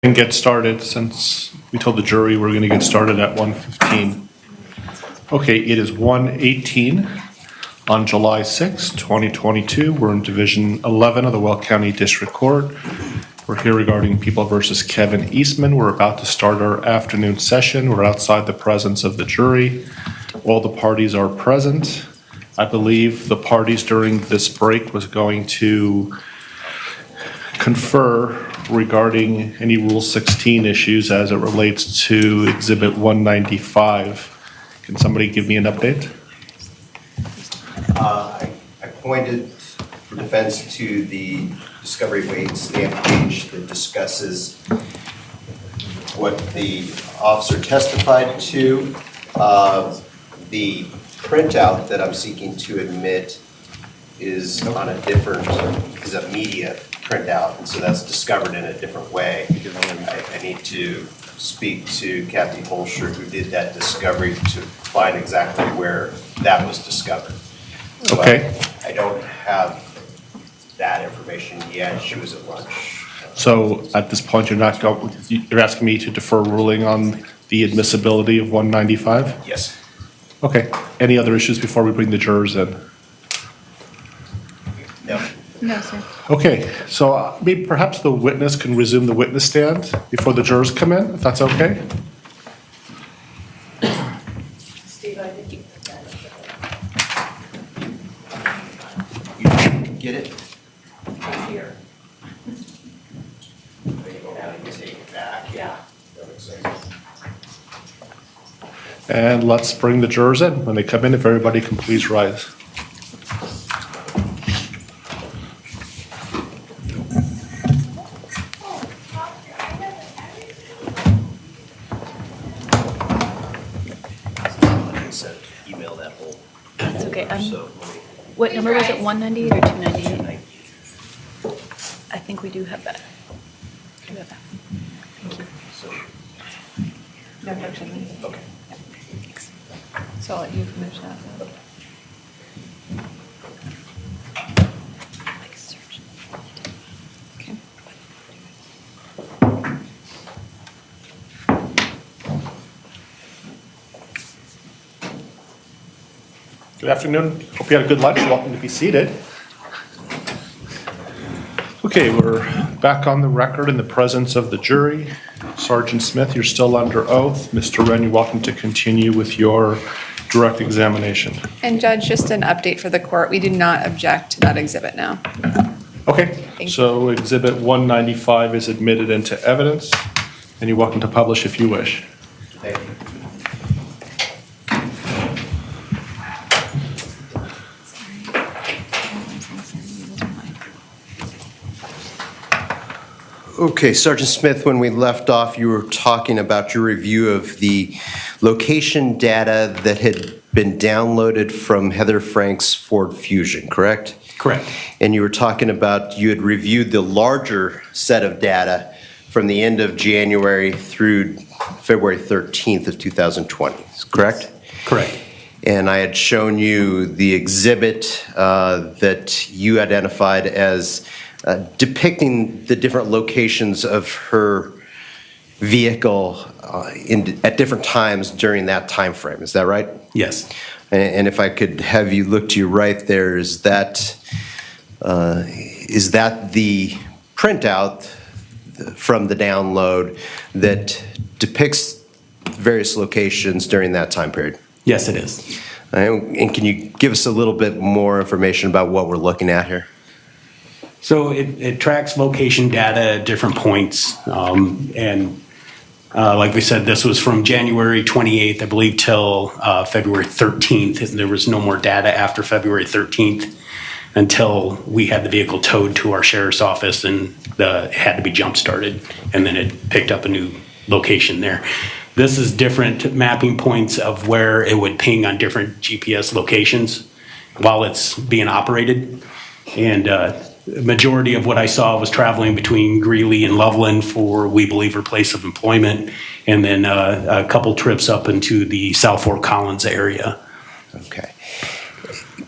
And get started, since we told the jury we're going to get started at 1:15. Okay, it is 1:18 on July 6, 2022. We're in Division 11 of the Will County District Court. We're here regarding People versus Kevin Eastman. We're about to start our afternoon session. We're outside the presence of the jury. All the parties are present. I believe the parties during this break was going to confer regarding any Rule 16 issues as it relates to Exhibit 195. Can somebody give me an update? I pointed for defense to the discovery weight stamp page that discusses what the officer testified to. The printout that I'm seeking to admit is on a different, is a media printout, and so that's discovered in a different way. I need to speak to Kathy Holscher, who did that discovery, to find exactly where that was discovered. So Okay. I don't have that information yet. She was at lunch. So at this point, you're asking me to defer ruling on the admissibility of 195? Yes. Okay. Any other issues before we bring the jurors in? No. No, sir. Okay, so maybe perhaps the witness can resume the witness stand before the jurors come in, if that's okay? Steve, I think you put that You get it? up here. You don't have to take it back. Yeah. That makes sense. And let's bring the jurors in. When they come in, if everybody can please rise. Email that whole. That's okay. So, What number was it, 198 or 298? I think we do have that. We do have that. Thank you. No objection. okay. Yeah, thanks. So I'll let you finish that. Like search. Okay. Good afternoon. Hope you had a good lunch. Welcome to be seated. Okay, we're back on the record in the presence of the jury. Sergeant Smith, you're still under oath. Mr. Wren, you're welcome to continue with your direct examination. And Judge, just an update for the court. We do not object to that exhibit now. Okay, so Exhibit 195 is admitted into evidence, and you're welcome to publish if you wish. Thank you. Okay, Sergeant Smith, when we left off, you were talking about your review of the location data that had been downloaded from Heather Frank's Ford Fusion, correct? Correct. And you were talking about you had reviewed the larger set of data from the end of January through February 13th of 2020, correct? Correct. And I had shown you the exhibit that you identified as depicting the different locations of her vehicle at different times during that time frame. Is that right? Yes. And if I could have you look to your right there, is that the printout from the download that depicts various locations during that time period? Yes, it is. And can you give us a little bit more information about what we're looking at here? So it tracks location data at different points. Like we said, this was from January 28th, I believe, till February 13th. There was no more data after February 13th until we had the vehicle towed to our sheriff's office and it had to be jump started. And then it picked up a new location there. This is different mapping points of where it would ping on different GPS locations while it's being operated. And majority of what I saw was traveling between Greeley and Loveland for, we believe, her place of employment, and then a couple trips up into the South Fort Collins area. Okay.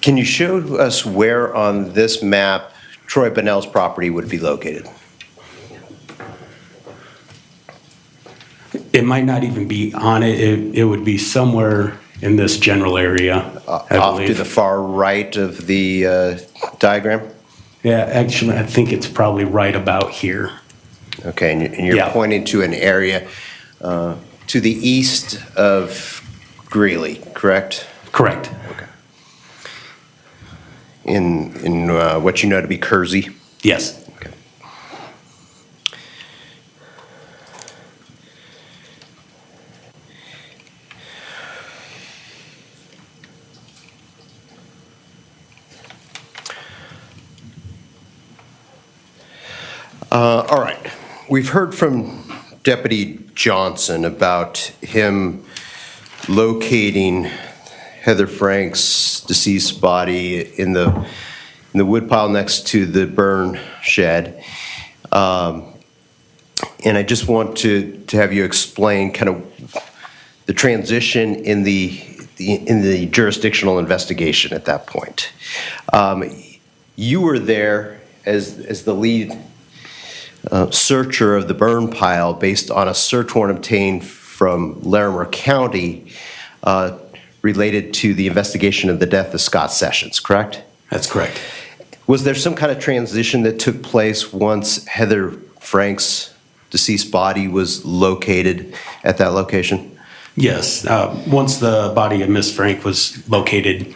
Can you show us where on this map Troy Bonnell's property would be located? It might not even be on it. It would be somewhere in this general area, I Off to believe. the far right of the diagram? Yeah, actually, I think it's probably right about here. Okay, and you're Yeah. pointing to an area to the east of Greeley, correct? Correct. In what you know to be Kersey? Yes. Okay. All right. We've heard from Deputy Johnson about him locating Heather Frank's deceased body in the woodpile next to the burn shed. And I just want to have you explain kind of the transition in the jurisdictional investigation at that point. You were there as the lead searcher of the burn pile based on a search warrant obtained from Larimer County related to the investigation of the death of Scott Sessions, correct? That's correct. Was there some kind of transition that took place once Heather Frank's deceased body was located at that location? Yes. Once the body of Miss Frank was located,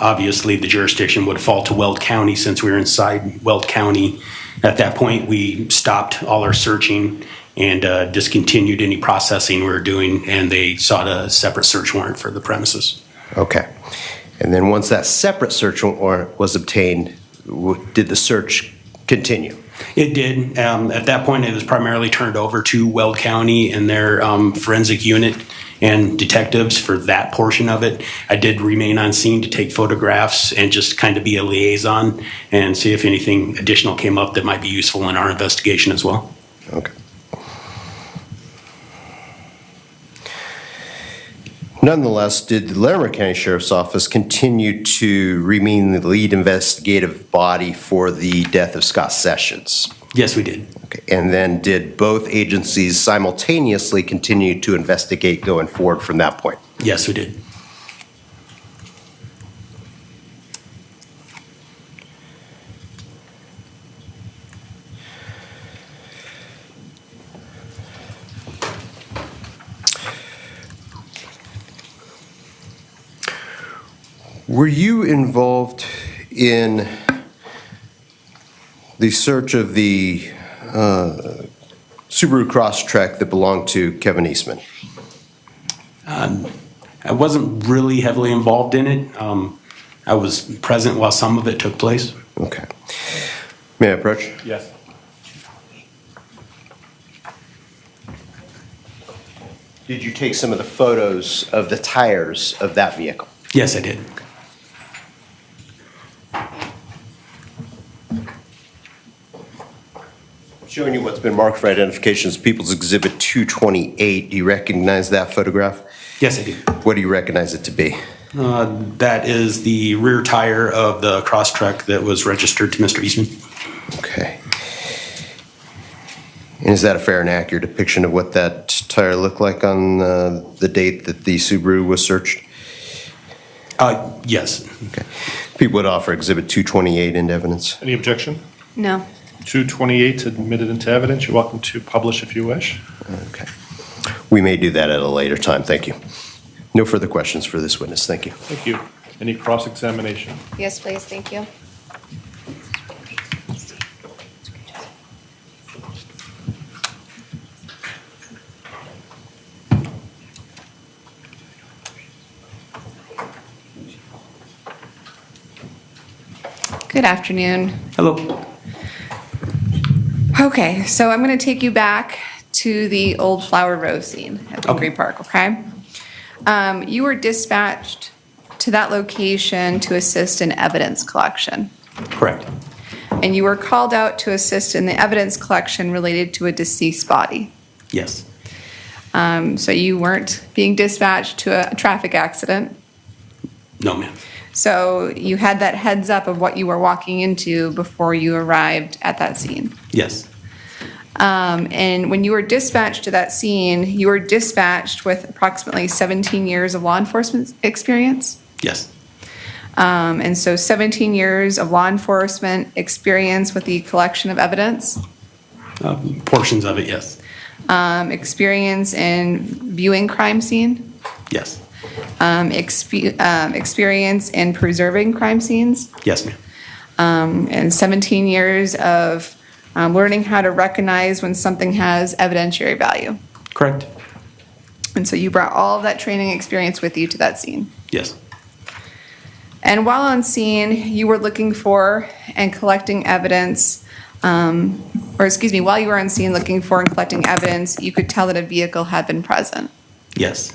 obviously the jurisdiction would fall to Weld County since we were inside Weld County. At that point, we stopped all our searching and discontinued any processing we were doing, and they sought a separate search warrant for the premises. Okay. And then once that separate search warrant was obtained, did the search continue? It did. At that point, it was primarily turned over to Weld County and their forensic unit and detectives for that portion of it. I did remain on scene to take photographs and just kind of be a liaison and see if anything additional came up that might be useful in our investigation as well. Okay. Nonetheless, did the Larimer County Sheriff's Office continue to remain the lead investigative body for the death of Scott Sessions? Yes, we did. Okay. And then did both agencies simultaneously continue to investigate going forward from that point? Yes, we did. Were you involved in the search of the Subaru Crosstrek that belonged to Kevin Eastman? I wasn't really heavily involved in it. I was present while some of it took place. Okay. May I approach? Yes. Did you take some of the photos of the tires of that vehicle? Yes, I did. Showing you what's been marked for identification as People's Exhibit 228. Do you recognize that photograph? Yes, I do. What do you recognize it to be? That is the rear tire of the Crosstrek that was registered to Mr. Eastman. Okay. And is that a fair and accurate depiction of what that tire looked like on the date that the Subaru was searched? Yes. Okay. People would offer Exhibit 228 into evidence. Any objection? No. 228 admitted into evidence. You're welcome to publish if you wish. Okay. We may do that at a later time. Thank you. No further questions for this witness. Thank you. Thank you. Any cross-examination? Yes, please, thank you. Good afternoon. Hello. Okay, so I'm going to take you back to the old Flower Row scene at Pingree Park, okay? You were dispatched to that location to assist in evidence collection. Correct. And you were called out to assist in the evidence collection related to a deceased body. Yes. So you weren't being dispatched to a traffic accident. No, ma'am. So you had that heads up of what you were walking into before you arrived at that scene. Yes. And when you were dispatched to that scene, you were dispatched with approximately 17 years of law enforcement experience. Yes. And so 17 years of law enforcement experience with the collection of evidence, Portions of it, yes. experience in viewing crime scene, Yes. experience in preserving crime scenes, Yes, ma'am. and 17 years of learning how to recognize when something has evidentiary value. Correct. And so you brought all of that training experience with you to that scene. Yes. And while on scene, you were looking for and collecting evidence, while you were on scene looking for and collecting evidence, you could tell that a vehicle had been present. Yes.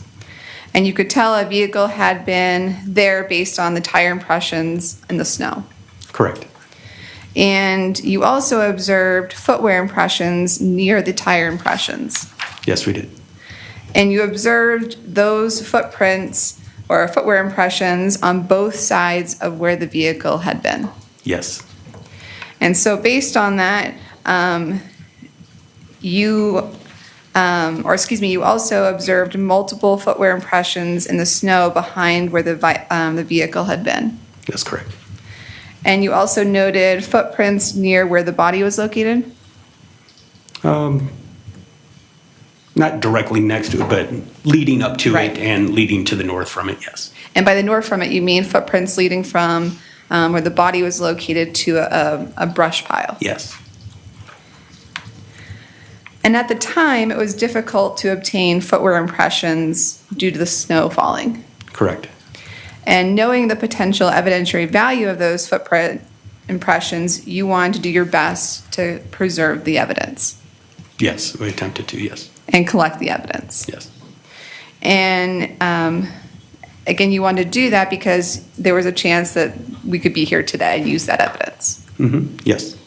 And you could tell a vehicle had been there based on the tire impressions in the snow. Correct. And you also observed footwear impressions near the tire impressions. Yes, we did. And you observed those footprints or footwear impressions on both sides of where the vehicle had been. Yes. And so based on that, you also observed multiple footwear impressions in the snow behind where the vehicle had been. That's correct. And you also noted footprints near where the body was located? Not directly next to it, but leading up to Right. it and leading to the north from it, yes. And by the north from it, you mean footprints leading from where the body was located to a brush pile? Yes. And at the time, it was difficult to obtain footwear impressions due to the snow falling. Correct. And knowing the potential evidentiary value of those footprint impressions, you wanted to do your best to preserve the evidence Yes, we attempted to, yes. and collect the evidence. Yes. And again, you wanted to do that because there was a chance that we could be here today and use that evidence. Mm-hmm. Yes.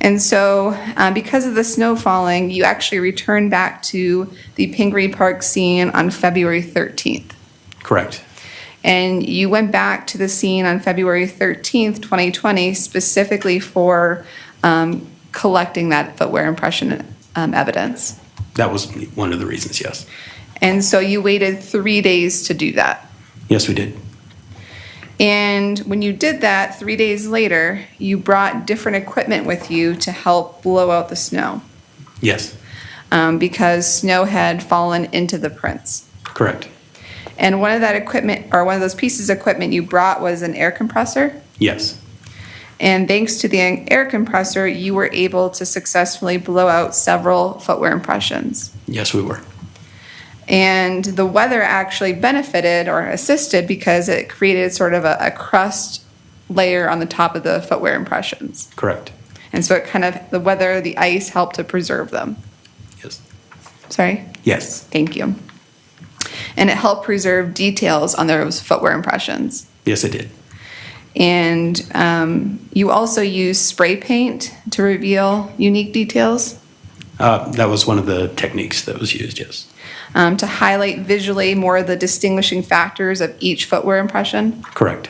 And so because of the snow falling, you actually returned back to the Pingree Park scene on February 13th. Correct. And you went back to the scene on February 13th, 2020, specifically for collecting that footwear impression evidence. That was one of the reasons, yes. And so you waited 3 days to do that. Yes, we did. And when you did that, 3 days later, you brought different equipment with you to help blow out the snow Yes. because snow had fallen into the prints. Correct. And one of that equipment, or one of those pieces of equipment you brought was an air compressor. Yes. And thanks to the air compressor, you were able to successfully blow out several footwear impressions. Yes, we were. And the weather actually benefited or assisted because it created sort of a crust layer on the top of the footwear impressions. Correct. And so it kind of, the weather, the ice helped to preserve them. Yes. Sorry? Yes. Thank you. And it helped preserve details on those footwear impressions. Yes, it did. And you also use spray paint to reveal unique details. That was one of the techniques that was used, yes. To highlight visually more of the distinguishing factors of each footwear impression. Correct.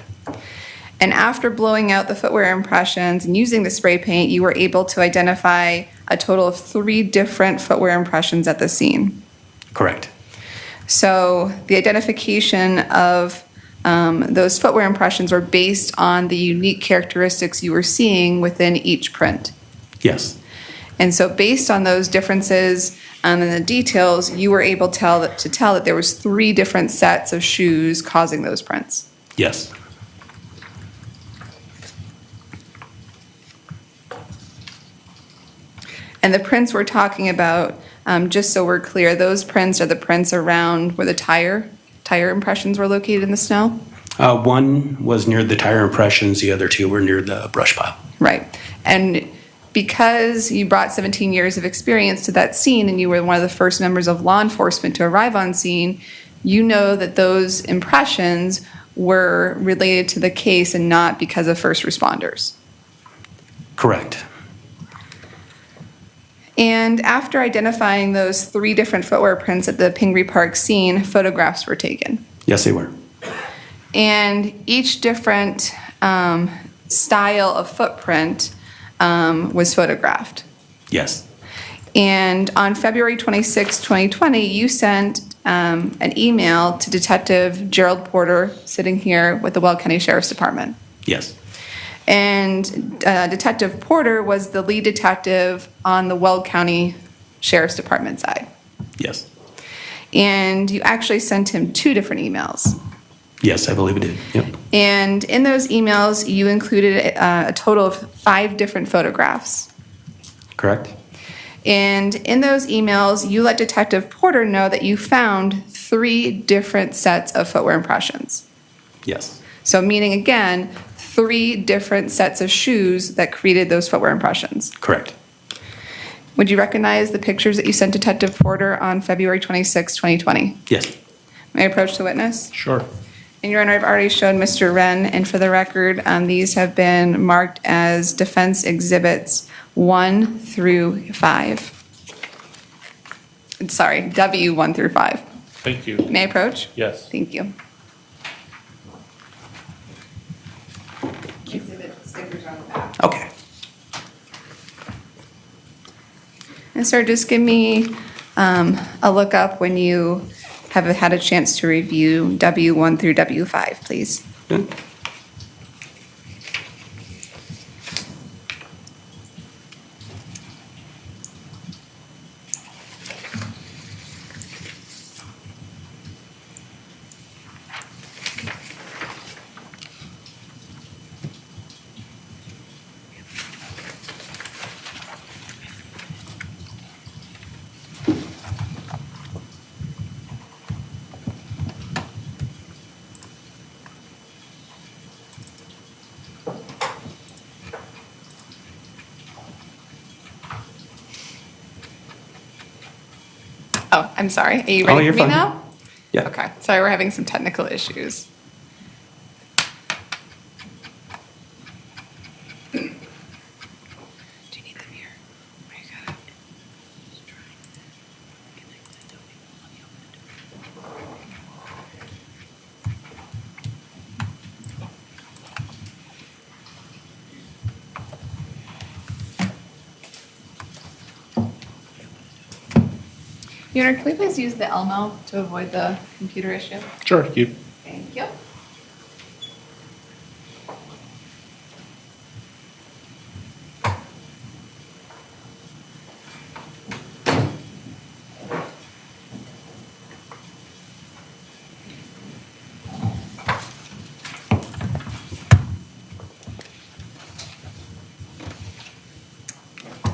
And after blowing out the footwear impressions and using the spray paint, you were able to identify a total of 3 different footwear impressions at the scene. Correct. So the identification of those footwear impressions were based on the unique characteristics you were seeing within each print. Yes. And so based on those differences and the details, you were able to tell that there was 3 different sets of shoes causing those prints. Yes. And the prints we're talking about, just so we're clear, those prints are the prints around where the tire impressions were located in the snow? One was near the tire impressions. The other 2 were near the brush pile. Right. And because you brought 17 years of experience to that scene and you were one of the first members of law enforcement to arrive on scene, you know that those impressions were related to the case and not because of first responders. Correct. And after identifying those 3 different footwear prints at the Pingree Park scene, photographs were taken. Yes, they were. And each different style of footprint was photographed. Yes. And on February 26, 2020, you sent an email to Detective Gerald Porter, sitting here with the Weld County Sheriff's Department. Yes. And Detective Porter was the lead detective on the Weld County Sheriff's Department side. Yes. And you actually sent him 2 different emails. Yes, I believe it did. Yep. And in those emails, you included a total of 5 different photographs. Correct. And in those emails, you let Detective Porter know that you found 3 different sets of footwear impressions. Yes. So meaning, again, 3 different sets of shoes that created those footwear impressions. Correct. Would you recognize the pictures that you sent Detective Porter on February 26, 2020? Yes. May I approach the witness? Sure. And Your Honor, I've already shown Mr. Wren, and for the record, these have been marked as defense exhibits 1 through 5. Sorry, W 1 through 5. Thank you. May I approach? Yes. Thank you. Exhibit stickers on the back. Okay. And sir, just give me a look up when you have had a chance to review W1 through W5, please. Good. Oh, I'm sorry. Are you ready you're for me fine. now? Yeah. Okay. Sorry, we're having some technical issues. Do you need them here? Where you got it? Your Honor, can we please use the Elmo to avoid the computer issue? Sure. You. Thank you.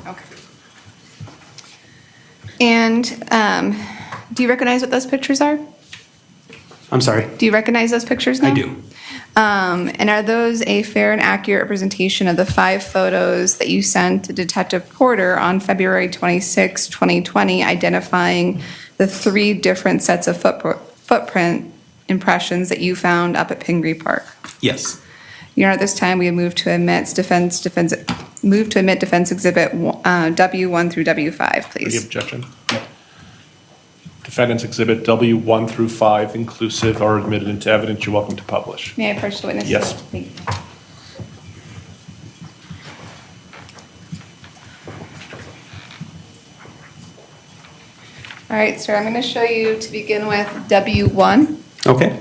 Okay. And do you recognize what those pictures are? I'm sorry. Do you recognize those pictures now? I do. And are those a fair and accurate representation of the 5 photos that you sent to Detective Porter on February 26, 2020, identifying the 3 different sets of footprint impressions that you found up at Pingree Park? Yes. Your Honor, at this time, we have moved to admit defense exhibit W1 through W5, Any please. objection? Defendants exhibit W1 through 5 inclusive are admitted into evidence. You're welcome to publish. May I approach the witness? Yes. Thank you. All right, sir, I'm going to show you to begin with W1. Okay.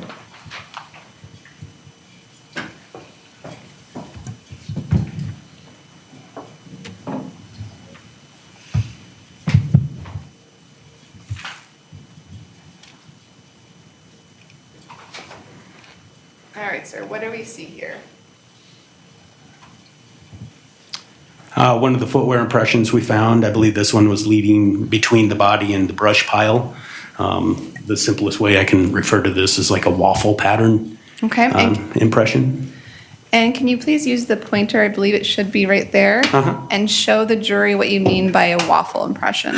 All right, sir, what do we see here? One of the footwear impressions we found, I believe this one was leading between the body and the brush pile. The simplest way I can refer to this is like a waffle pattern Okay. impression. And can you please use the pointer, I believe it should be right there, and show the jury what you mean by a waffle impression?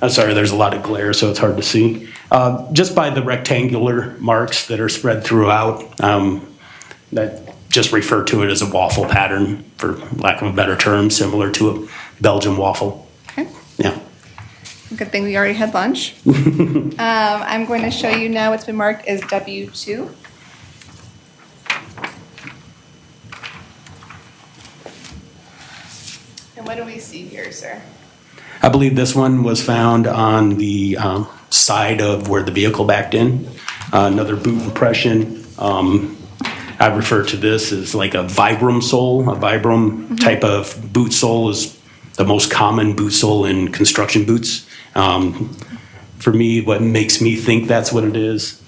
I'm sorry, there's a lot of glare, so it's hard to see. Just by the rectangular marks that are spread throughout, that just refer to it as a waffle pattern, for lack of a better term, similar to a Belgian waffle. Okay. Yeah. Good thing we already had lunch. I'm going to show you now what's been marked as W2. And what do we see here, sir? I believe this one was found on the side of where the vehicle backed in. Another boot impression. I refer to this as like a Vibram sole. A Vibram type of boot sole is the most common boot sole in construction boots. For me, what makes me think that's what it is,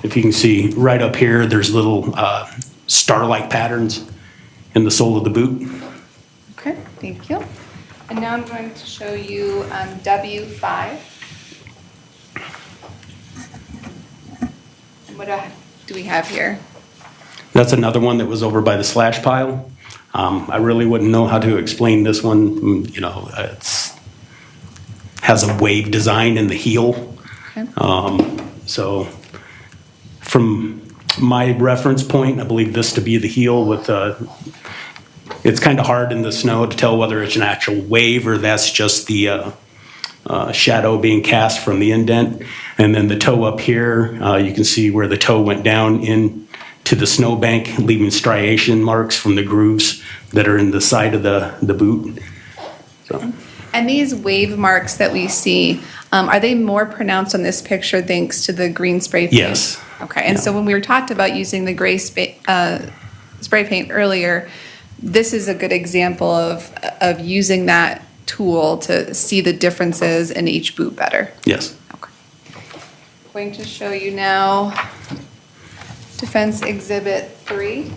if you can see right up here, there's little star-like patterns in the sole of the boot. Okay, thank you. And now I'm going to show you W5. And what do we have here? That's another one that was over by the slash pile. I really wouldn't know how to explain this one. You know, it's has a wave design in the heel. Okay. So from my reference point, I believe this to be the heel with it's kind of hard in the snow to tell whether it's an actual wave or that's just the shadow being cast from the indent. And then the toe up here, you can see where the toe went down into the snowbank, leaving striation marks from the grooves that are in the side of the boot. So. And these wave marks that we see, are they more pronounced on this picture thanks to the green spray paint? Yes. Okay, and so when we were talked about using the gray spray paint earlier, this is a good example of using that tool to see the differences in each boot better. Yes. Okay. I'm going to show you now Defense Exhibit 3.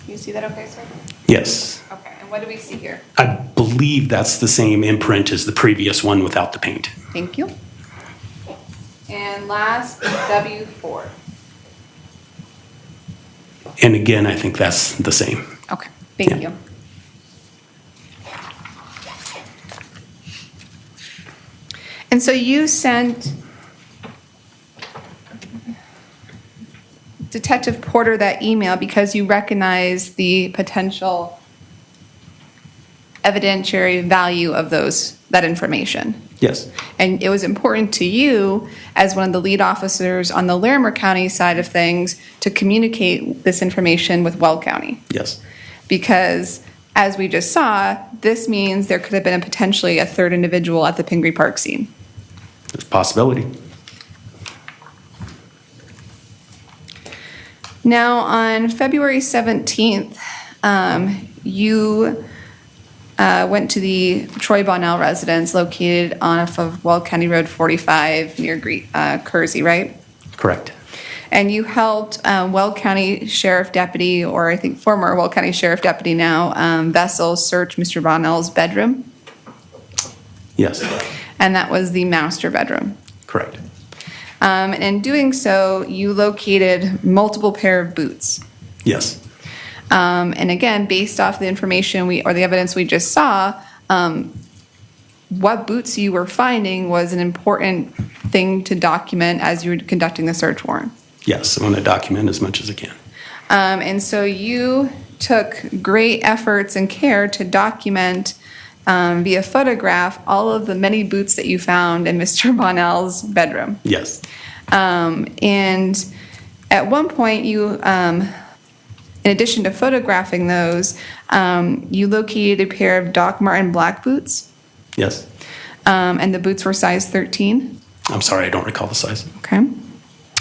You see that okay, sir? Yes. Okay, and what do we see here? I believe that's the same imprint as the previous one without the paint. Thank you. And last, W4. And again, I think that's the same. Okay, thank Yeah. you. And so you sent Detective Porter that email because you recognize the potential evidentiary value of that information. Yes. And it was important to you, as one of the lead officers on the Larimer County side of things, to communicate this information with Weld County. Yes. Because, as we just saw, this means there could have been potentially a third individual at the Pingree Park scene. There's a possibility. Now, on February 17th, you went to the Troy Bonnell residence located off of Weld County Road 45 near Kersey, right? Correct. And you helped Weld County Sheriff Deputy, or I think former Weld County Sheriff Deputy now, Vessel, search Mr. Bonnell's bedroom. Yes. And that was the master bedroom. Correct. And in doing so, you located multiple pair of boots. Yes. And again, based off the information or the evidence we just saw, what boots you were finding was an important thing to document as you were conducting the search warrant. Yes, I want to document as much as I can. And so you took great efforts and care to document via photograph all of the many boots that you found in Mr. Bonnell's bedroom. Yes. And at one point, you, in addition to photographing those, you located a pair of Doc Marten black boots. Yes. And the boots were size 13. I'm sorry, I don't recall the size. Okay.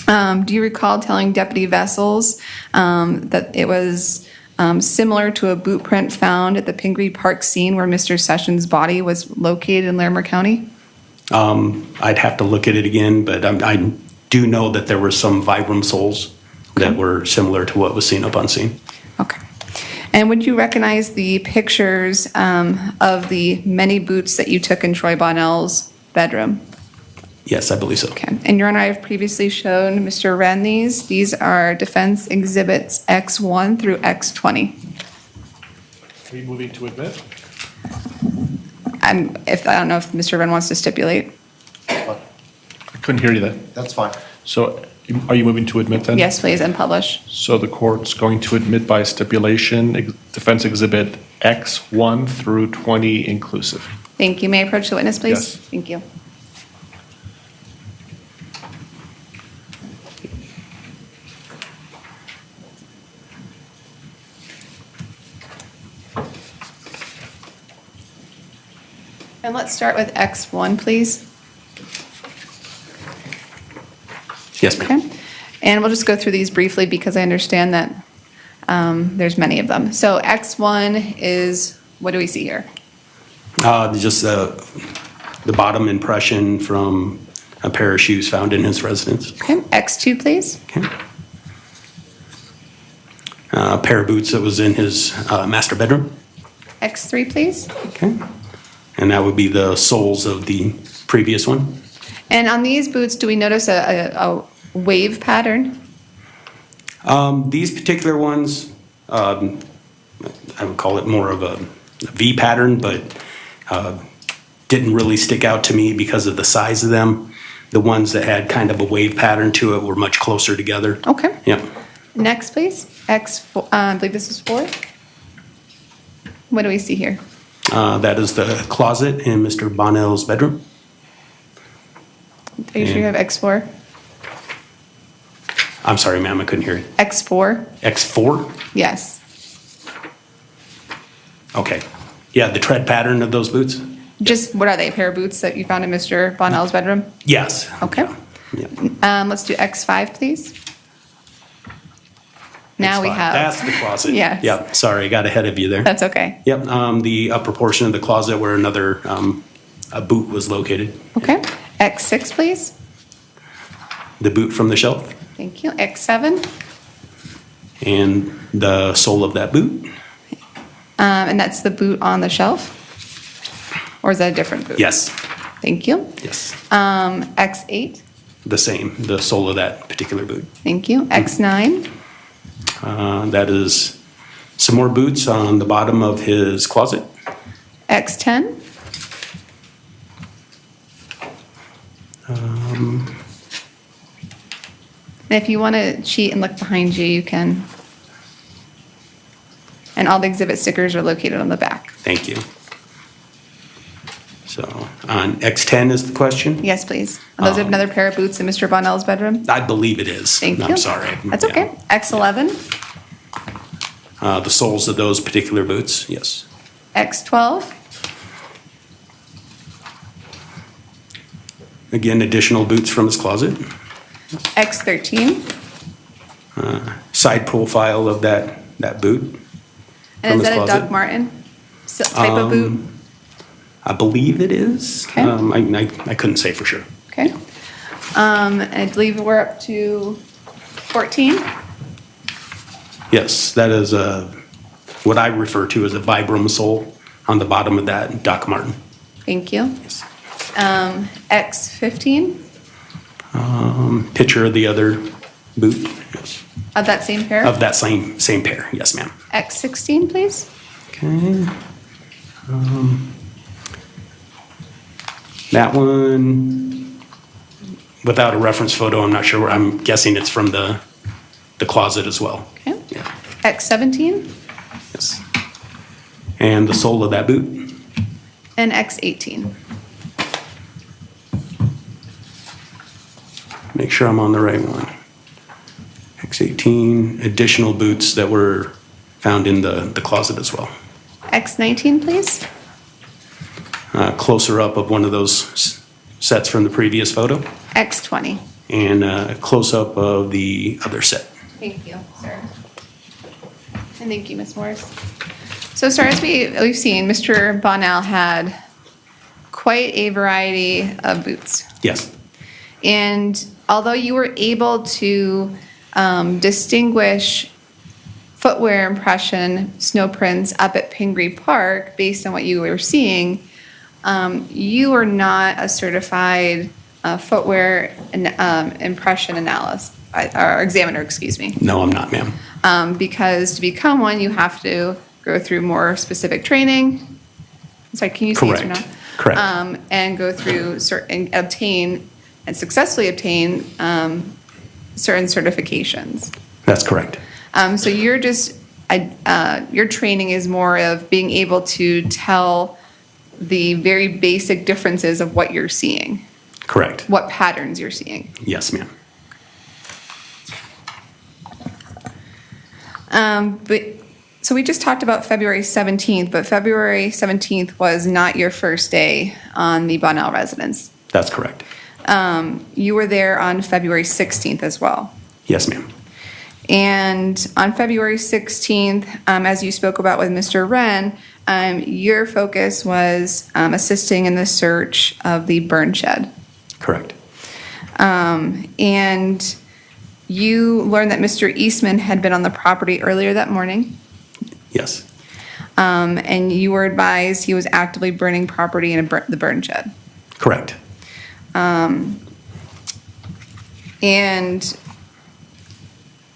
Do you recall telling Deputy Vessels that it was similar to a boot print found at the Pingree Park scene where Mr. Sessions' body was located in Larimer County? I'd have to look at it again, but I do know that there were some Vibram soles that were similar to what was seen up on scene. Okay. And would you recognize the pictures of the many boots that you took in Troy Bonnell's bedroom? Yes, I believe so. Okay. And Your Honor, I've previously shown Mr. Wren these. These are defense exhibits X1 through X20. Are you moving to admit? I don't know if Mr. Wren wants to stipulate. I couldn't hear you then. That's fine. So are you moving to admit then? Yes, please, and publish. So the court's going to admit by stipulation, defense exhibit X1 through 20 inclusive. Thank you. May I approach the witness, please? Yes. Thank you. And let's start with X1, please. Yes, ma'am. Okay. And we'll just go through these briefly because I understand that there's many of them. So X1 is, what do we see here? Just the bottom impression from a pair of shoes found in his residence. Okay. X2, please. Okay. A pair of boots that was in his master bedroom. X3, please. Okay. And that would be the soles of the previous one. And on these boots, do we notice a wave pattern? These particular ones, I would call it more of a V pattern, but didn't really stick out to me because of the size of them. The ones that had kind of a wave pattern to it were much closer together. Okay. Yeah. Next, please. X4, I believe this is 4. What do we see here? That is the closet in Mr. Bonnell's bedroom. Are you sure you have X4? I'm sorry, ma'am, I couldn't hear you. X4? X4? Yes. Okay. Yeah, the tread pattern of those boots? Just, what are they, a pair of boots that you found in Mr. Bonnell's bedroom? Yes. Okay. Yeah. Let's do X5, please. Now we X5. have. That's the closet. Yes. Yep, sorry, I got ahead of you there. That's okay. Yep, the upper portion of the closet where another a boot was located. Okay. X6, please. The boot from the shelf Thank you. X7. and the sole of that boot. And that's the boot on the shelf? Or is that a different boot? Yes, Thank you. yes, X8. the same, the sole of that particular boot. Thank you. X9. That is some more boots on the bottom of his closet. X10. And if you want to cheat and look behind you, you can. And all the exhibit stickers are located on the back. Thank you. So on X10 is the question? Yes, please. Are those another pair of boots in Mr. Bonnell's bedroom? I believe it is. Thank you. I'm sorry. That's Yeah. okay. X11. The soles of those particular boots, yes. X12. Again, additional boots from his closet. X13. Side profile of that boot. And From is his that a closet. Doc Martin type of boot? I believe it is. Okay. I couldn't say for sure. Okay. I believe we're up to 14. Yes, that is what I refer to as a Vibram sole on the bottom of that Doc Martin. Thank you. Yes. X15 Picture of the other boot. Yes. of that same pair. Of that same pair. Yes, ma'am. X16, please. Okay. That one, without a reference photo, I'm not sure where, I'm guessing it's from the closet as well. Okay. Yeah, X17 yes. And the sole of that boot. and X18. Make sure I'm on the right one. X18, additional boots that were found in the closet as well. X19, please. Closer up of one of those sets from the previous photo, X20. and a close-up of the other set. Thank you, sir. And thank you, Ms. Morris. So, sir, as we've seen, Mr. Bonnell had quite a variety of boots. Yes. And although you were able to distinguish footwear impression snow prints up at Pingree Park based on what you were seeing, you are not a certified footwear impression analyst, or examiner, excuse me. No, I'm not, ma'am. Because to become one, you have to go through more specific training. Sorry, can you say yes or no? Correct. Correct. And go through certain, obtain and successfully obtain certain certifications. That's correct. So you're just, your training is more of being able to tell the very basic differences of what you're seeing, Correct. what patterns you're seeing. Yes, ma'am. So we just talked about February 17th, but February 17th was not your first day on the Bonnell residence. That's correct. You were there on February 16th as well. Yes, ma'am. And on February 16th, as you spoke about with Mr. Wren, your focus was assisting in the search of the burn shed. Correct. And you learned that Mr. Eastman had been on the property earlier that morning. Yes. And you were advised he was actively burning property in the burn shed. Correct. And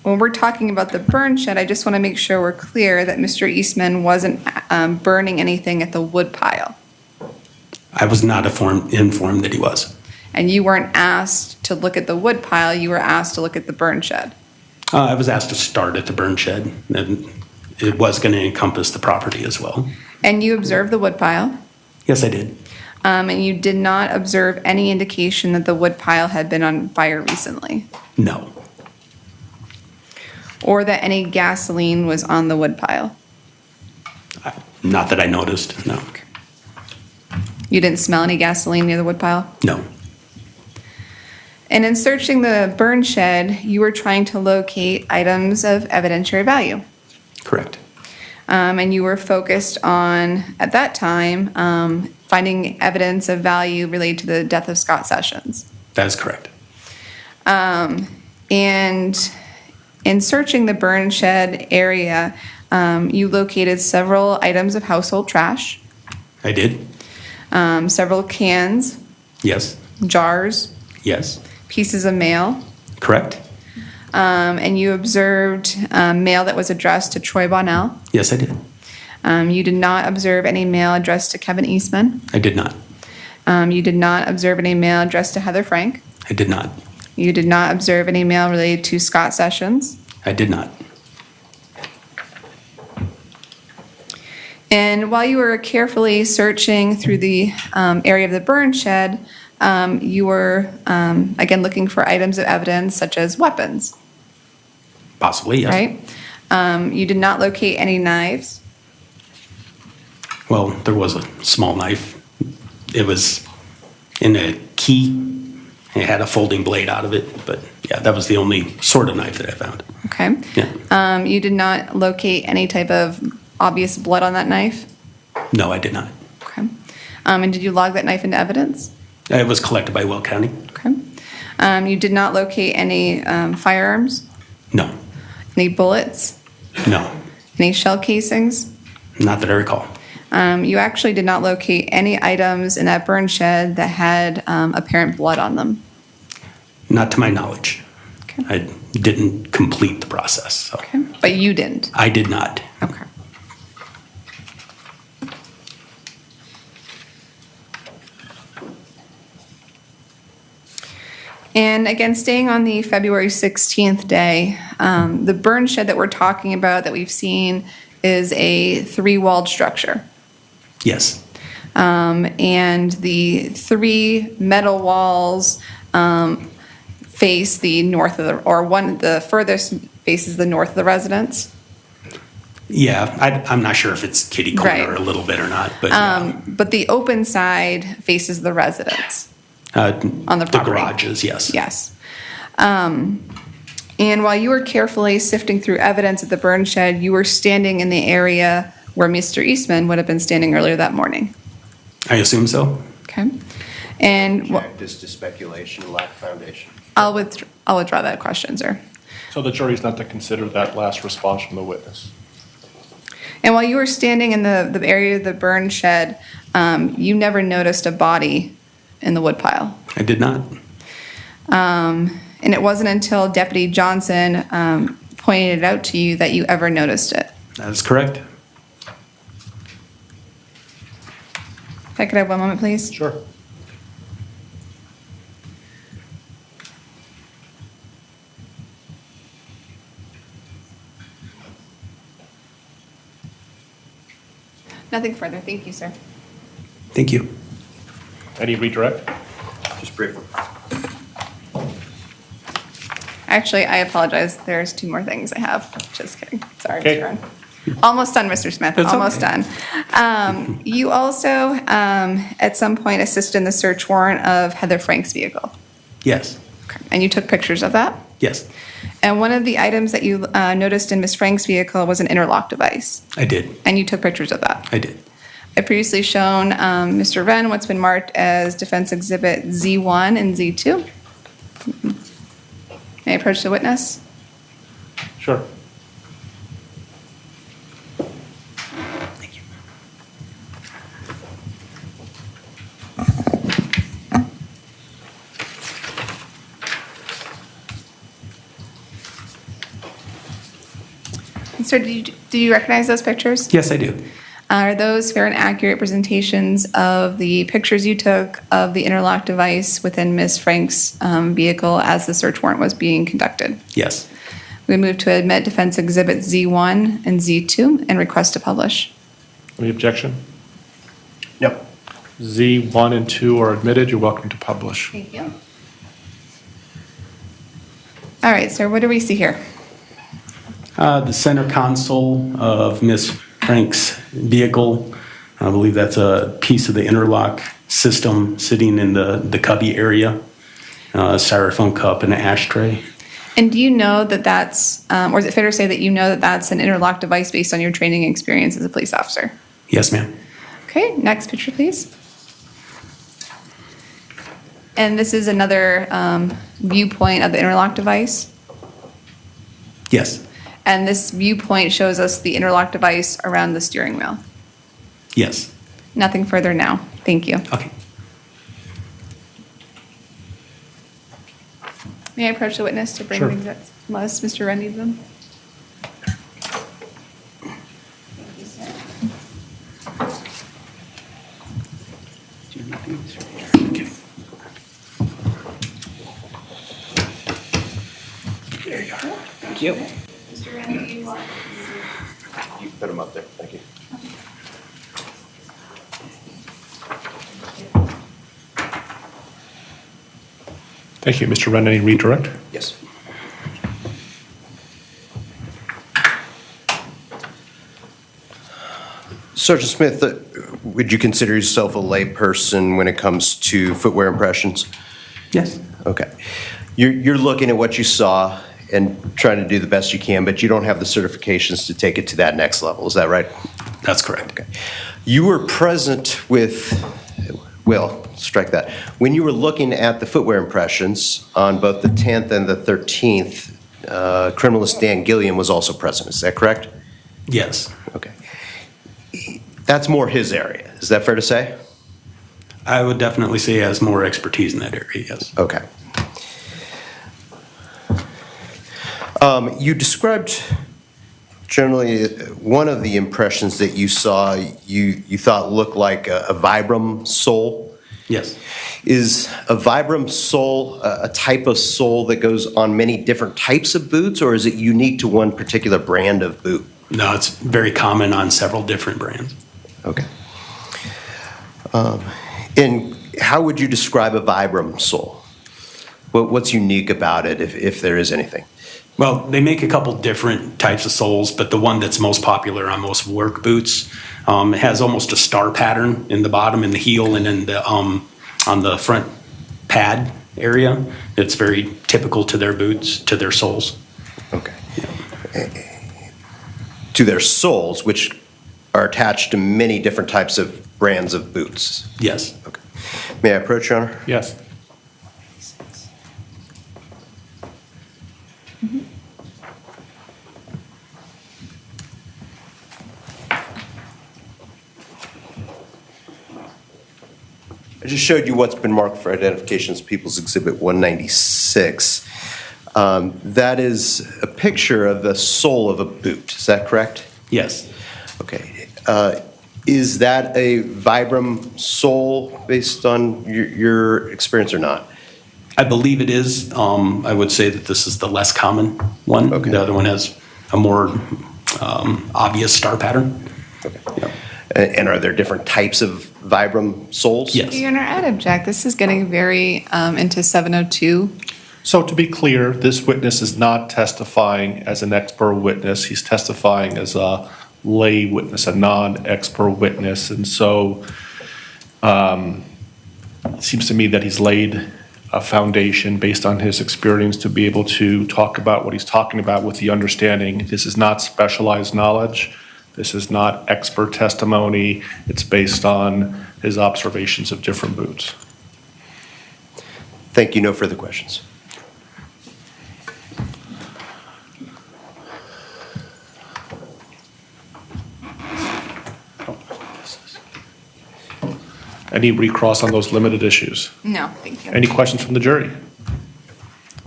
when we're talking about the burn shed, I just want to make sure we're clear that Mr. Eastman wasn't burning anything at the wood pile. I was not informed that he was. And you weren't asked to look at the wood pile, you were asked to look at the burn shed. I was asked to start at the burn shed, and it was going to encompass the property as well. And you observed the wood pile, Yes, I did. and you did not observe any indication that the wood pile had been on fire recently, No. or that any gasoline was on the wood pile. Not that I noticed, no. You didn't smell any gasoline near the wood pile? No. And in searching the burn shed, you were trying to locate items of evidentiary value. Correct. And you were focused on, at that time, finding evidence of value related to the death of Scott Sessions. That is correct. And in searching the burn shed area, you located several items of household trash, I did. several cans, Yes. jars, Yes. pieces of mail, Correct. and you observed mail that was addressed to Troy Bonnell. Yes, I did. You did not observe any mail addressed to Kevin Eastman. I did not. You did not observe any mail addressed to Heather Frank. I did not. You did not observe any mail related to Scott Sessions. I did not. And while you were carefully searching through the area of the burn shed, you were, again, looking for items of evidence such as weapons, Possibly, yes. right? You did not locate any knives. Well, there was a small knife. It was in a key. It had a folding blade out of it, but yeah, that was the only sort of knife that I found. Okay. Yeah. You did not locate any type of obvious blood on that knife. No, I did not. Okay. And did you log that knife into evidence? It was collected by Will County. Okay. You did not locate any firearms, No. any bullets, No. any shell casings. Not that I recall. You actually did not locate any items in that burn shed that had apparent blood on them. Not to my knowledge. Okay. I didn't complete the process, so. Okay. But you didn't. I did not. Okay. And again, staying on the February 16th day, the burn shed that we're talking about that we've seen is a 3-walled structure. Yes. And the 3 metal walls face the north of the furthest faces the north of the residence. Yeah, I'm not sure if it's kitty corner Right. a little bit or not, but yeah. But the open side faces the residence. On the property. garages, yes. Yes. And while you were carefully sifting through evidence at the burn shed, you were standing in the area where Mr. Eastman would have been standing earlier that morning. I assume so. Okay. And Object this to speculation, lack foundation. I'll withdraw that question, sir. So the jury's not to consider that last response from the witness. And while you were standing in the area of the burn shed, you never noticed a body in the woodpile. I did not. And it wasn't until Deputy Johnson pointed it out to you that you ever noticed it. That is correct. If I could have one moment, please. Sure. Nothing further. Thank you, sir. Thank you. Any redirect? Just briefly. Actually, I apologize. There's 2 more things I have. Just kidding. Sorry, Okay. Mr. Wren. Almost done, Mr. Smith. That's Almost okay. done. You also, at some point, assisted in the search warrant of Heather Frank's vehicle. Yes. And you took pictures of that? Yes, And one of the items that you noticed in Ms. Frank's vehicle was an interlock device. I did. And you took pictures of that. I did. I previously shown Mr. Wren what's been marked as Defense Exhibit Z1 and Z2. May I approach the witness? Sure. Thank you. And sir, do you recognize those pictures? Yes, I do. Are those fair and accurate presentations of the pictures you took of the interlock device within Ms. Frank's vehicle as the search warrant was being conducted? Yes. We move to admit Defense Exhibit Z1 and Z2 and request to publish. Any objection? No. Z1 and 2 are admitted. You're welcome to publish. Thank you. All right, sir, what do we see here? The center console of Miss Frank's vehicle. I believe that's a piece of the interlock system sitting in the cubby area. A styrofoam cup and an ashtray. And do you know that that's, or is it fair to say that you know that that's an interlock device based on your training and experience as a police officer? Yes, ma'am. Okay, next picture, please. And this is another viewpoint of the interlock device. Yes. And this viewpoint shows us the interlock device around the steering wheel. Yes. Nothing further now. Thank you. Okay. May I approach the witness to bring Sure. the exhibits, unless Mr. Wren needs them? There you go. Thank you. Mr. Wren, do you want? You put them up there. Thank you. Thank you. Mr. Wren, any redirect? Yes. Sergeant Smith, would you consider yourself a layperson when it comes to footwear impressions? Yes. Okay. You're looking at what you saw and trying to do the best you can, but you don't have the certifications to take it to that next level. Is that right? That's correct. Okay. You were present with, well, strike that. When you were looking at the footwear impressions on both the 10th and the 13th, criminalist Dan Gilliam was also present. Is that correct? Yes. Okay. That's more his area. Is that fair to say? I would definitely say he has more expertise in that area, yes. Okay. You described generally one of the impressions that you saw you thought looked like a Vibram sole. Yes. Is a Vibram sole a type of sole that goes on many different types of boots, or is it unique to one particular brand of boot? No, it's very common on several different brands. Okay. And how would you describe a Vibram sole? What's unique about it, if there is anything? Well, they make a couple different types of soles, but the one that's most popular on most work boots has almost a star pattern in the bottom, in the heel, and in the on the front pad area. It's very typical to their boots, to their soles. Okay. To their soles, which are attached to many different types of brands of boots. Yes. Okay. May I approach, Your Honor? Yes. I just showed you what's been marked for identification as People's Exhibit 196. That is a picture of the sole of a boot. Is that correct? Yes. Okay. Is that a Vibram sole based on your experience or not? I believe it is. I would say that this is the less common one. Okay. The other one has a more obvious star pattern. Okay. Yeah. And are there different types of Vibram soles? Yes. Your Honor, I'd object. This is getting very into 702. So to be clear, this witness is not testifying as an expert witness. He's testifying as a lay witness, a non-expert witness. And so it seems to me that he's laid a foundation based on his experience to be able to talk about what he's talking about with the understanding this is not specialized knowledge. This is not expert testimony. It's based on his observations of different boots. Thank you. No further questions. Any recross on those limited issues? No, thank you. Any questions from the jury?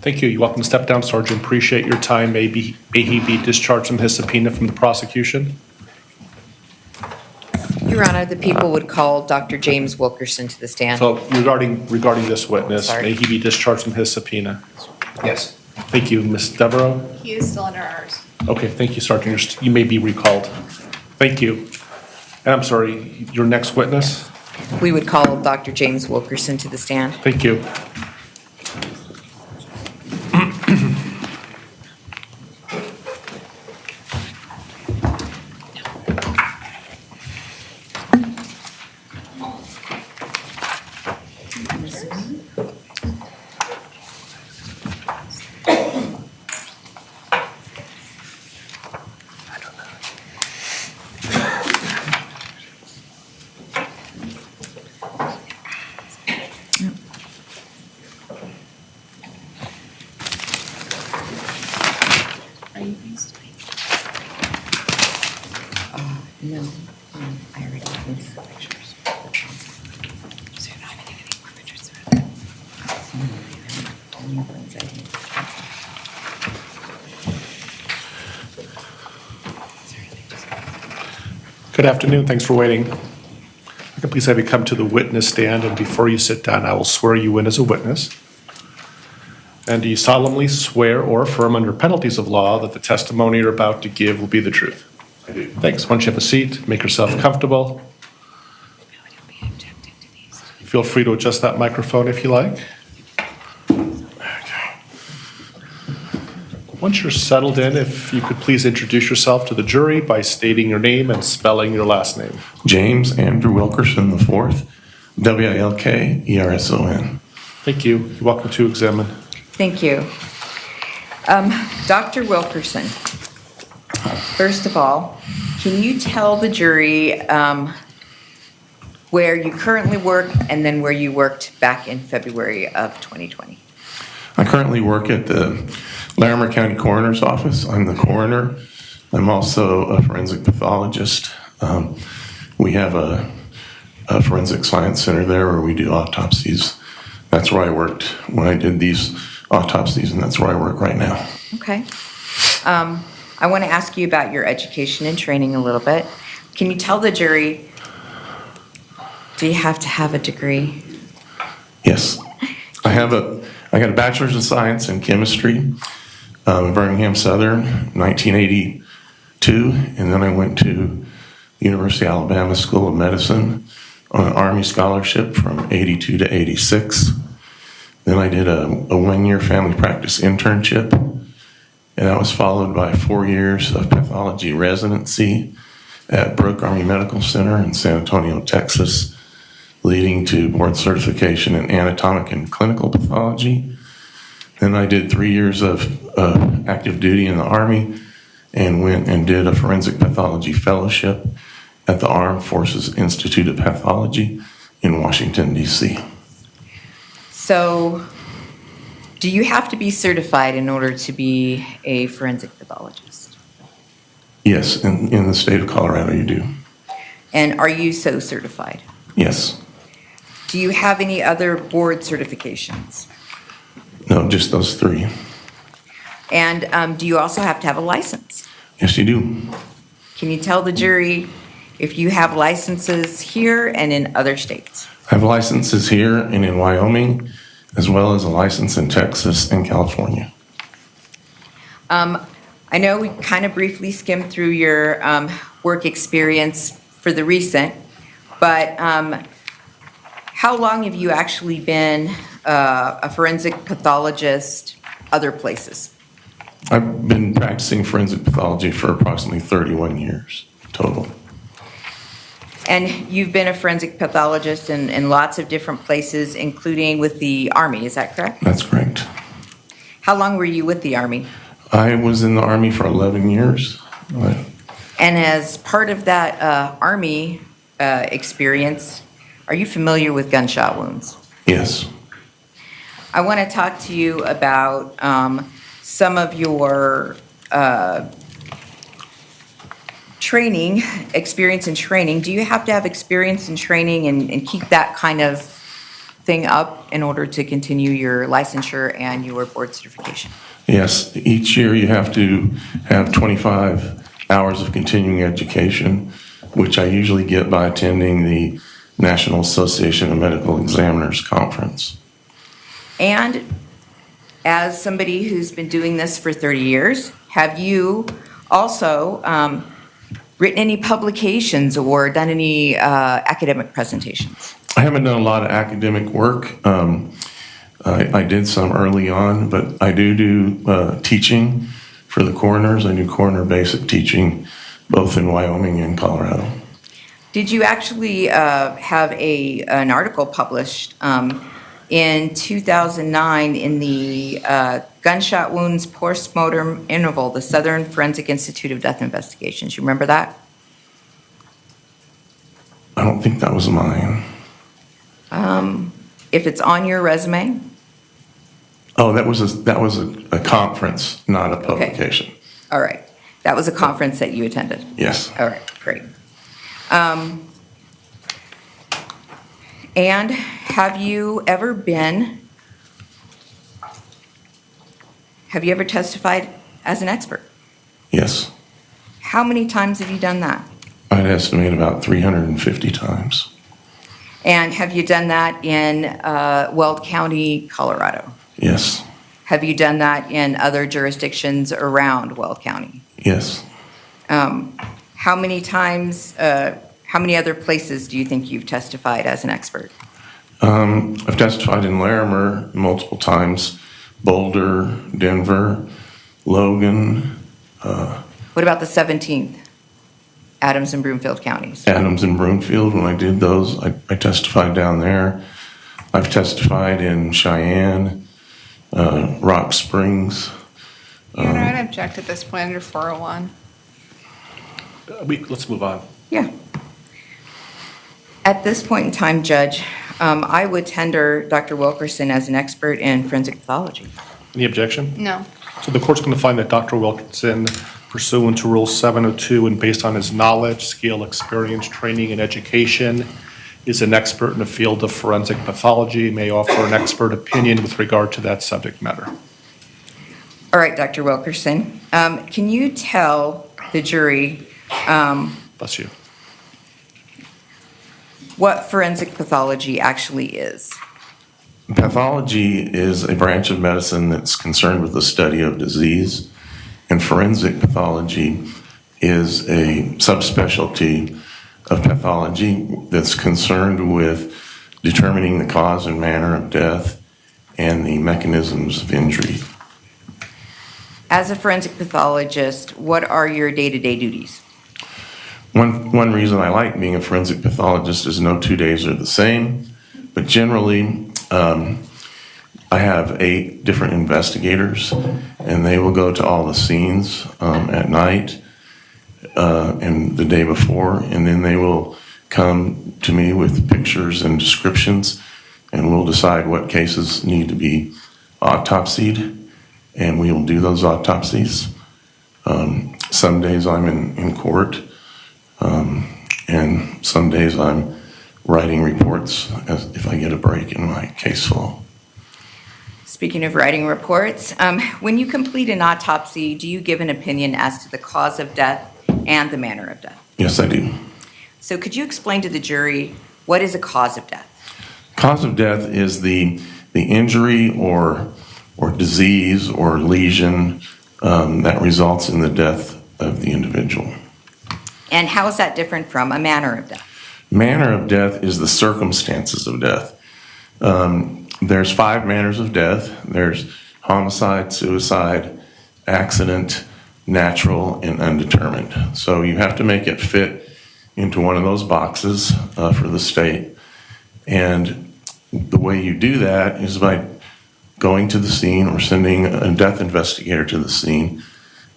Thank you. You're welcome to step down, Sergeant. Appreciate your time. May he be discharged from his subpoena from the prosecution. Your Honor, the people would call Dr. James Wilkerson to the stand. So regarding this witness, Sorry. may he be discharged from his subpoena. Yes. Thank you, Ms. Devereaux. He is still under ours. Okay, thank you, Sergeant. You may be recalled. Thank you. And I'm sorry, your next witness? We would call Dr. James Wilkerson to the stand. Thank you. No, I already have the pictures. So you're not having any more pictures? Only ones I didn't. Good afternoon. Thanks for waiting. I can please have you come to the witness stand, and before you sit down, I will swear you in as a witness. And do you solemnly swear or affirm under penalties of law that the testimony you're about to give will be the truth? I do. Thanks. Why don't you have a seat, make yourself comfortable. Feel free to adjust that microphone if you like. Okay. Once you're settled in, if you could please introduce yourself to the jury by stating your name and spelling your last name. James Andrew Wilkerson IV, Wilkerson. Thank you. You're welcome to examine. Thank you. Dr. Wilkerson, first of all, can you tell the jury where you currently work and then where you worked back in February of 2020? I currently work at the Larimer County Coroner's Office. I'm the coroner. I'm also a forensic pathologist. We have a forensic science center there where we do autopsies. That's where I worked when I did these autopsies, and that's where I work right now. Okay. I want to ask you about your education and training a little bit. Can you tell the jury, do you have to have a degree? Yes. I got a bachelor's of science in chemistry at Birmingham Southern, 1982, and then I went to University of Alabama School of Medicine on an Army scholarship from 82 to 86. Then I did a 1-year family practice internship, and that was followed by 4 years of pathology residency at Brooke Army Medical Center in San Antonio, Texas, leading to board certification in anatomic and clinical pathology. Then I did 3 years of active duty in the Army and went and did a forensic pathology fellowship at the Armed Forces Institute of Pathology in Washington, D.C. So, do you have to be certified in order to be a forensic pathologist? Yes, in the state of Colorado you do. And are you so certified? Yes. Do you have any other board certifications? No, just those 3. And do you also have to have a license? Yes, you do. Can you tell the jury if you have licenses here and in other states? I have licenses here and in Wyoming, as well as a license in Texas and California. I know we kind of briefly skimmed through your work experience for the recent, but how long have you actually been a forensic pathologist other places? I've been practicing forensic pathology for approximately 31 years total. And you've been a forensic pathologist in lots of different places, including with the Army, is that correct? That's correct. How long were you with the Army? I was in the Army for 11 years. And as part of that Army experience, are you familiar with gunshot wounds? Yes. I want to talk to you about some of your training, experience in training. Do you have to have experience in training and keep that kind of thing up in order to continue your licensure and your board certification? Yes. Each year you have to have 25 hours of continuing education, which I usually get by attending the National Association of Medical Examiners Conference. And as somebody who's been doing this for 30 years, have you also written any publications or done any academic presentations? I haven't done a lot of academic work. I did some early on, but I do teaching for the coroners. I do coroner basic teaching both in Wyoming and Colorado. Did you actually have an article published in 2009 in the Gunshot Wounds Postmortem Interval, the Southern Forensic Institute of Death Investigations? You remember that? I don't think that was mine. If it's on your resume? Oh, that was a conference, not a publication. All right. That was a conference that you attended? Yes. All right, great. And have you ever testified as an expert? Yes. How many times have you done that? I'd estimate about 350 times. And have you done that in Weld County, Colorado? Yes. Have you done that in other jurisdictions around Weld County? Yes. How many times, how many other places do you think you've testified as an expert? I've testified in Larimer multiple times, Boulder, Denver, Logan. What about the 17th? Adams and Broomfield counties? Adams and Broomfield, when I did those, I testified down there. I've testified in Cheyenne, Rock Springs. Your Honor, I'd object at this point under 401. Let's move on. Yeah. At this point in time, Judge, I would tender Dr. Wilkerson as an expert in forensic pathology. Any objection? No. So the court's going to find that Dr. Wilkinson, pursuant to Rule 702 and based on his knowledge, skill, experience, training, and education, is an expert in the field of forensic pathology, may offer an expert opinion with regard to that subject matter. All right, Dr. Wilkerson, can you tell the jury Bless you. what forensic pathology actually is? Pathology is a branch of medicine that's concerned with the study of disease, and forensic pathology is a subspecialty of pathology that's concerned with determining the cause and manner of death and the mechanisms of injury. As a forensic pathologist, what are your day-to-day duties? One reason I like being a forensic pathologist is no 2 days are the same, but generally I have 8 different investigators, and they will go to all the scenes at night and the day before, and then they will come to me with pictures and descriptions, and we'll decide what cases need to be autopsied, and we will do those autopsies. Some days I'm in court, and some days I'm writing reports if if I get a break in my case flow. Speaking of writing reports, when you complete an autopsy, do you give an opinion as to the cause of death and the manner of death? Yes, I do. So could you explain to the jury what is a cause of death? Cause of death is the injury or disease or lesion that results in the death of the individual. And how is that different from a manner of death? Manner of death is the circumstances of death. There's 5 manners of death. There's homicide, suicide, accident, natural, and undetermined. So you have to make it fit into one of those boxes for the state. And the way you do that is by going to the scene or sending a death investigator to the scene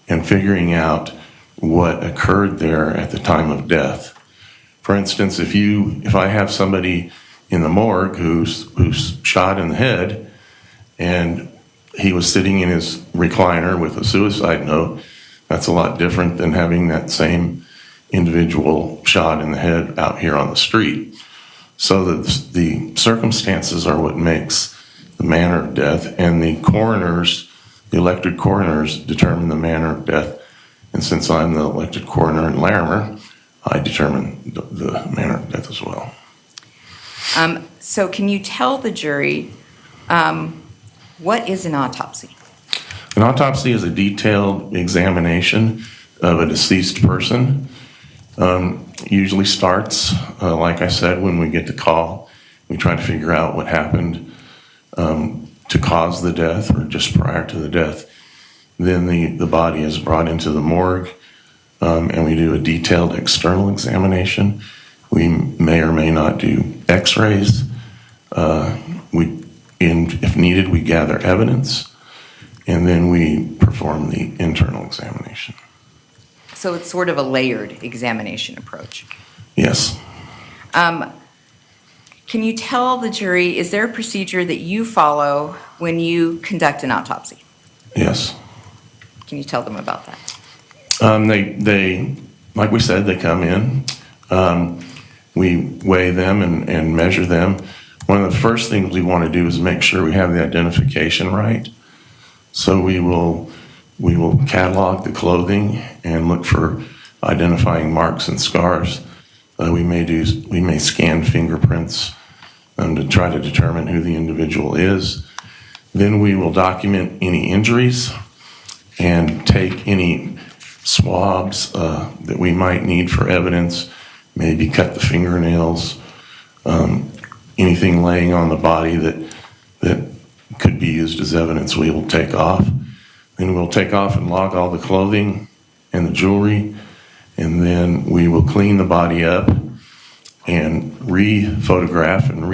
and figuring out what occurred there at the time of death. For instance, if I have somebody in the morgue who's shot in the head and he was sitting in his recliner with a suicide note, that's a lot different than having that same individual shot in the head out here on the street. So that the circumstances are what makes the manner of death, and the elected coroners determine the manner of death. And since I'm the elected coroner in Larimer, I determine the manner of death as well. So can you tell the jury what is an autopsy? An autopsy is a detailed examination of a deceased person. Usually starts, like I said, when we get the call. We try to figure out what happened to cause the death or just prior to the death. Then the body is brought into the morgue, and we do a detailed external examination. We may or may not do x-rays. If needed, we gather evidence, and then we perform the internal examination. So it's sort of a layered examination approach. Yes. Can you tell the jury, is there a procedure that you follow when you conduct an autopsy? Yes. Can you tell them about that? They, like we said, they come in. We weigh them and measure them. One of the first things we want to do is make sure we have the identification right. So we will catalog the clothing and look for identifying marks and scars. We may scan fingerprints to try to determine who the individual is. Then we will document any injuries and take any swabs that we might need for evidence, maybe cut the fingernails, anything laying on the body that could be used as evidence we will take off. Then we'll take off and log all the clothing and the jewelry, and then we will clean the body up and re-photograph and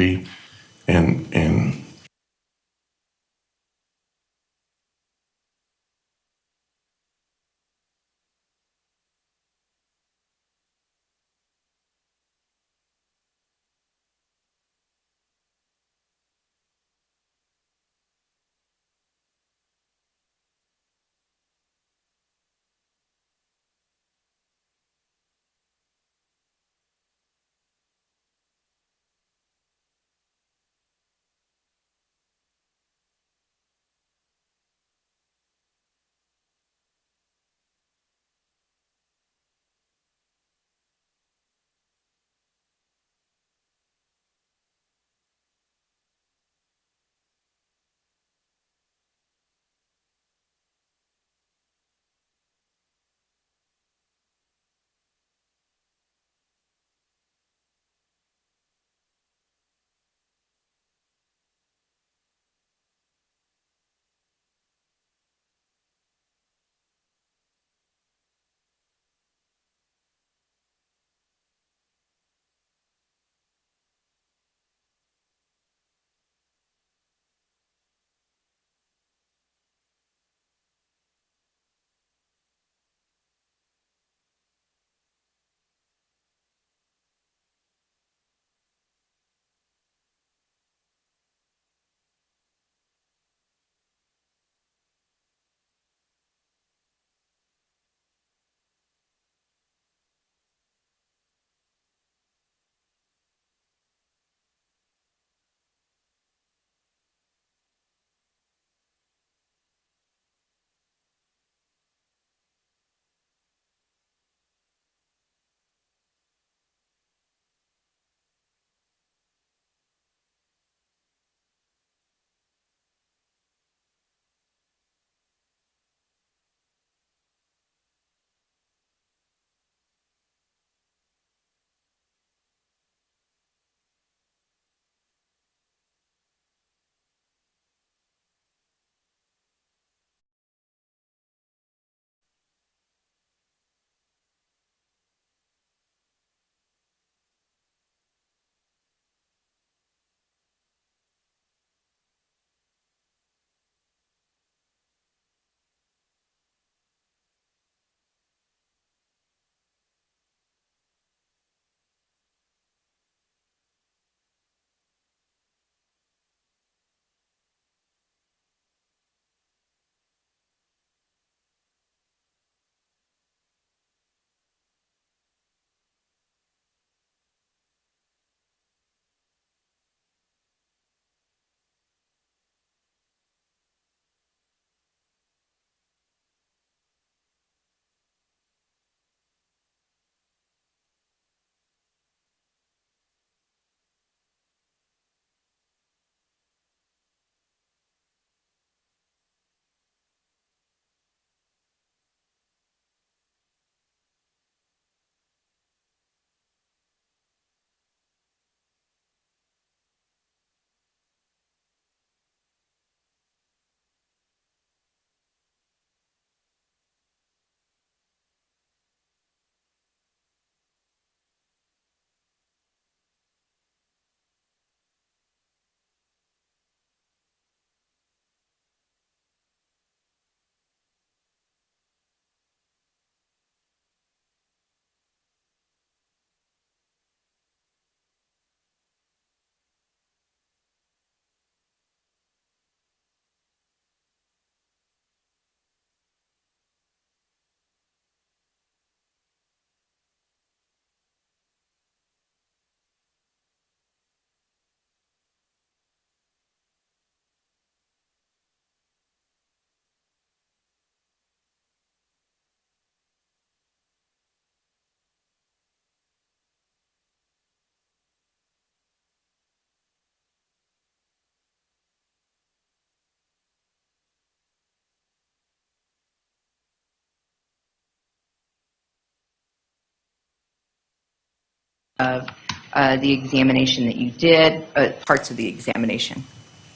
of the examination that you did, parts of the examination?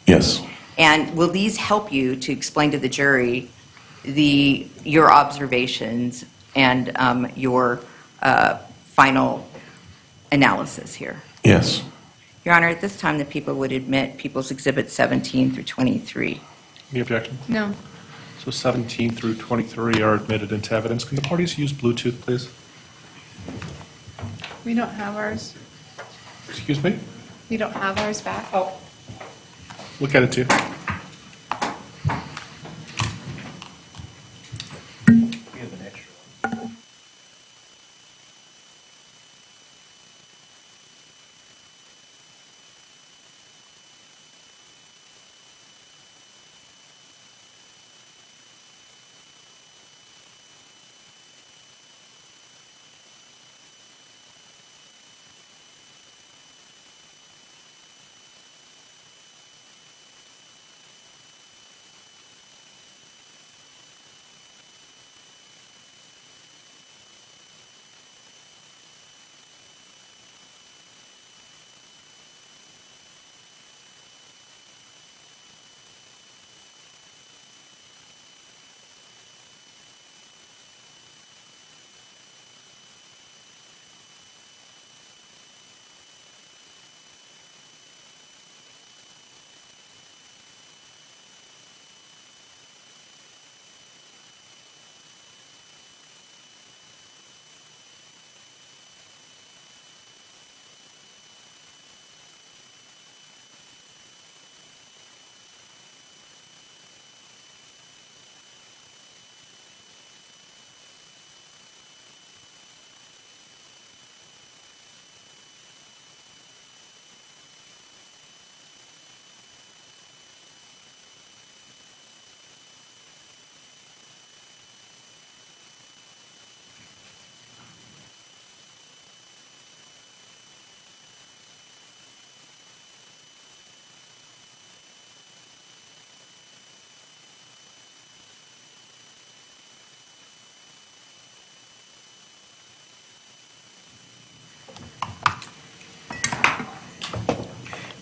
Yes. And will these help you to explain to the jury your observations and your final analysis here? Yes. Your Honor, at this time, the people would admit People's Exhibits 17 through 23. Any objection? No. So 17 through 23 are admitted into evidence. Can the parties use Bluetooth, please? We don't have ours. Excuse me? We don't have ours back. Oh. Look at it too. We have an extra one.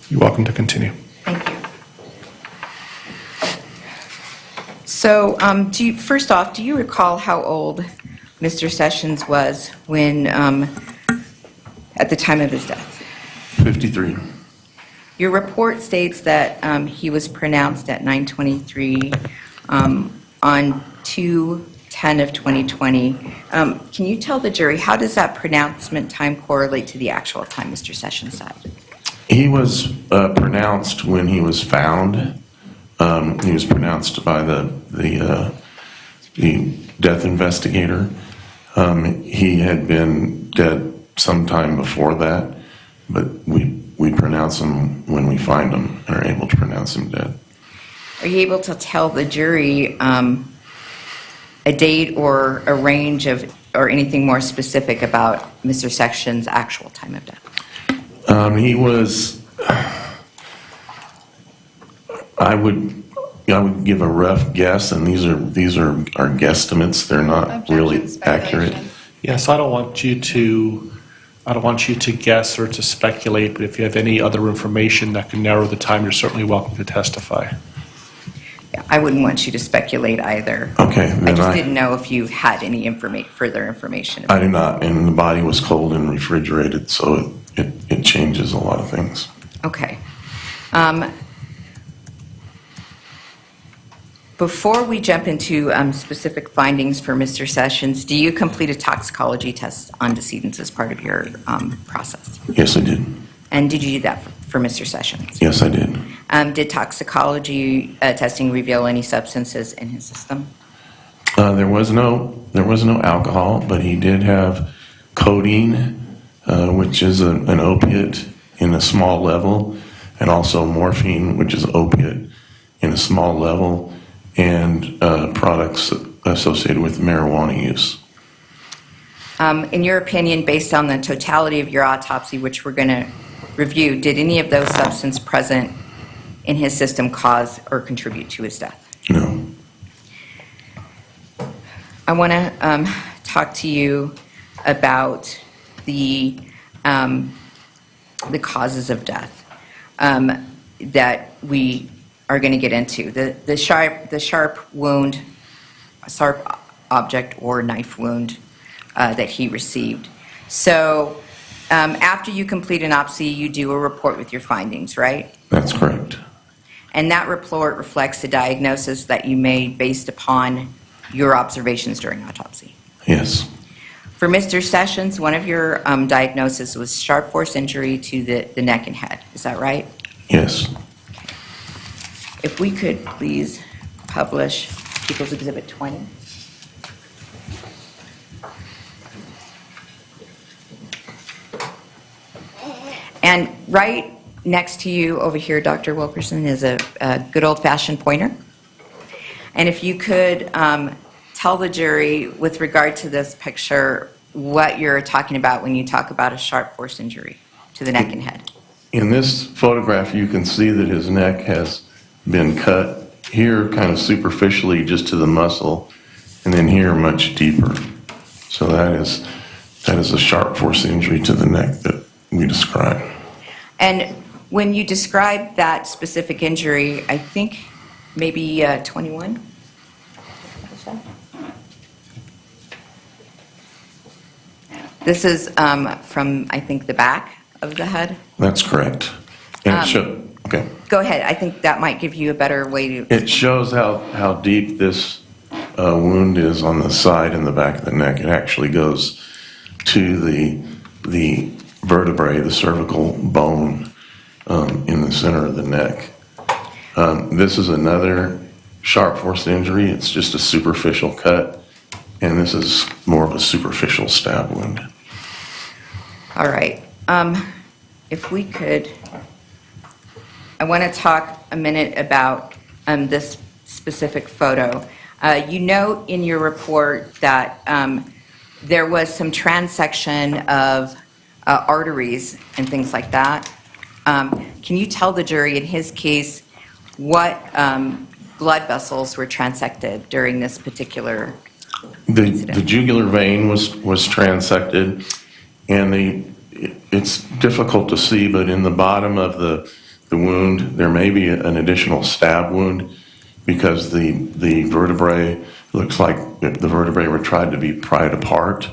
You're welcome to continue. Thank you. So, first off, do you recall how old Mr. Sessions was when, at the time of his death? 53. Your report states that he was pronounced at 9:23 on 2/10 of 2020. Can you tell the jury, how does that pronouncement time correlate to the actual time Mr. Sessions died? He was pronounced when he was found. He was pronounced by the death investigator. He had been dead sometime before that, but we pronounce him when we find him and are able to pronounce him dead. Are you able to tell the jury a date or a range of, or anything more specific about Mr. Sessions' actual time of death? He was, I would give a rough guess, and these are our guesstimates. They're not really Objection, accurate. speculation. Yes, I don't want you to guess or to speculate, but if you have any other information that can narrow the time, you're certainly welcome to testify. Yeah, I wouldn't want you to speculate either. Okay, I then just didn't know if you had any further information. I do not, and the body was cold and refrigerated, so it changes a lot of things. Okay. Before we jump into specific findings for Mr. Sessions, do you complete a toxicology test on decedents as part of your process? Yes, I did. And did you do that for Mr. Sessions? Yes, I did. Did toxicology testing reveal any substances in his system? There was no alcohol, but he did have codeine, which is an opiate in a small level, and also morphine, which is opiate in a small level, and products associated with marijuana use. In your opinion, based on the totality of your autopsy, which we're going to review, did any of those substances present in his system cause or contribute to his death? No. I want to talk to you about the the causes of death that we are going to get into. The sharp wound, sharp object or knife wound that he received. So after you complete an autopsy, you do a report with your findings, right? That's correct. And that report reflects the diagnosis that you made based upon your observations during autopsy. Yes. For Mr. Sessions, one of your diagnoses was sharp force injury to the neck and head. Is that right? Yes. If we could please publish People's Exhibit 20. And right next to you over here, Dr. Wilkerson, is a good old-fashioned pointer. And if you could tell the jury with regard to this picture what you're talking about when you talk about a sharp force injury to the neck and head. In this photograph, you can see that his neck has been cut here kind of superficially just to the muscle, and then here much deeper. So that is a sharp force injury to the neck that we describe. And when you describe that specific injury, I think maybe 21? This is from, I think, the back of the head. That's correct. And okay. Go ahead. I think that might give you a better way to... It shows how deep this wound is on the side and the back of the neck. It actually goes to the vertebrae, the cervical bone in the center of the neck. This is another sharp force injury. It's just a superficial cut, and this is more of a superficial stab wound. All right. If we could, I want to talk a minute about this specific photo. You note in your report that there was some transection of arteries and things like that. Can you tell the jury, in his case, what blood vessels were transected during this particular incident? The jugular vein was transected, and it's difficult to see, but in the bottom of the wound, there may be an additional stab wound because the vertebrae, looks like the vertebrae were tried to be pried apart,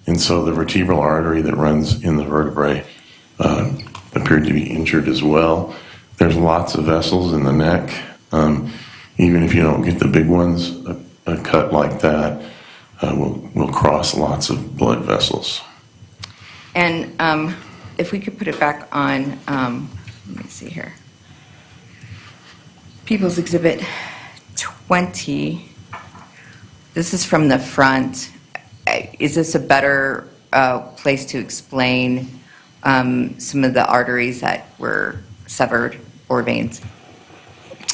and so the vertebral artery that runs in the vertebrae appeared to be injured as well. There's lots of vessels in the neck. Even if you don't get the big ones, a cut like that will cross lots of blood vessels. And if we could put it back on, let me see here. People's Exhibit 20. This is from the front. Is this a better place to explain some of the arteries that were severed or veins?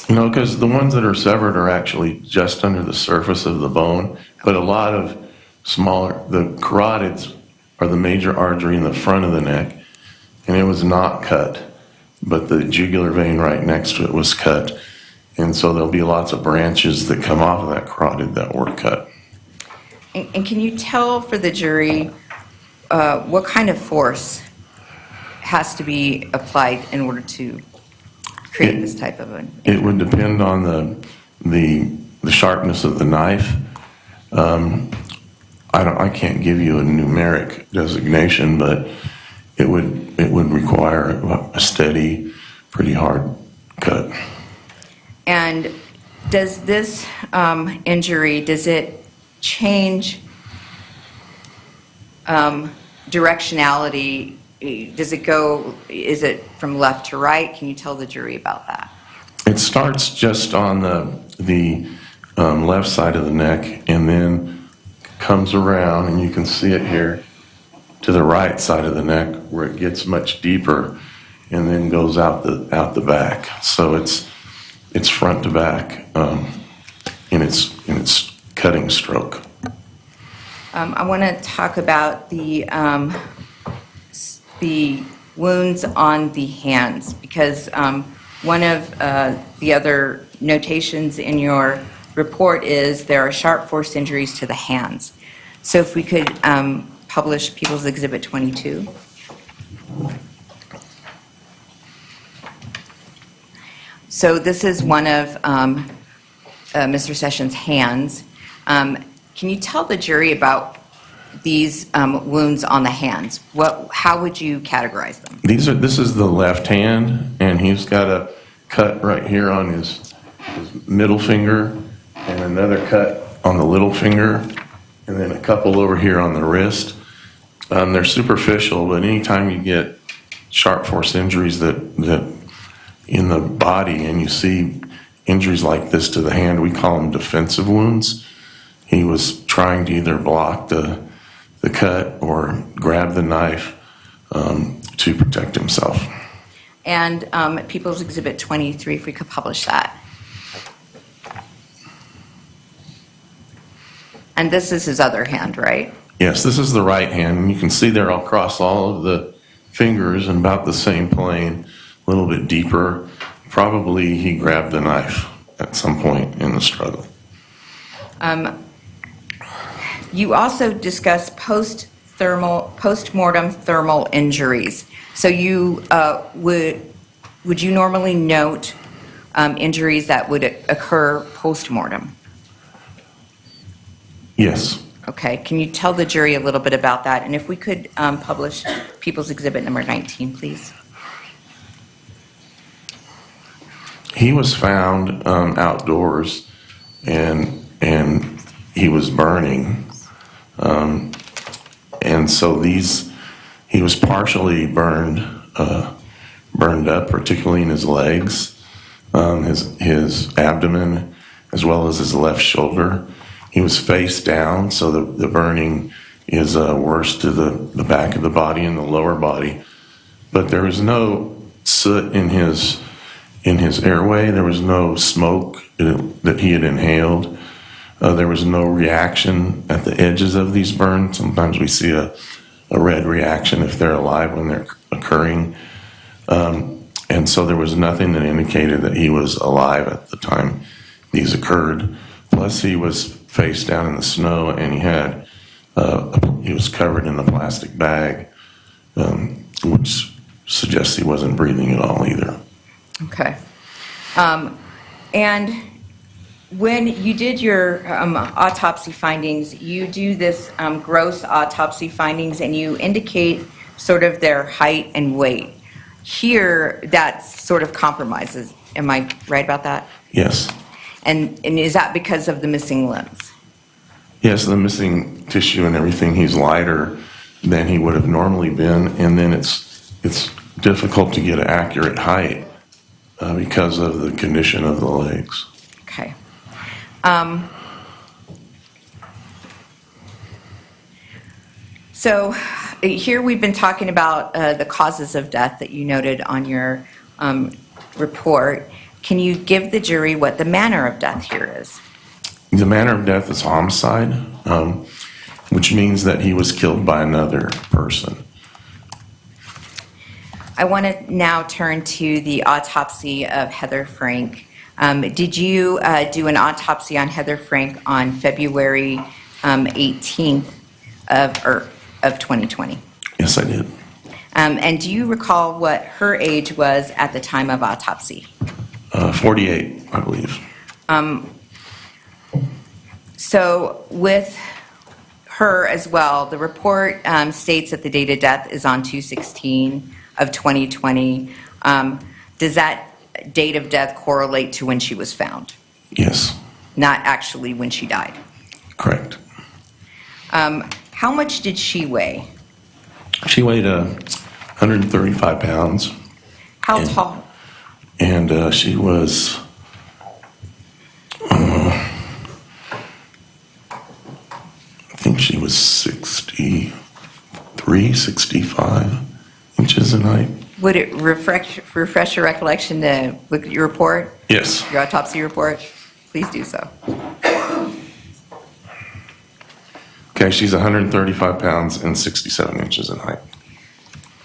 No, because the ones that are severed are actually just under the surface of the bone, but a lot of the carotids are the major artery in the front of the neck, and it was not cut, but the jugular vein right next to it was cut, and so there'll be lots of branches that come off of that carotid that were cut. And can you tell for the jury what kind of force has to be applied in order to create this type of an injury? It would depend on the sharpness of the knife. I can't give you a numeric designation, but it would require a steady, pretty hard cut. And does this injury, does it change directionality? Does it go, is it from left to right? Can you tell the jury about that? It starts just on the left side of the neck and then comes around, and you can see it here to the right side of the neck where it gets much deeper and then goes out the back. So it's front to back in its cutting stroke. I want to talk about the wounds on the hands, because one of the other notations in your report is there are sharp force injuries to the hands. So if we could publish People's Exhibit 22. So this is one of Mr. Sessions' hands. Can you tell the jury about these wounds on the hands? How would you categorize them? This is the left hand, and he's got a cut right here on his middle finger, and another cut on the little finger, and then a couple over here on the wrist. They're superficial, but anytime you get sharp force injuries that in the body, and you see injuries like this to the hand, we call them defensive wounds. He was trying to either block the cut or grab the knife to protect himself. And People's Exhibit 23, if we could publish that. And this is his other hand, right? Yes, this is the right hand, and you can see there across all of the fingers in about the same plane, a little bit deeper. Probably he grabbed the knife at some point in the struggle. You also discussed post-mortem thermal injuries. So you would you normally note injuries that would occur post-mortem? Yes. Okay, can you tell the jury a little bit about that? And if we could publish People's Exhibit number 19, please. He was found outdoors, and he was burning. And so he was partially burned up, particularly in his legs, his abdomen, as well as his left shoulder. He was face down, so the burning is worse to the back of the body and the lower body. But there was no soot in his airway. There was no smoke that he had inhaled. There was no reaction at the edges of these burns. Sometimes we see a red reaction if they're alive when they're occurring. And so there was nothing that indicated that he was alive at the time these occurred. Plus he was face down in the snow, and he was covered in a plastic bag, which suggests he wasn't breathing at all either. Okay. And when you did your autopsy findings, you do this gross autopsy findings, and you indicate sort of their height and weight. Here, that sort of compromises. Am I right about that? Yes. And is that because of the missing limbs? Yes, the missing tissue and everything. He's lighter than he would have normally been, and then it's difficult to get an accurate height because of the condition of the legs. Okay. So here we've been talking about the causes of death that you noted on your report. Can you give the jury what the manner of death here is? The manner of death is homicide, which means that he was killed by another person. I want to now turn to the autopsy of Heather Frank. Did you do an autopsy on Heather Frank on February 18th of 2020? Yes, I did. And do you recall what her age was at the time of autopsy? 48, I believe. So with her as well, the report states that the date of death is on 2/16 of 2020. Does that date of death correlate to when she was found? Yes. Not actually when she died? Correct. How much did she weigh? She weighed 135 pounds. How tall? And she was, I think she was 63, 65 inches in height. Would it refresh your recollection to look at your report? Yes. Your autopsy report? Please do so. Okay, she's 135 pounds and 67 inches in height.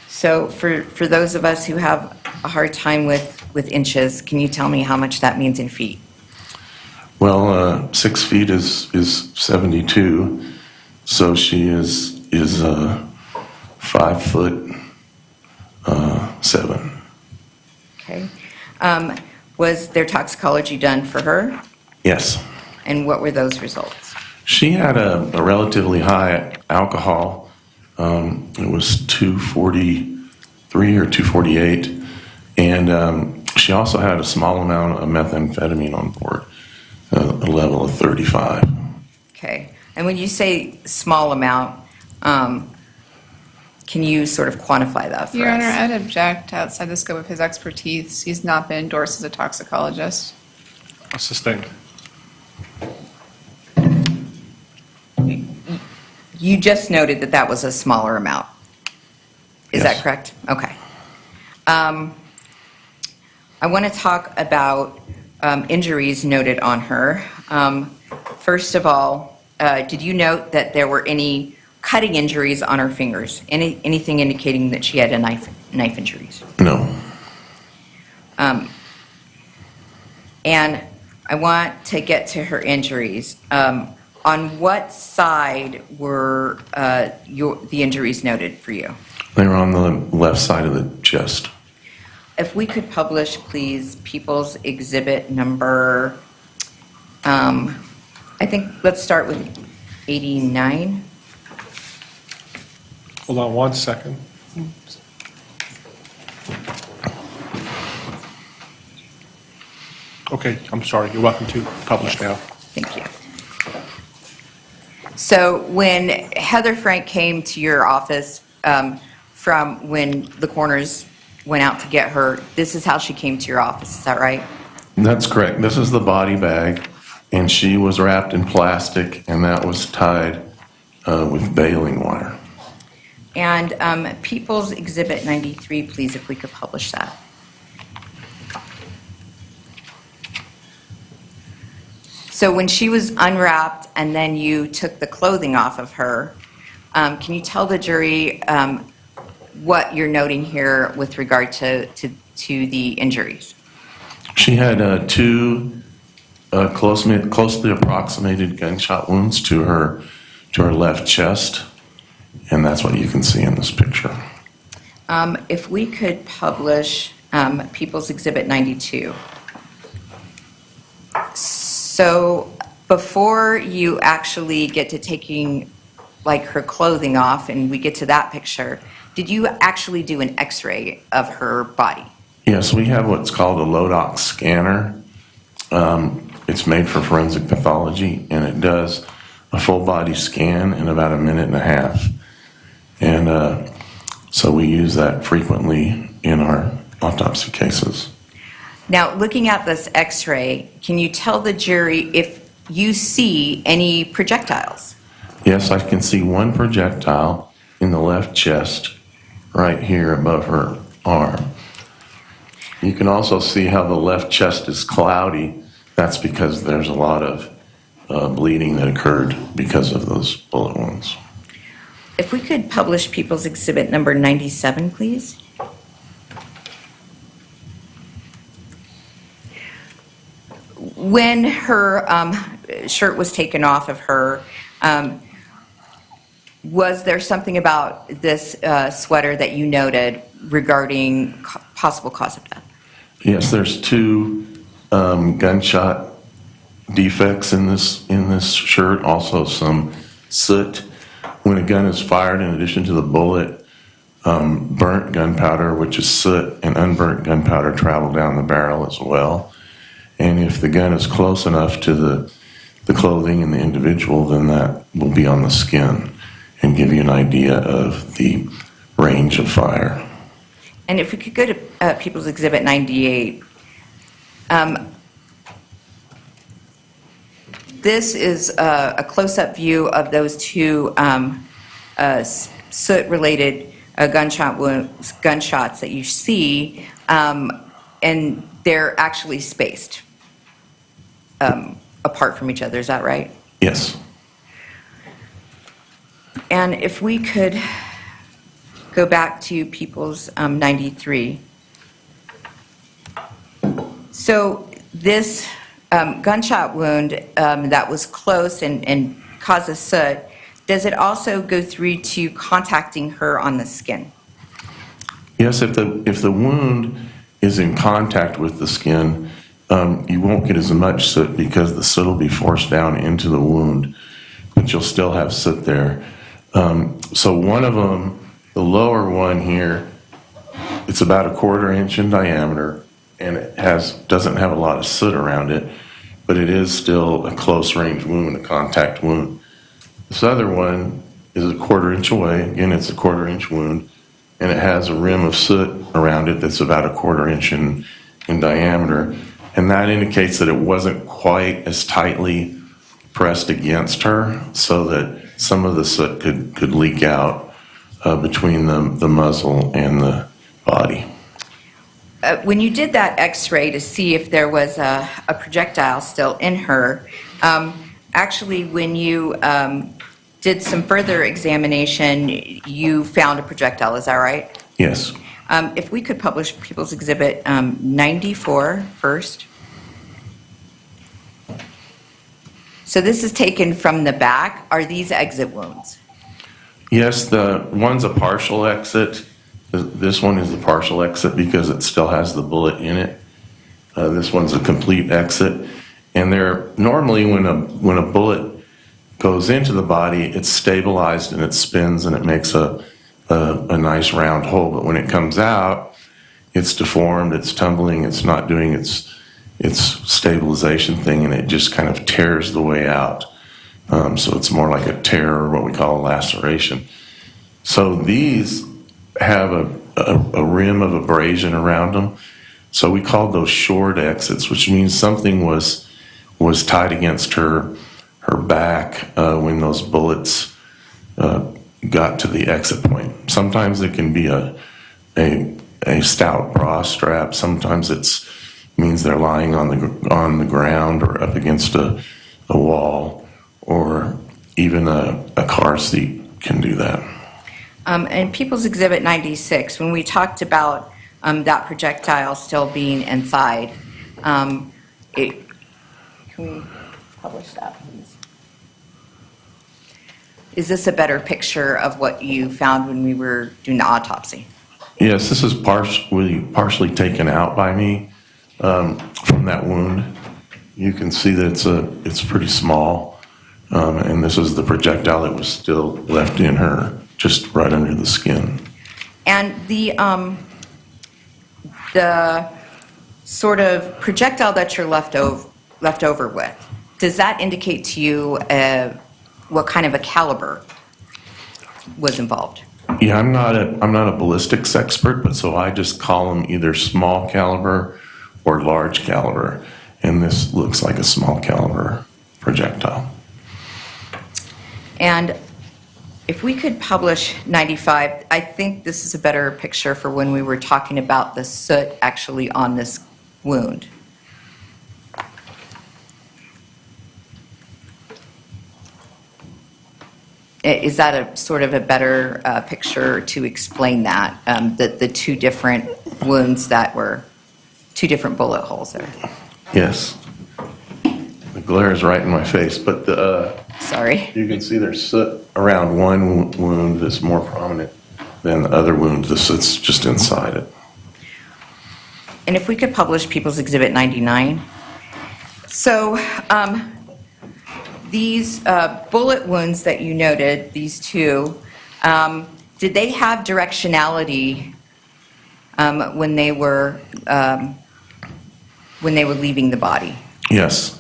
So for those of us who have a hard time with inches, can you tell me how much that means in feet? Well, 6 feet is 72, so she is 5'7". Okay. Was there toxicology done for her? Yes. And what were those results? She had a relatively high alcohol. It was 243 or 248. And she also had a small amount of methamphetamine on board, a level of 35. Okay. And when you say small amount, can you sort of quantify that for Your Honor, us? I'd object outside the scope of his expertise. He's not been endorsed as a toxicologist. Sustained. You just noted that that was a smaller amount. Is Yes. that correct? Okay. I want to talk about injuries noted on her. First of all, did you note that there were any cutting injuries on her fingers? Anything indicating that she had a knife injuries? No. And I want to get to her injuries. On what side were the injuries noted for you? They were on the left side of the chest. If we could publish, please, People's Exhibit number, I think, let's start with 89. Hold on one second. Okay, I'm sorry. You're welcome to publish now. Thank you. So when Heather Frank came to your office from when the coroners went out to get her, this is how she came to your office, is that right? That's correct. This is the body bag, and she was wrapped in plastic, and that was tied with baling wire. And People's Exhibit 93, please, if we could publish that. So when she was unwrapped and then you took the clothing off of her, can you tell the jury what you're noting here with regard to the injuries? She had two closely approximated gunshot wounds to her left chest, and that's what you can see in this picture. If we could publish People's Exhibit 92. So before you actually get to taking like her clothing off and we get to that picture, did you actually do an x-ray of her body? Yes, we have what's called a Lodox scanner. It's made for forensic pathology, and it does a full body scan in about a minute and a half. And so we use that frequently in our autopsy cases. Now, looking at this x-ray, can you tell the jury if you see any projectiles? Yes, I can see one projectile in the left chest right here above her arm. You can also see how the left chest is cloudy. That's because there's a lot of bleeding that occurred because of those bullet wounds. If we could publish People's Exhibit number 97, please. When her shirt was taken off of her, was there something about this sweater that you noted regarding possible cause of death? Yes, there's two gunshot defects in this shirt, also some soot. When a gun is fired, in addition to the bullet, burnt gunpowder, which is soot, and unburnt gunpowder travel down the barrel as well. And if the gun is close enough to the clothing and the individual, then that will be on the skin and give you an idea of the range of fire. And if we could go to People's Exhibit 98. This is a close-up view of those two soot-related gunshots that you see, and they're actually spaced apart from each other. Is that right? Yes. And if we could go back to People's 93. So this gunshot wound that was close and causes soot, does it also go through to contacting her on the skin? Yes, if the wound is in contact with the skin, you won't get as much soot because the soot will be forced down into the wound, but you'll still have soot there. So one of them, the lower one here, it's about a 1/4 inch in diameter, and it doesn't have a lot of soot around it, but it is still a close range wound, a contact wound. This other one is a 1/4 inch away. Again, it's a 1/4 inch wound, and it has a rim of soot around it that's about a 1/4 inch in diameter. And that indicates that it wasn't quite as tightly pressed against her, so that some of the soot could leak out between the muzzle and the body. When you did that x-ray to see if there was a projectile still in her, actually when you did some further examination, you found a projectile, is that right? Yes. If we could publish People's Exhibit 94 first. So this is taken from the back. Are these exit wounds? Yes, the one's a partial exit. This one is a partial exit because it still has the bullet in it. This one's a complete exit. And they're normally when a bullet goes into the body, it's stabilized and it spins and it makes a nice round hole. But when it comes out, it's deformed, it's tumbling, it's not doing its stabilization thing, and it just kind of tears the way out. So it's more like a tear, or what we call a laceration. So these have a rim of abrasion around them. So we called those shored exits, which means something was tied against her back when those bullets got to the exit point. Sometimes it can be a stout bra strap. Sometimes it's means they're lying on the ground or up against a wall, or even a car seat can do that. And People's Exhibit 96, when we talked about that projectile still being inside, can we publish that, please? Is this a better picture of what you found when we were doing the autopsy? Yes, this is partially taken out by me from that wound. You can see that it's pretty small, and this is the projectile that was still left in her, just right under the skin. And the sort of projectile that you're left over with, does that indicate to you what kind of a caliber was involved? Yeah, I'm not a ballistics expert, but so I just call them either small caliber or large caliber, and this looks like a small caliber projectile. And if we could publish 95, I think this is a better picture for when we were talking about the soot actually on this wound. Is that a sort of a better picture to explain that, the two different wounds that were two different bullet holes there? Yes. The glare is right in my face, but Sorry. you can see there's soot around one wound that's more prominent than the other wound. The soot's just inside it. And if we could publish People's Exhibit 99. So these bullet wounds that you noted, these two, did they have directionality when they were leaving the body? Yes.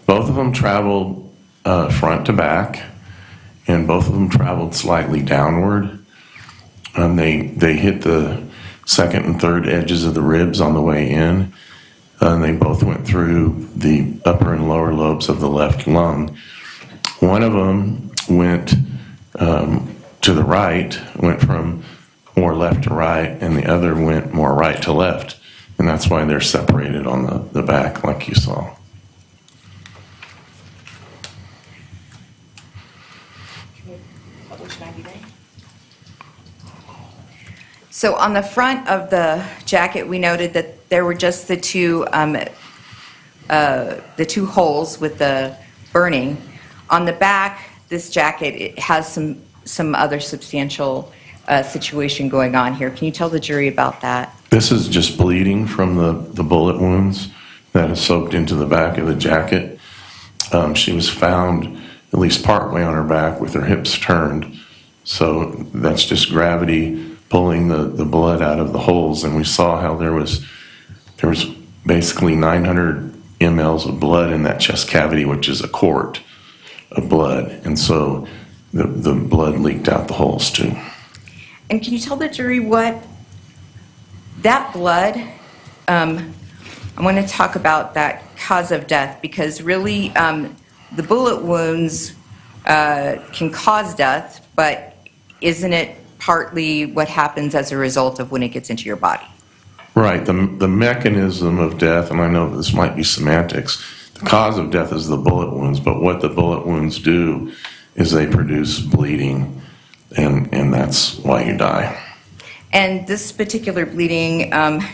Both of them traveled front to back, and both of them traveled slightly downward. They hit the second and third edges of the ribs on the way in, and they both went through the upper and lower lobes of the left lung. One of them went to the right, went from more left to right, and the other went more right to left, and that's why they're separated on the back like you saw. So on the front of the jacket, we noted that there were just the two holes with the burning. On the back, this jacket, it has some other substantial situation going on here. Can you tell the jury about that? This is just bleeding from the bullet wounds. that is soaked into the back of the jacket. She was found at least partway on her back with her hips turned. So that's just gravity pulling the blood out of the holes. And we saw how there was basically 900 mLs of blood in that chest cavity, which is a quart of blood. And so the blood leaked out the holes too. And can you tell the jury what that blood, I want to talk about that cause of death, because really the bullet wounds can cause death, but isn't it partly what happens as a result of when it gets into your body? Right. The mechanism of death, and I know this might be semantics, the cause of death is the bullet wounds, but what the bullet wounds do is they produce bleeding, and that's why you die. And this particular bleeding,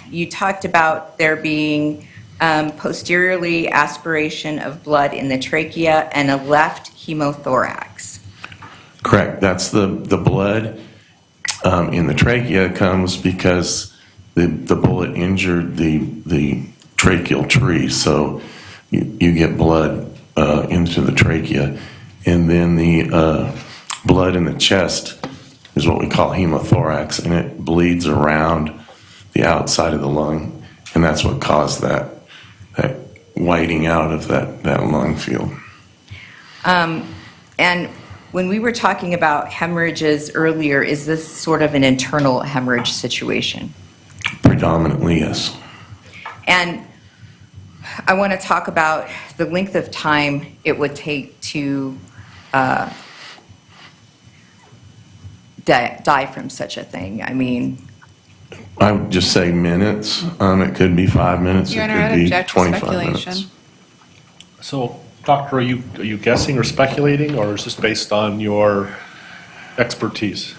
you talked about there being posteriorly aspiration of blood in the trachea and a left hemothorax. Correct. That's the blood in the trachea comes because the bullet injured the tracheal tree, so you get blood into the trachea, and then the blood in the chest is what we call hemothorax, and it bleeds around the outside of the lung, and that's what caused that whiting out of that lung field. And when we were talking about hemorrhages earlier, is this sort of an internal hemorrhage situation? Predominantly, yes. And I want to talk about the length of time it would take to die from such a thing. I mean, I would just say minutes. It could be 5 minutes. Your It Honor, could I'd be object to 25 speculation. minutes. So, Doctor, are you guessing or speculating, or is this based on your expertise?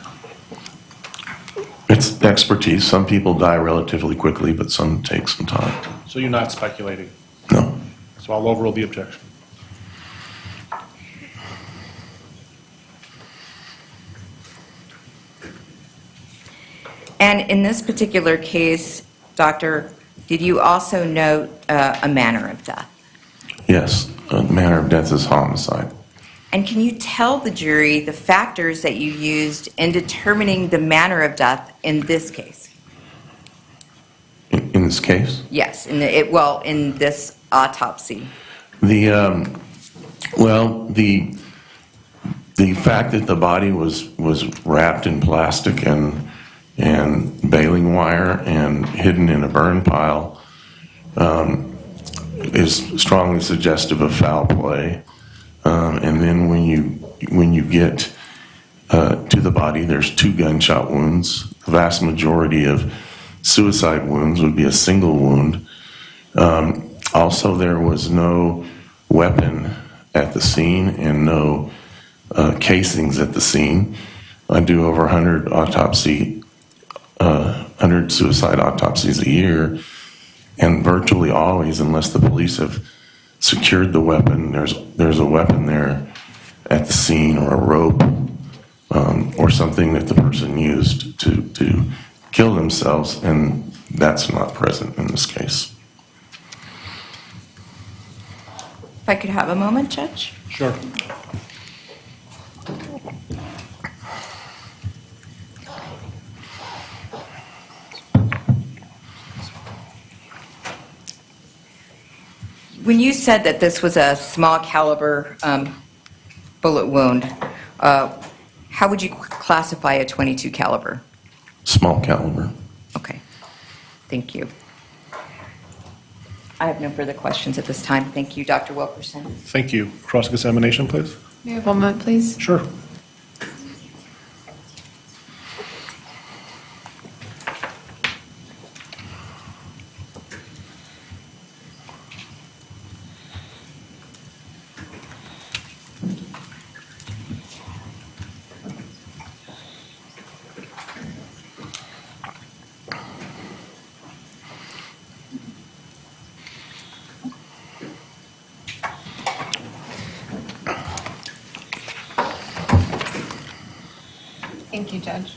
It's expertise. Some people die relatively quickly, but some take some time. So you're not speculating? No. So I'll overrule the objection. and in this particular case, Doctor, did you also note a manner of death? Yes. The manner of death is homicide. And can you tell the jury the factors that you used in determining the manner of death in this case? In this case? Yes, in this autopsy. The fact that the body was wrapped in plastic and baling wire and hidden in a burn pile is strongly suggestive of foul play. And then when you get to the body, there's 2 gunshot wounds. The vast majority of suicide wounds would be a single wound. Also, there was no weapon at the scene and no casings at the scene. I do over 100 suicide autopsies a year, and virtually always, unless the police have secured the weapon, there's a weapon there at the scene, or a rope, or something that the person used to kill themselves, and that's not present in this case. If I could have a moment, Judge? Sure. When you said that this was a small caliber bullet wound, how would you classify a .22 caliber? Small caliber. Okay, thank you. I have no further questions at this time. Thank you, Dr. Wilkerson. Thank you. Cross-examination, please. May I have 1 moment, please? Sure. Thank you, Judge.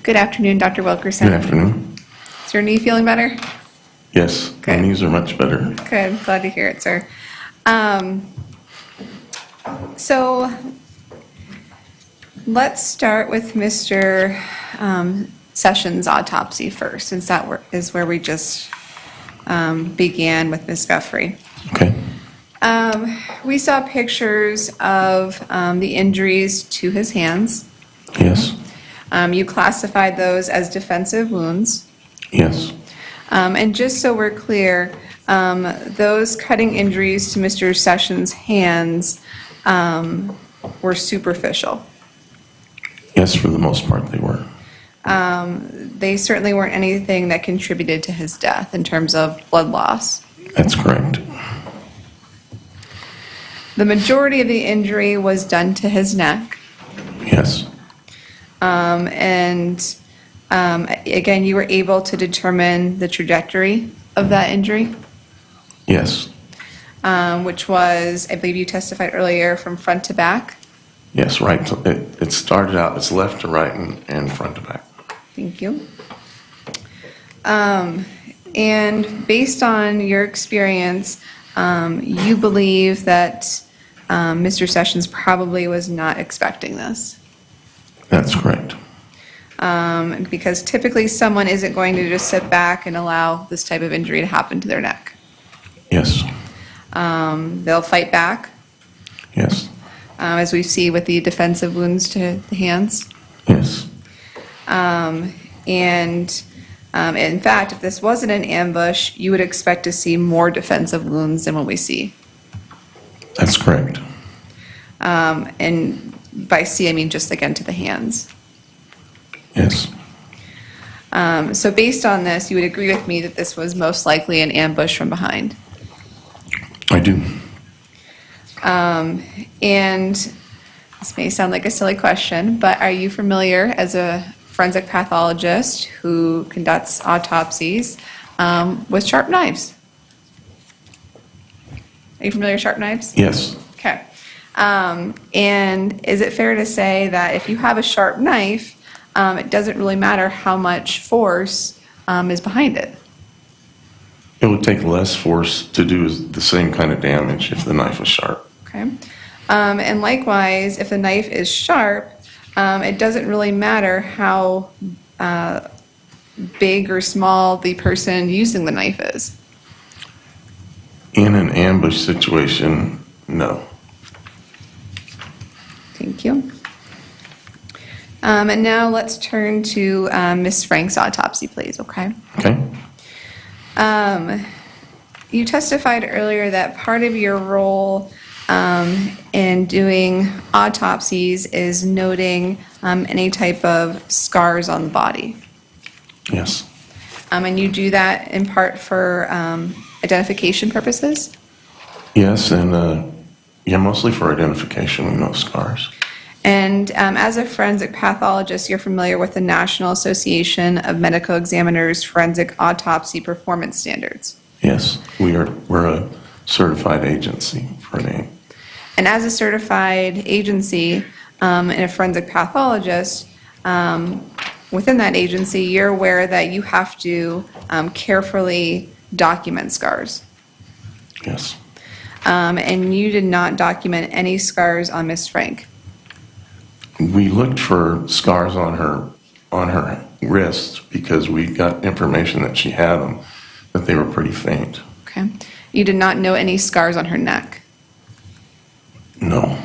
Good afternoon, Dr. Wilkerson. Good afternoon. Is your knee feeling better? Yes, my Good. knees are much better. Good, glad to hear it, sir. So let's start with Mr. Sessions' autopsy first, since that is where we just began with Ms. Guthrie. Okay, We saw pictures of the injuries to his hands. yes, You classified those as defensive wounds. yes, And just so we're clear, those cutting injuries to Mr. Sessions' hands were superficial. yes, for the most part they were. They certainly weren't anything that contributed to his death in terms of blood loss. That's correct. The majority of the injury was done to his neck. Yes, Again, you were able to determine the trajectory of that injury, yes, which was, I believe you testified earlier, from front to back. yes, right. It started out, it's left to right and front to back. Thank you. And based on your experience, you believe that Mr. Sessions probably was not expecting this. That's correct. Because typically someone isn't going to just sit back and allow this type of injury to happen to their neck. Yes, They'll fight back, yes, as we see with the defensive wounds to the hands. yes, In fact, if this wasn't an ambush, you would expect to see more defensive wounds than what we see. that's correct. And by see, I mean just again to the hands. Yes, So based on this, you would agree with me that this was most likely an ambush from behind. I do. And this may sound like a silly question, but are you familiar as a forensic pathologist who conducts autopsies with sharp knives? Are you familiar with sharp knives? Yes, Okay. And is it fair to say that if you have a sharp knife, it doesn't really matter how much force is behind it? it would take less force to do the same kind of damage if the knife was sharp. Okay. And likewise, if the knife is sharp, it doesn't really matter how big or small the person using the knife is. In an ambush situation, no. Thank you. And now let's turn to Ms. Frank's autopsy, please, okay? Okay? You testified earlier that part of your role in doing autopsies is noting any type of scars on the body. Yes, And you do that in part for identification purposes? yes, and yeah, mostly for identification with no scars. And as a forensic pathologist, you're familiar with the National Association of Medical Examiners Forensic Autopsy Performance Standards. Yes, we're a certified agency for name. And as a certified agency and a forensic pathologist, within that agency, you're aware that you have to carefully document scars. Yes, And you did not document any scars on Ms. Frank. we looked for scars on her wrists because we got information that she had them, that they were pretty faint. Okay. You did not know any scars on her neck. No.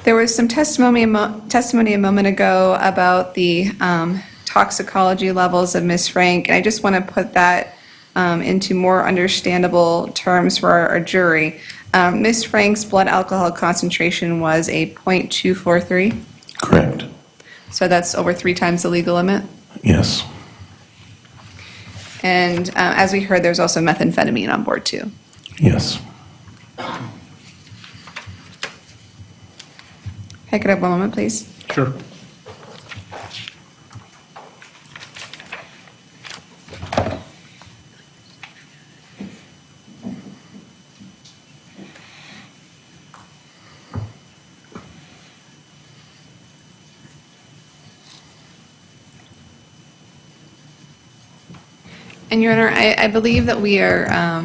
There was some testimony a moment ago about the toxicology levels of Ms. Frank, and I just want to put that into more understandable terms for our jury. Ms. Frank's blood alcohol concentration was a 0.243, Correct. so that's over 3 times the legal limit. Yes. And as we heard, there's also methamphetamine on board too. Yes. Hey, could I have 1 moment, please? Sure. And Your Honor, I believe that we are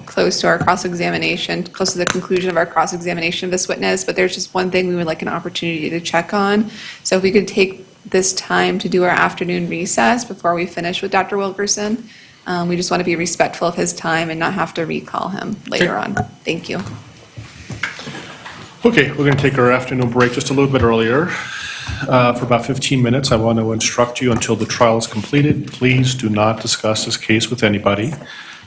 close to our cross-examination, close to the conclusion of our cross-examination of this witness, but there's just one thing we would like an opportunity to check on. So if we could take this time to do our afternoon recess before we finish with Dr. Wilkerson. We just want to be respectful of his time and not have to recall him later on. Thank you. Okay, we're going to take our afternoon break just a little bit earlier. For about 15 minutes, I want to instruct you until the trial is completed. Please do not discuss this case with anybody.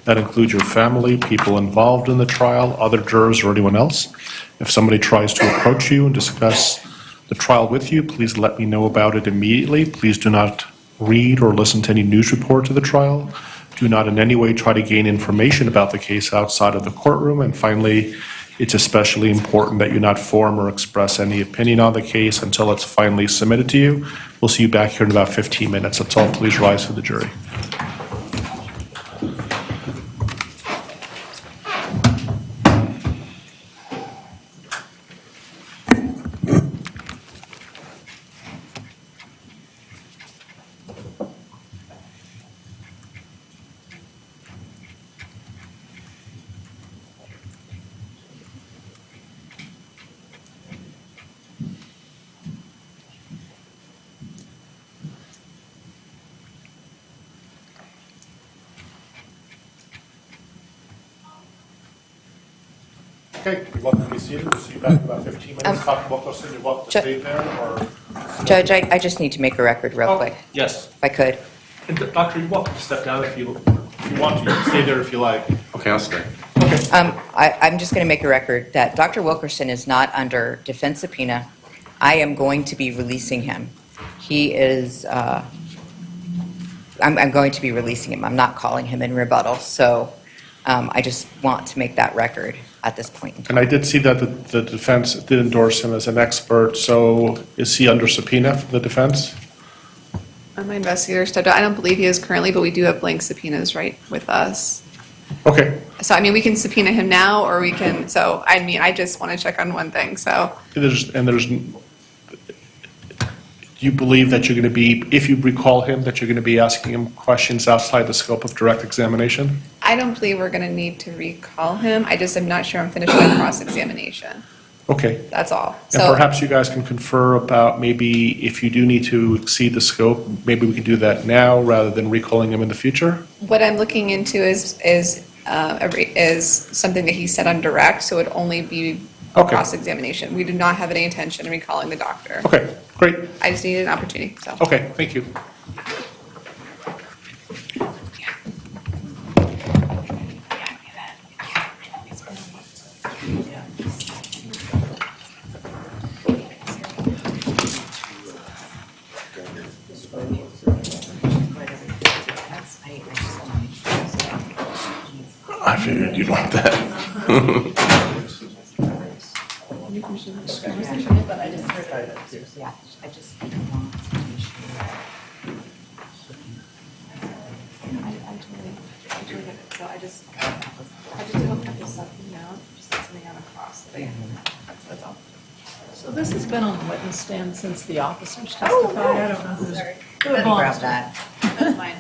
That includes your family, people involved in the trial, other jurors, or anyone else. If somebody tries to approach you and discuss the trial with you, please let me know about it immediately. Please do not read or listen to any news report of the trial. Do not in any way try to gain information about the case outside of the courtroom. And finally, it's especially important that you not form or express any opinion on the case until it's finally submitted to you. We'll see you back here in about 15 minutes. That's all. Please rise for the jury. Okay, you're welcome to be seated. We'll see you back in about 15 minutes. Dr. Wilkerson, you're welcome to stay there. Or... Judge, I just need to make a record real quick, Yes. if I could. And Doctor, you're welcome to step down if you want to. You can stay there if you like. Okay, I'll stay. Okay. I'm just going to make a record that Dr. Wilkerson is not under defense subpoena. I am going to be releasing him. He is, I'm going to be releasing him. I'm not calling him in rebuttal. So I just want to make that record at this point in time. And I did see that the defense did endorse him as an expert. So is he under subpoena from the defense? My investigator stepped out. I don't believe he is currently, but we do have blank subpoenas right with us. Okay. So, I mean, we can subpoena him now, or we can, so, I mean, I just want to check on one thing, so. Do you believe that you're going to be, if you recall him, that you're going to be asking him questions outside the scope of direct examination? I don't believe we're going to need to recall him. I just am not sure I'm finished with cross-examination. Okay. That's all. And So perhaps you guys can confer about maybe if you do need to exceed the scope, maybe we can do that now rather than recalling him in the future? what I'm looking into is something that he said on direct, so it would only be Okay. cross-examination. We do not have any intention of recalling the doctor. Okay, great. I just needed an opportunity, so. Okay, thank you. I figured you'd want that. So this has been on the witness stand since the officers testified. I don't know who's. Who belongs to. that. That's mine.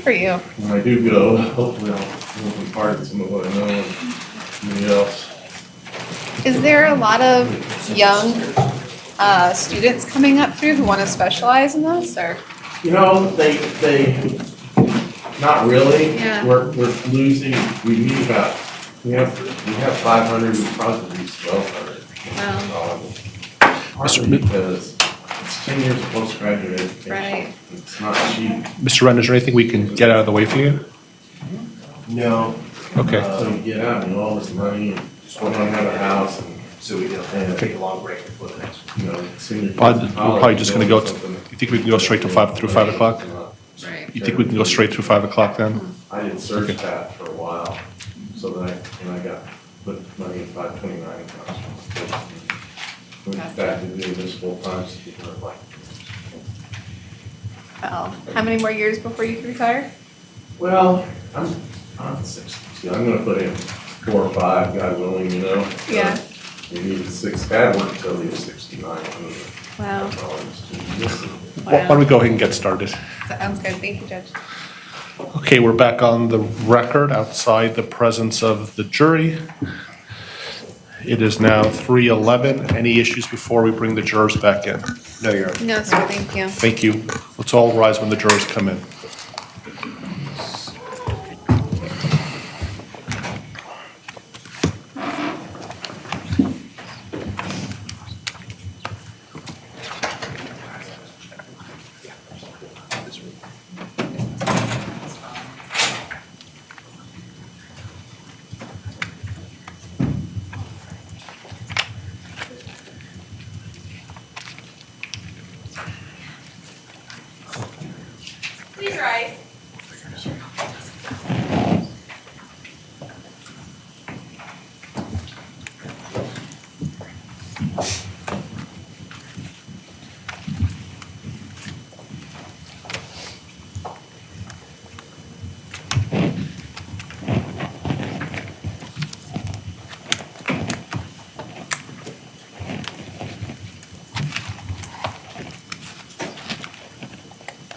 for you. When I do go, hopefully I'll impart some of what I know and somebody else. Is there a lot of young students coming up through who want to specialize in this, or? You know, they, not really. Yeah. We're losing, we need about, we have 500, we probably lose 1,200. Wow. Partly because it's 10 years of postgraduate education. Right. It's not cheap. Mr. Wren, is there anything we can get out of the way for you? No. Okay. So you get out and all this money and just want to have a house and, So we don't take a long break before the next one. you know, senior. kids We're in college, probably just gonna go, something. you think we can go straight to 5 o'clock? Right. You think we can go straight through 5 o'clock then? I did search that for a while, so that I got, put money in 529 accounts. Went back to doing this full time, so people are like, Well, how many more years before you can retire? well, I'm 60, so I'm gonna put in 4 or 5, God willing, you know? Yeah. Maybe even 6, Dad worked until he was 69. Wow. That's all I was doing. Why don't we go ahead and get started? Sounds good. Thank you, Judge. Okay, we're back on the record outside the presence of the jury. It is now 3:11. Any issues before we bring the jurors back in? No, Your Honor. No, sir, thank you. Thank you. Let's all rise when the jurors come in. Please rise.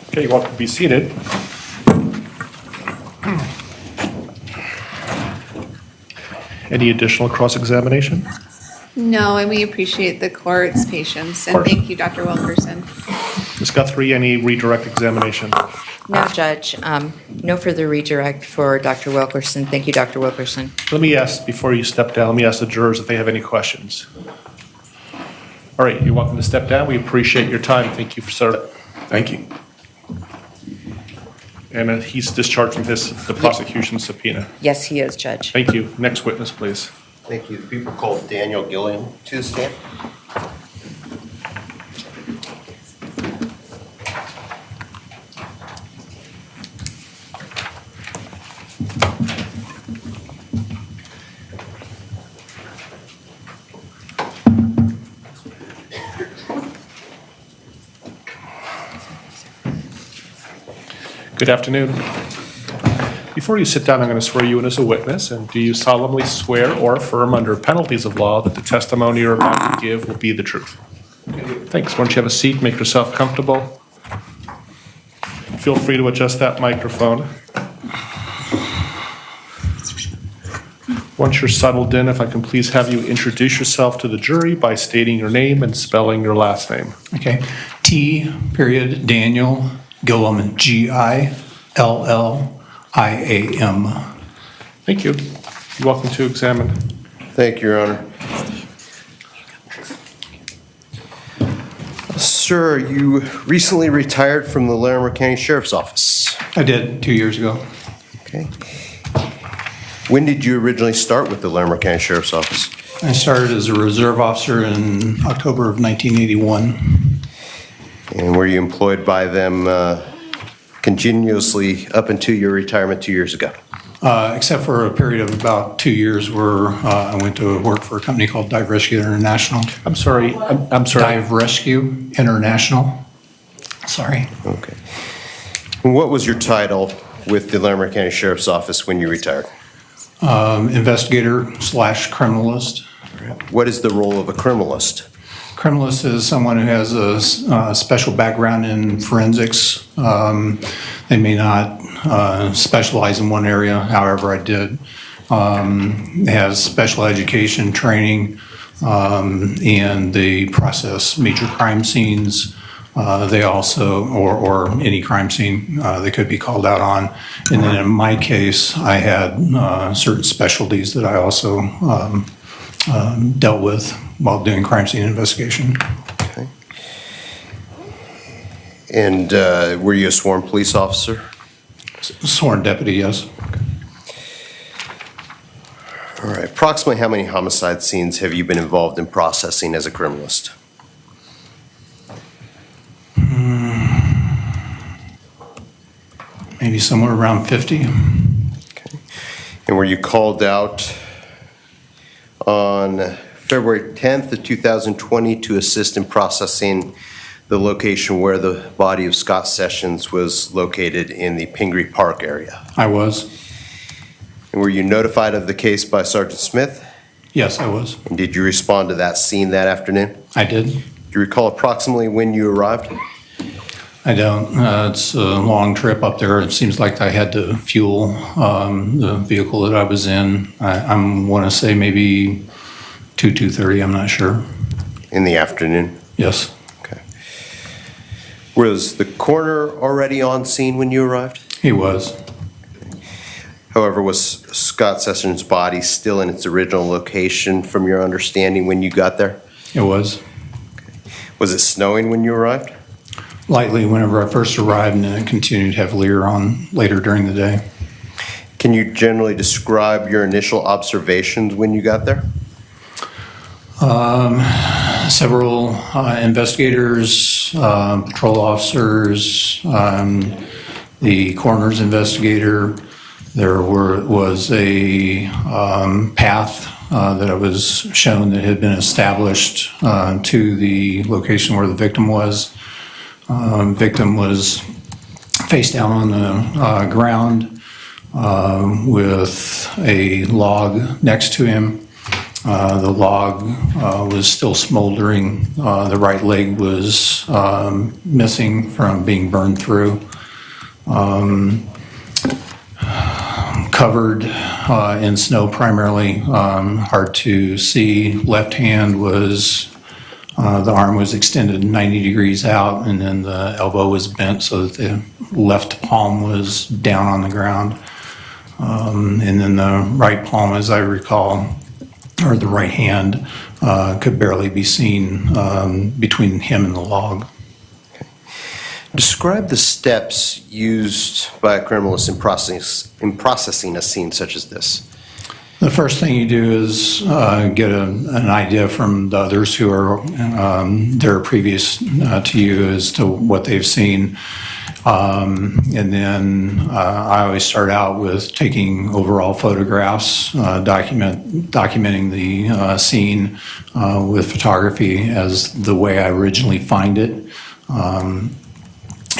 Okay, you want to be seated. Any additional cross-examination? No, and we appreciate the court's patience, and Course. thank you, Dr. Wilkerson. Ms. Guthrie, any redirect examination? No, Judge, no further redirect for Dr. Wilkerson. Thank you, Dr. Wilkerson. Let me ask, before you step down, let me ask the jurors if they have any questions. All right, you're welcome to step down. We appreciate your time. Thank you for serving. Thank you. And he's discharged from the prosecution subpoena. Yes, he is, Judge. Thank you. Next witness, please. Thank you. The people called Daniel Gilliam to the stand. Good afternoon. Before you sit down, I'm going to swear you in as a witness, and do you solemnly swear or affirm under penalties of law that the testimony you're about to give will be the truth? Thanks. Why don't you have a seat, make yourself comfortable. Feel free to adjust that microphone. Once you're settled in, if I can please have you introduce yourself to the jury by stating your name and spelling your last name. Okay. Daniel Gilliam, Gilliam. Thank you. You're welcome to examine. Thank you, Your Honor. Sir, you recently retired from the Larimer County Sheriff's Office. I did 2 years ago. Okay. When did you originally start with the Larimer County Sheriff's Office? I started as a reserve officer in October of 1981. And were you employed by them continuously up until your retirement 2 years ago? Except for a period of about 2 years where I went to work for a company called Dive Rescue International. I'm sorry. I'm sorry. Dive Rescue International. Sorry. Okay. And what was your title with the Larimer County Sheriff's Office when you retired? Investigator/criminalist. What is the role of a criminalist? Criminalist is someone who has a special background in forensics. They may not specialize in one area, however, I did. Has special education training in the process major crime scenes. They also, or any crime scene they could be called out on. And then in my case, I had certain specialties that I also dealt with while doing crime scene investigation. Okay. And were you a sworn police officer? Sworn deputy, yes. All right. Approximately how many homicide scenes have you been involved in processing as a criminalist? Maybe somewhere around 50. Okay. And were you called out on February 10th of 2020 to assist in processing the location where the body of Scott Sessions was located in the Pingree Park area? I was. And were you notified of the case by Sergeant Smith? Yes, I was. And did you respond to that scene that afternoon? I did. Do you recall approximately when you arrived? I don't. It's a long trip up there. It seems like I had to fuel the vehicle that I was in. I want to say maybe 2:30. I'm not sure. In the afternoon? Yes. Okay. Was the coroner already on scene when you arrived? He was. However, was Scott Sessions' body still in its original location from your understanding when you got there? It was. Was it snowing when you arrived? Lightly whenever I first arrived, and then it continued heavier on later during the day. Can you generally describe your initial observations when you got there? Several investigators, patrol officers, the coroner's investigator. There was a path that I was shown that had been established to the location where the victim was. Victim was face down on the ground with a log next to him. The log was still smoldering. The right leg was missing from being burned through. Covered in snow primarily, hard to see. Left hand was, the arm was extended 90 degrees out, and then the elbow was bent so that the left palm was down on the ground. And then the right palm, as I recall, or the right hand, could barely be seen between him and the log. Describe the steps used by a criminalist in processing a scene such as this. The first thing you do is get an idea from the others who are there previous to you as to what they've seen. And then I always start out with taking overall photographs, documenting the scene with photography as the way I originally find it.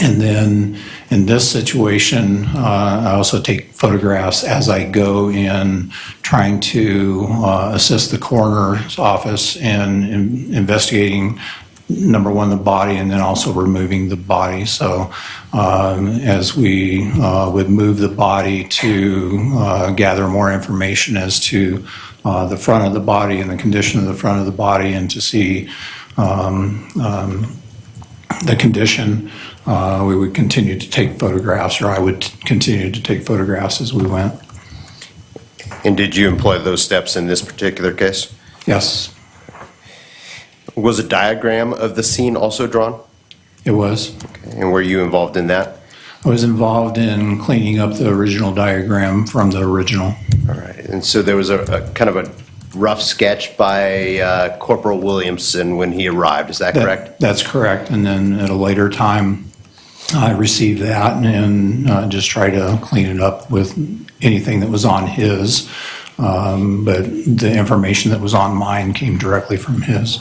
And then in this situation, I also take photographs as I go in trying to assist the coroner's office in investigating, number one, the body, and then also removing the body. So as we would move the body to gather more information as to the front of the body and the condition of the front of the body, and to see the condition, we would continue to take photographs, or I would continue to take photographs as we went. And did you employ those steps in this particular case? Yes, Was a diagram of the scene also drawn? it was. Okay. And were you involved in that? I was involved in cleaning up the original diagram from the original. All right. And so there was a kind of a rough sketch by Corporal Williamson when he arrived. Is that correct? That's correct. And then at a later time, I received that and just try to clean it up with anything that was on his. But the information that was on mine came directly from his.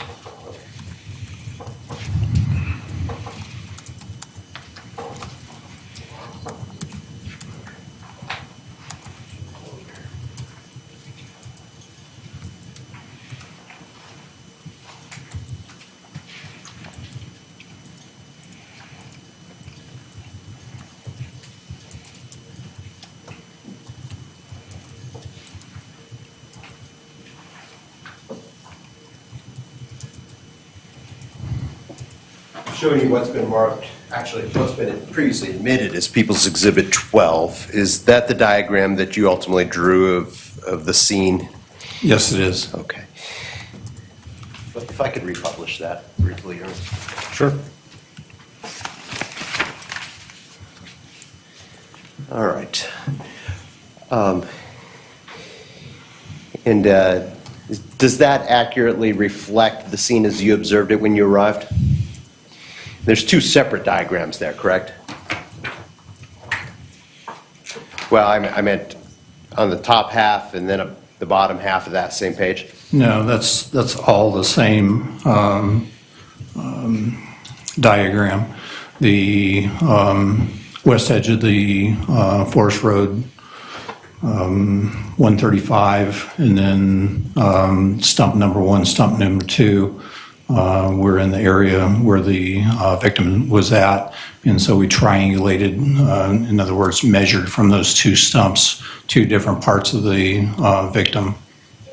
showing you what's been marked, actually what's been previously admitted as People's Exhibit 12. Is that the diagram that you ultimately drew of the scene? Yes, it is. Okay. But if I could republish that briefly. Sure. All right. Does that accurately reflect the scene as you observed it when you arrived? There's two separate diagrams there, correct? Well, I meant on the top half and then the bottom half of that same page. No, that's all the same diagram. The west edge of the Forest Road 135, and then stump number 1, stump number 2 were in the area where the victim was at, and so we triangulated, in other words, measured from those two stumps 2 different parts of the victim.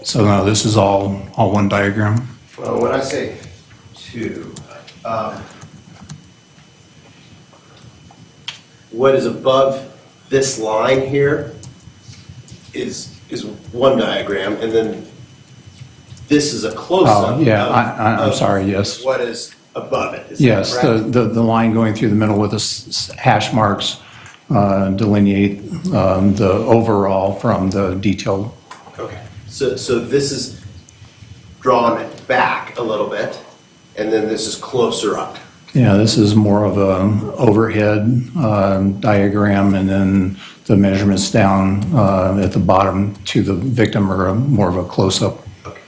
So no, this is all one diagram. Well, when I say 2, what is above this line here is one diagram, and then this is a close-up. Oh, yeah, I'm sorry, yes. What is above it? Is that Yes, correct? the line going through the middle with the hash marks delineate the overall from the detailed. Okay, so this is drawn back a little bit, and then this is closer up. Yeah, this is more of an overhead diagram, and then the measurements down at the bottom to the victim are more of a close-up. Okay.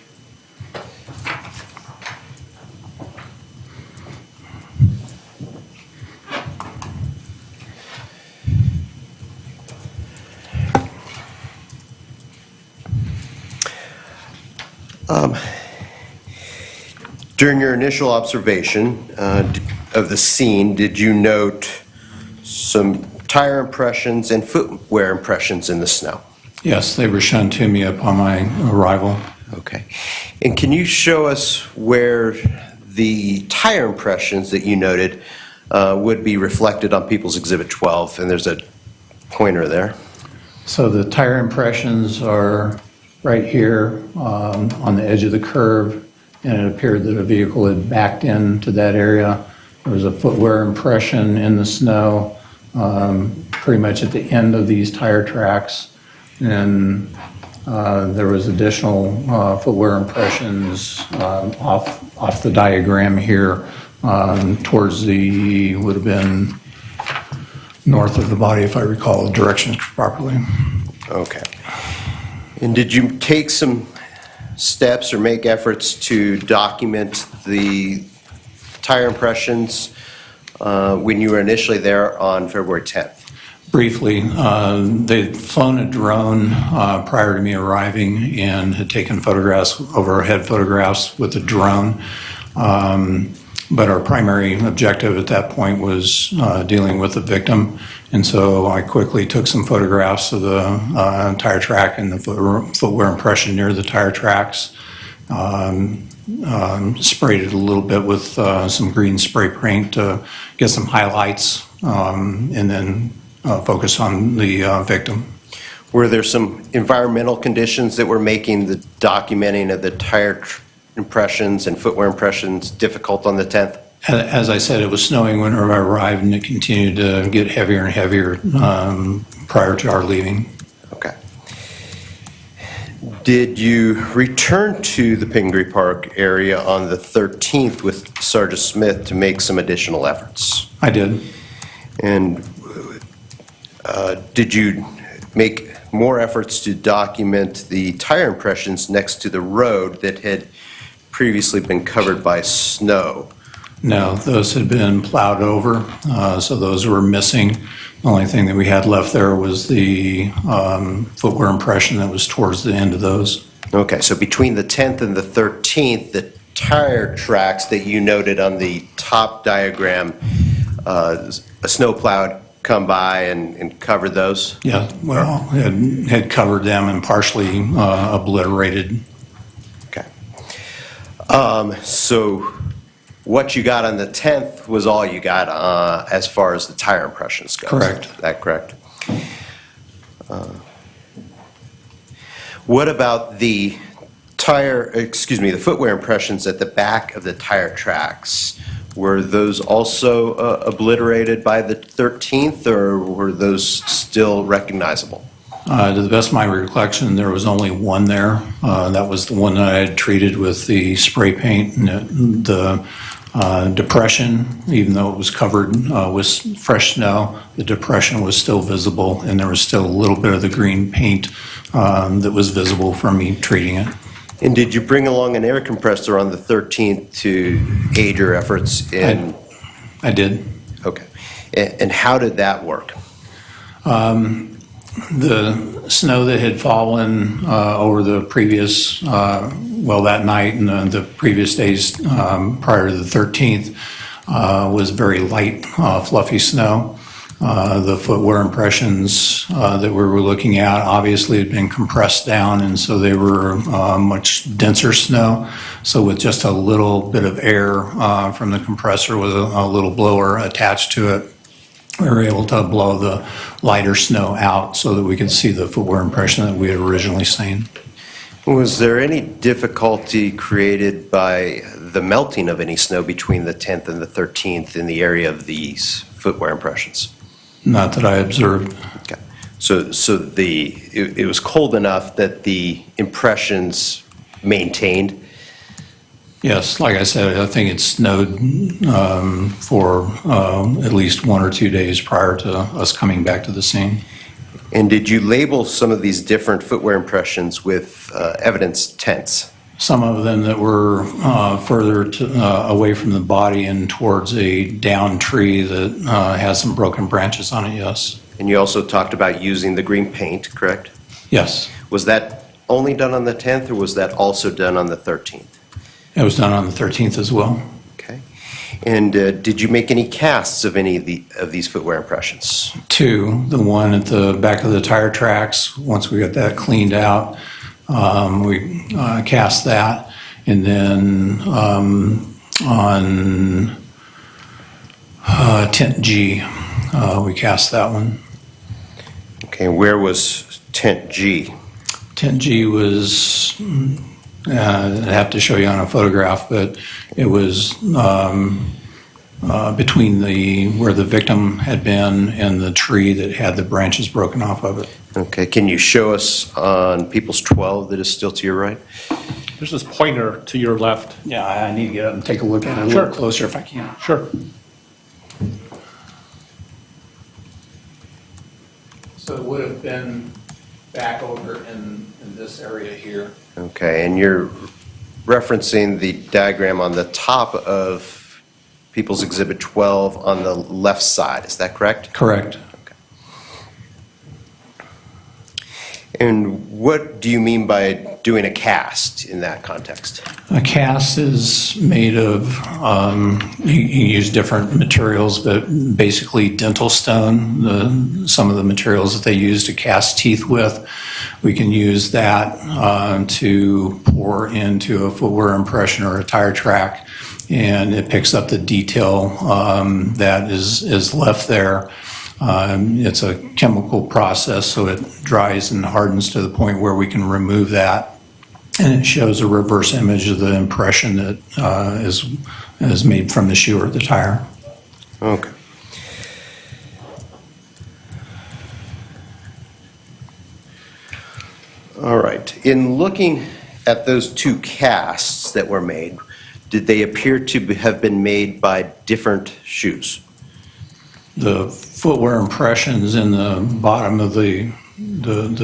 During your initial observation of the scene, did you note some tire impressions and footwear impressions in the snow? Yes, they were shown to me upon my arrival. Okay. And can you show us where the tire impressions that you noted would be reflected on People's Exhibit 12? And there's a pointer there. So the tire impressions are right here on the edge of the curve, and it appeared that a vehicle had backed into that area. There was a footwear impression in the snow, pretty much at the end of these tire tracks, and there was additional footwear impressions off the diagram here towards the, would have been north of the body, if I recall the directions properly. Okay. And did you take some steps or make efforts to document the tire impressions when you were initially there on February 10th? Briefly, they'd flown a drone prior to me arriving and had taken photographs, overhead photographs with the drone. But our primary objective at that point was dealing with the victim. And so I quickly took some photographs of the tire track and the footwear impression near the tire tracks. Sprayed it a little bit with some green spray paint to get some highlights, and then focus on the victim. Were there some environmental conditions that were making the documenting of the tire impressions and footwear impressions difficult on the 10th? As I said, it was snowing whenever I arrived, and it continued to get heavier and heavier prior to our leaving. Okay. Did you return to the Pingree Park area on the 13th with Sergeant Smith to make some additional efforts? I did. And did you make more efforts to document the tire impressions next to the road that had previously been covered by snow? No, those had been plowed over, so those were missing. The only thing that we had left there was the footwear impression that was towards the end of those. Okay, so between the 10th and the 13th, the tire tracks that you noted on the top diagram, a snowplow had come by and covered those? Yeah, well, had covered them and partially obliterated. Okay. So what you got on the 10th was all you got as far as the tire impressions go. Correct. Is that correct? What about the the footwear impressions at the back of the tire tracks? Were those also obliterated by the 13th, or were those still recognizable? To the best of my recollection, there was only one there. That was the one that I had treated with the spray paint. And the depression, even though it was covered with fresh snow, the depression was still visible, and there was still a little bit of the green paint that was visible from me treating it. And did you bring along an air compressor on the 13th to aid your efforts in? I did. Okay. And how did that work? The snow that had fallen over the previous, that night and the previous days prior to the 13th was very light, fluffy snow. The footwear impressions that we were looking at obviously had been compressed down, and so they were much denser snow. So with just a little bit of air from the compressor with a little blower attached to it, we were able to blow the lighter snow out so that we could see the footwear impression that we had originally seen. Was there any difficulty created by the melting of any snow between the 10th and the 13th in the area of these footwear impressions? Not that I observed. Okay. So it was cold enough that the impressions maintained? Yes, like I said, I think it snowed for at least 1 or 2 days prior to us coming back to the scene. And did you label some of these different footwear impressions with evidence tents? Some of them that were further away from the body and towards a downed tree that has some broken branches on it, yes. And you also talked about using the green paint, correct? Yes. Was that only done on the 10th, or was that also done on the 13th? It was done on the 13th as well. Okay. And did you make any casts of any of these footwear impressions? 2, the one at the back of the tire tracks, once we got that cleaned out, we cast that. And then on tent G, we cast that one. Okay, where was tent G? Tent G was, I'd have to show you on a photograph, but it was between where the victim had been and the tree that had the branches broken off of it. Okay, can you show us on People's 12 that is still to your right? There's this pointer to your left. Yeah, I need to get up and take a look at it a Sure. little closer if I can. Sure. So it would have been back over in this area here. Okay, and you're referencing the diagram on the top of People's Exhibit 12 on the left side, is that correct? Correct. And what do you mean by doing a cast in that context? A cast is made of, you use different materials, but basically dental stone, some of the materials that they use to cast teeth with. We can use that to pour into a footwear impression or a tire track, and it picks up the detail that is left there. It's a chemical process, so it dries and hardens to the point where we can remove that, and it shows a reverse image of the impression that is made from the shoe or the tire. Okay. All right. In looking at those 2 casts that were made, did they appear to have been made by different shoes? The footwear impressions in the bottom of the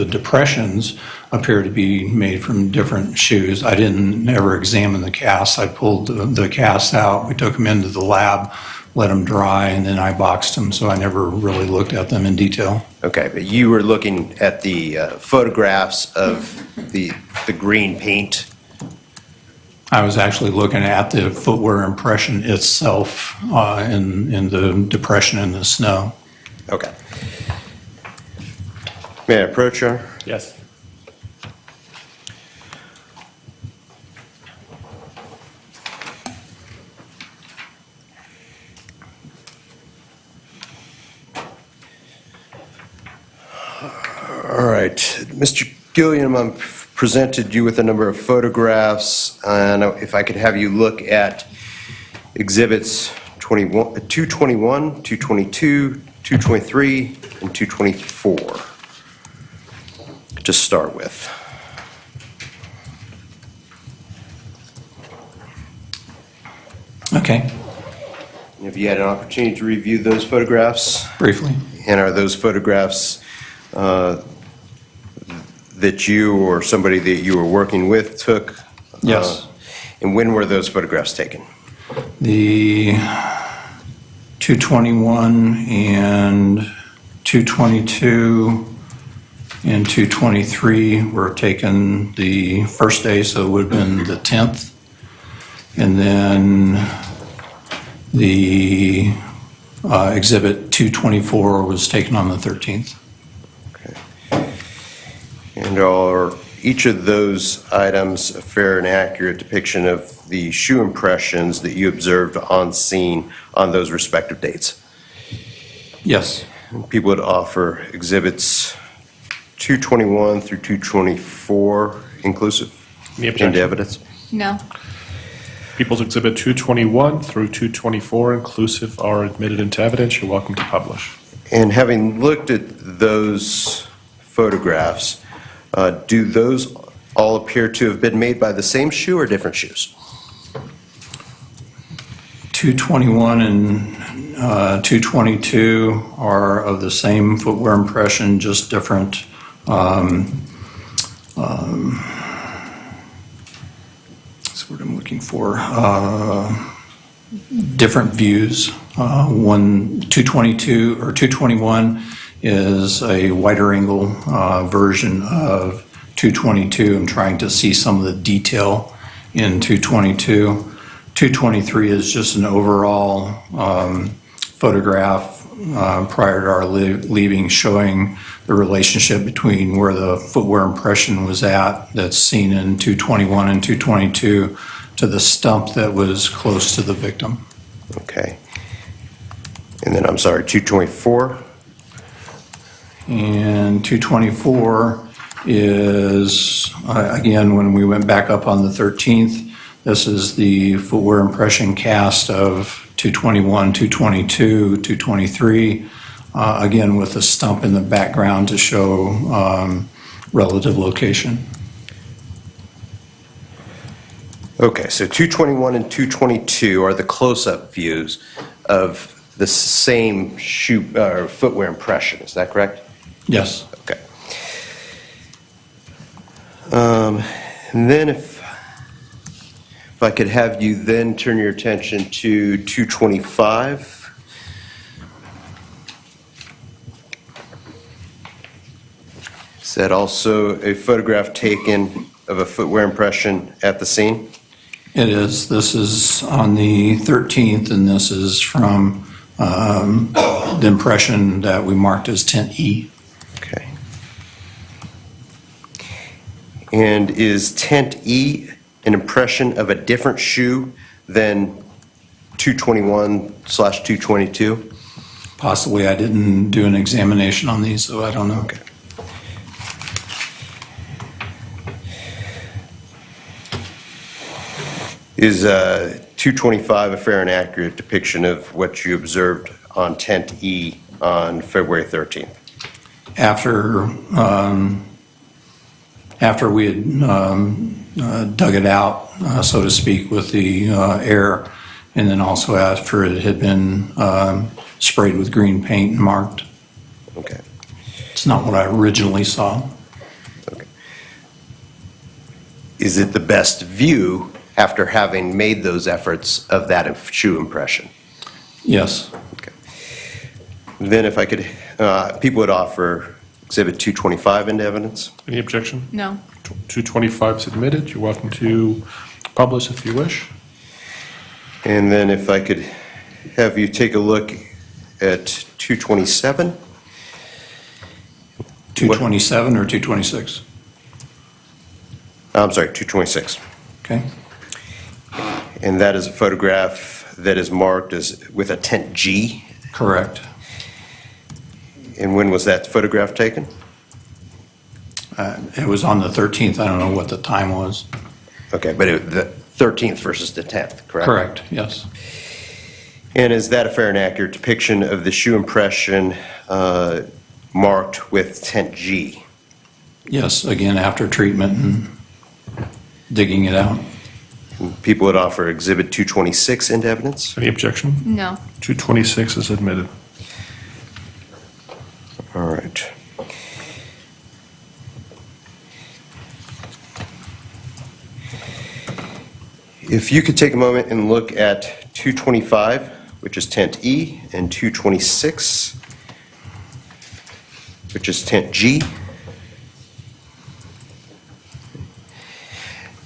depressions appear to be made from different shoes. I didn't ever examine the casts. I pulled the casts out. We took them into the lab, let them dry, and then I boxed them, so I never really looked at them in detail. Okay, but you were looking at the photographs of the green paint. I was actually looking at the footwear impression itself in the depression in the snow. Okay. May I approach you? Yes. right, Mr. Gilliam, I've presented you with a number of photographs, and if I could have you look at exhibits 221, 222, 223, and 224 to start with. Okay, Have you had an opportunity to review those photographs? briefly. And are those photographs that you or somebody that you were working with took? Yes. And when were those photographs taken? The 221 and 222 and 223 were taken the first day, so it would have been the 10th. And then the exhibit 224 was taken on the 13th. And are each of those items a fair and accurate depiction of the shoe impressions that you observed on scene on those respective dates? Yes. People would offer exhibits 221 through 224 inclusive Any objection? into evidence? No. People's Exhibit 221 through 224 inclusive are admitted into evidence. You're welcome to publish. And having looked at those photographs, do those all appear to have been made by the same shoe or different shoes? 221 and 222 are of the same footwear impression, just different. That's what I'm looking for. Different views. 222 or 221 is a wider angle version of 222. I'm trying to see some of the detail in 222. 223 is just an overall photograph prior to our leaving, showing the relationship between where the footwear impression was at, that's seen in 221 and 222, to the stump that was close to the victim. Okay. And then, I'm sorry, 224? And 224 is, again, when we went back up on the 13th, this is the footwear impression cast of 221, 222, 223, again with a stump in the background to show relative location. Okay, so 221 and 222 are the close-up views of the same shoe or footwear impression. Is that correct? Yes. Okay. And then if I could have you then turn your attention to 225. Is that also a photograph taken of a footwear impression at the scene? It is. This is on the 13th, and this is from the impression that we marked as tent E. Okay. And is tent E an impression of a different shoe than 221/222? Possibly. I didn't do an examination on these, so I don't know. Okay. Is 225 a fair and accurate depiction of what you observed on tent E on February 13th? After we had dug it out, so to speak, with the air, and then also after it had been sprayed with green paint and marked. Okay. It's not what I originally saw. Okay. Is it the best view after having made those efforts of that shoe impression? Yes. Okay. Then if I could, people would offer Exhibit 225 into evidence. Any objection? No. 225 is admitted. You're welcome to publish if you wish. And then if I could have you take a look at 227. 227 or 226? I'm sorry, 226. Okay. And that is a photograph that is marked as with a tent G. Correct. And when was that photograph taken? It was on the 13th. I don't know what the time was. Okay, but the 13th versus the 10th, correct? Correct, yes. And is that a fair and accurate depiction of the shoe impression marked with tent G? Yes, again, after treatment and digging it out. People would offer Exhibit 226 into evidence? Any objection? No. 226 is admitted. All right. If you could take a moment and look at 225, which is tent E, and 226, which is tent G.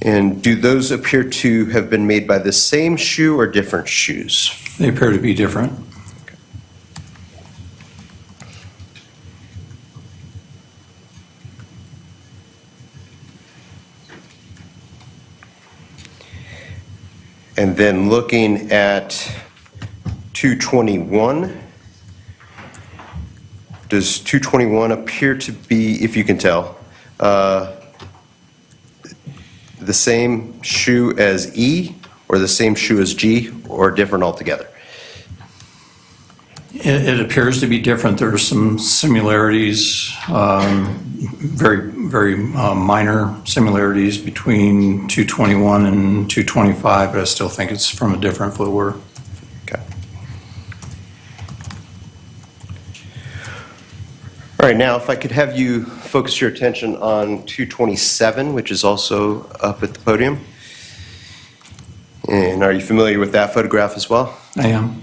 And do those appear to have been made by the same shoe or different shoes? They appear to be different. And then looking at 221, does 221 appear to be, if you can tell, the same shoe as E, or the same shoe as G, or different altogether? It appears to be different. There are some similarities, very minor similarities between 221 and 225, but I still think it's from a different footwear. Okay. All right, now if I could have you focus your attention on 227, which is also up at the podium. And are you familiar with that photograph as well? I am.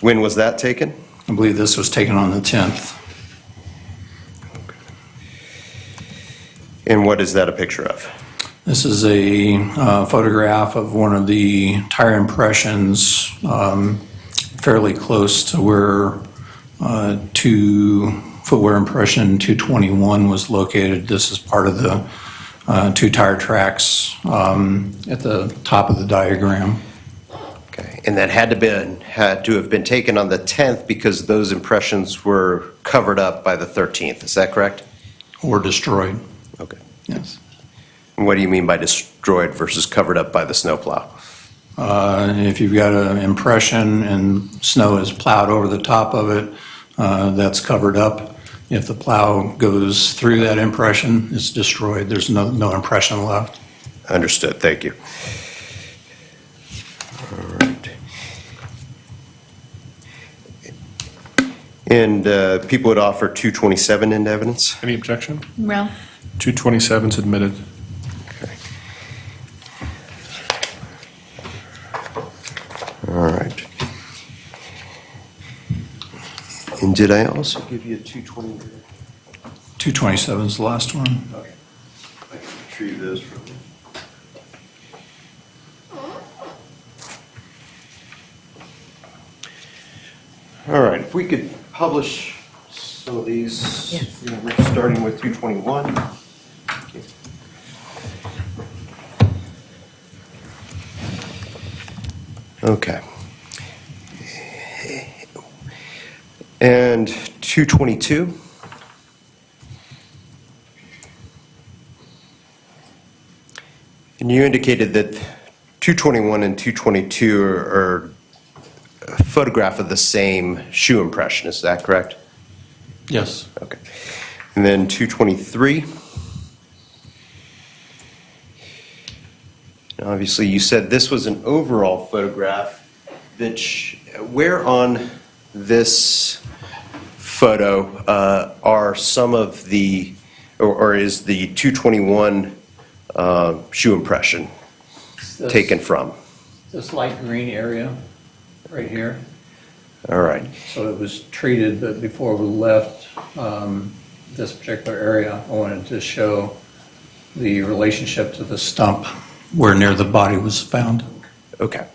When was that taken? I believe this was taken on the 10th. And what is that a picture of? This is a photograph of one of the tire impressions fairly close to where footwear impression 221 was located. This is part of the two tire tracks at the top of the diagram. Okay, and that had to have been taken on the 10th because those impressions were covered up by the 13th. Is that correct? Or destroyed. Okay. Yes. And what do you mean by destroyed versus covered up by the snowplow? If you've got an impression and snow is plowed over the top of it, that's covered up. If the plow goes through that impression, it's destroyed. There's no impression left. Understood. Thank you. All right. And people would offer 227 into evidence? Any objection? Ralph? 227 is admitted. Okay. All right. And did I also give you a 220? 227 is the last one. Okay. I can retrieve those from you. All right, if we could publish some of these, Yes. We're starting with 221. Okay. And 222. And you indicated that 221 and 222 are a photograph of the same shoe impression. Is that correct? Yes. Okay. And then 223. Now, obviously, you said this was an overall photograph. Where on this photo are some of the, or is the 221 shoe impression taken from? This light green area right here. All right. So it was treated, but before we left this particular area, I wanted to show the relationship to the stump where near the body was found. Okay.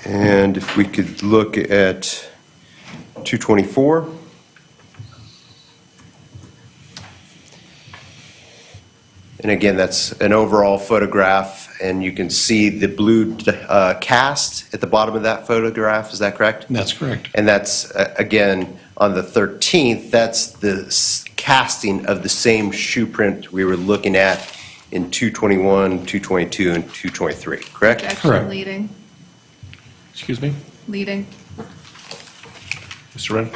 And if we could look at 224. And again, that's an overall photograph, and you can see the blue cast at the bottom of that photograph. Is that correct? That's correct. And that's, again, on the 13th, that's the casting of the same shoe print we were looking at in 221, 222, and 223, correct? Actually Correct. leading, Excuse me, leading. Mr. Wren?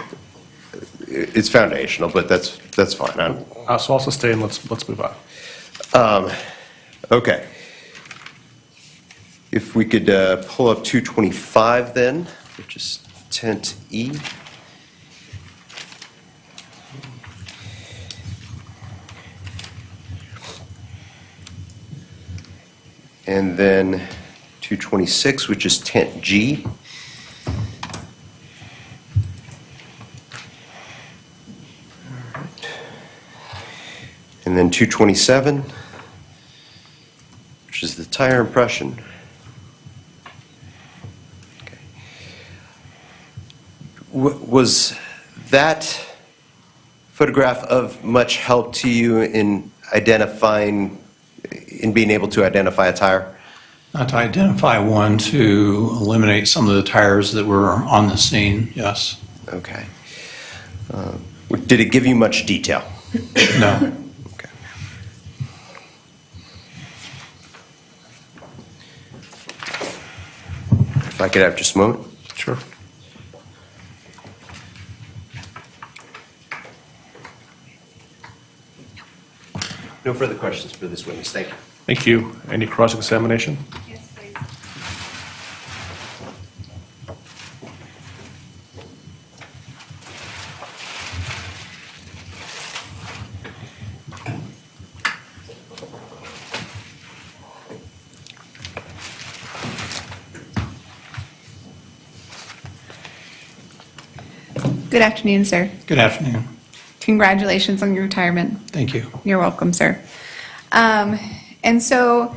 It's foundational, but that's fine. So I'll sustain, let's move on. Okay. If we could pull up 225 then, which is tent E. And then 226, which is tent G. And then 227, which is the tire impression. Okay. Was that photograph of much help to you in being able to identify a tire? Not to identify one, to eliminate some of the tires that were on the scene, yes. Okay. Did it give you much detail? No. Okay. If I could have just a moment. Sure. No further questions for this witness. Thank you. Thank you. Any cross-examination? Yes, please. Good afternoon, sir. Good afternoon. Congratulations on your retirement. Thank you. You're welcome, sir. And so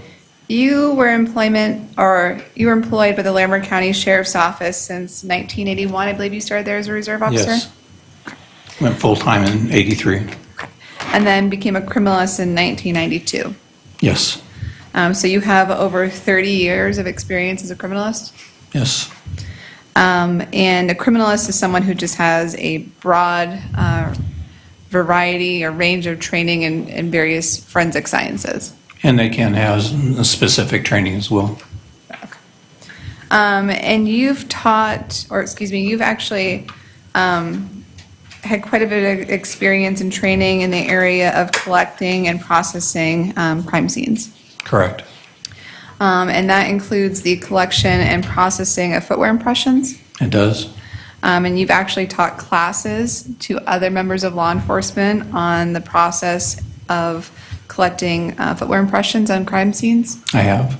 you were employed by the Larimer County Sheriff's Office since 1981. I believe you started there as a reserve officer? Yes. Went full-time in '83. And then became a criminalist in 1992. Yes. So you have over 30 years of experience as a criminalist? Yes. And a criminalist is someone who just has a broad variety or range of training in various forensic sciences. And they can have specific training as well. And you've you've actually had quite a bit of experience and training in the area of collecting and processing crime scenes. Correct. And that includes the collection and processing of footwear impressions. It does. And you've actually taught classes to other members of law enforcement on the process of collecting footwear impressions on crime scenes. I have.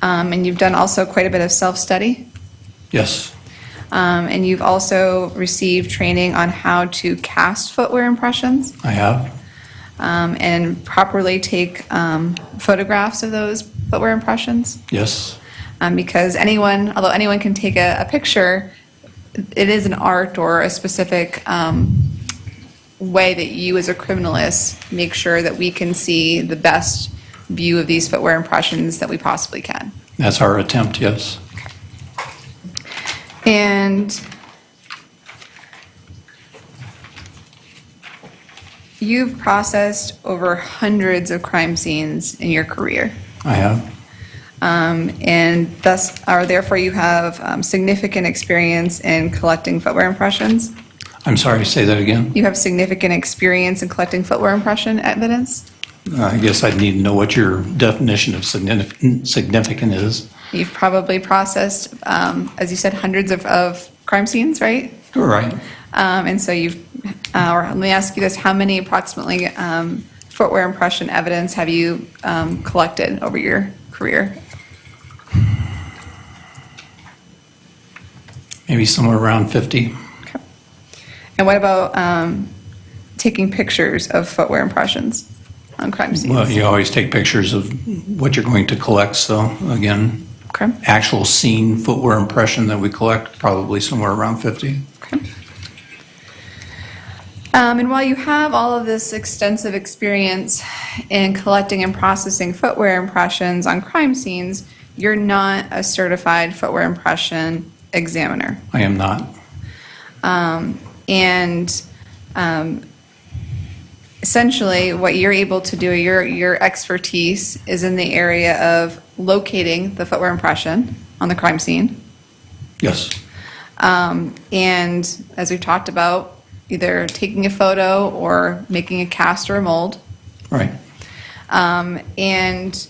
And you've done also quite a bit of self-study. Yes. And you've also received training on how to cast footwear impressions I have. and properly take photographs of those footwear impressions. Yes. Because although anyone can take a picture, it is an art or a specific way that you as a criminalist make sure that we can see the best view of these footwear impressions that we possibly can. That's our attempt, yes. And you've processed over hundreds of crime scenes in your career. I have. And therefore you have significant experience in collecting footwear impressions. I'm sorry, say that again? You have significant experience in collecting footwear impression evidence. I guess I'd need to know what your definition of significant is. You've probably processed, as you said, hundreds of crime scenes, right? Right. And so let me ask you this, how many approximately footwear impression evidence have you collected over your career? Maybe somewhere around 50. Okay. And what about taking pictures of footwear impressions on crime scenes? Well, you always take pictures of what you're going to collect, so again, Okay. actual scene footwear impression that we collect, probably somewhere around 50. Okay. And while you have all of this extensive experience in collecting and processing footwear impressions on crime scenes, you're not a certified footwear impression examiner. I am not. Essentially, what you're able to do, your expertise is in the area of locating the footwear impression on the crime scene. Yes. And as we've talked about, either taking a photo or making a cast or a mold. Right. And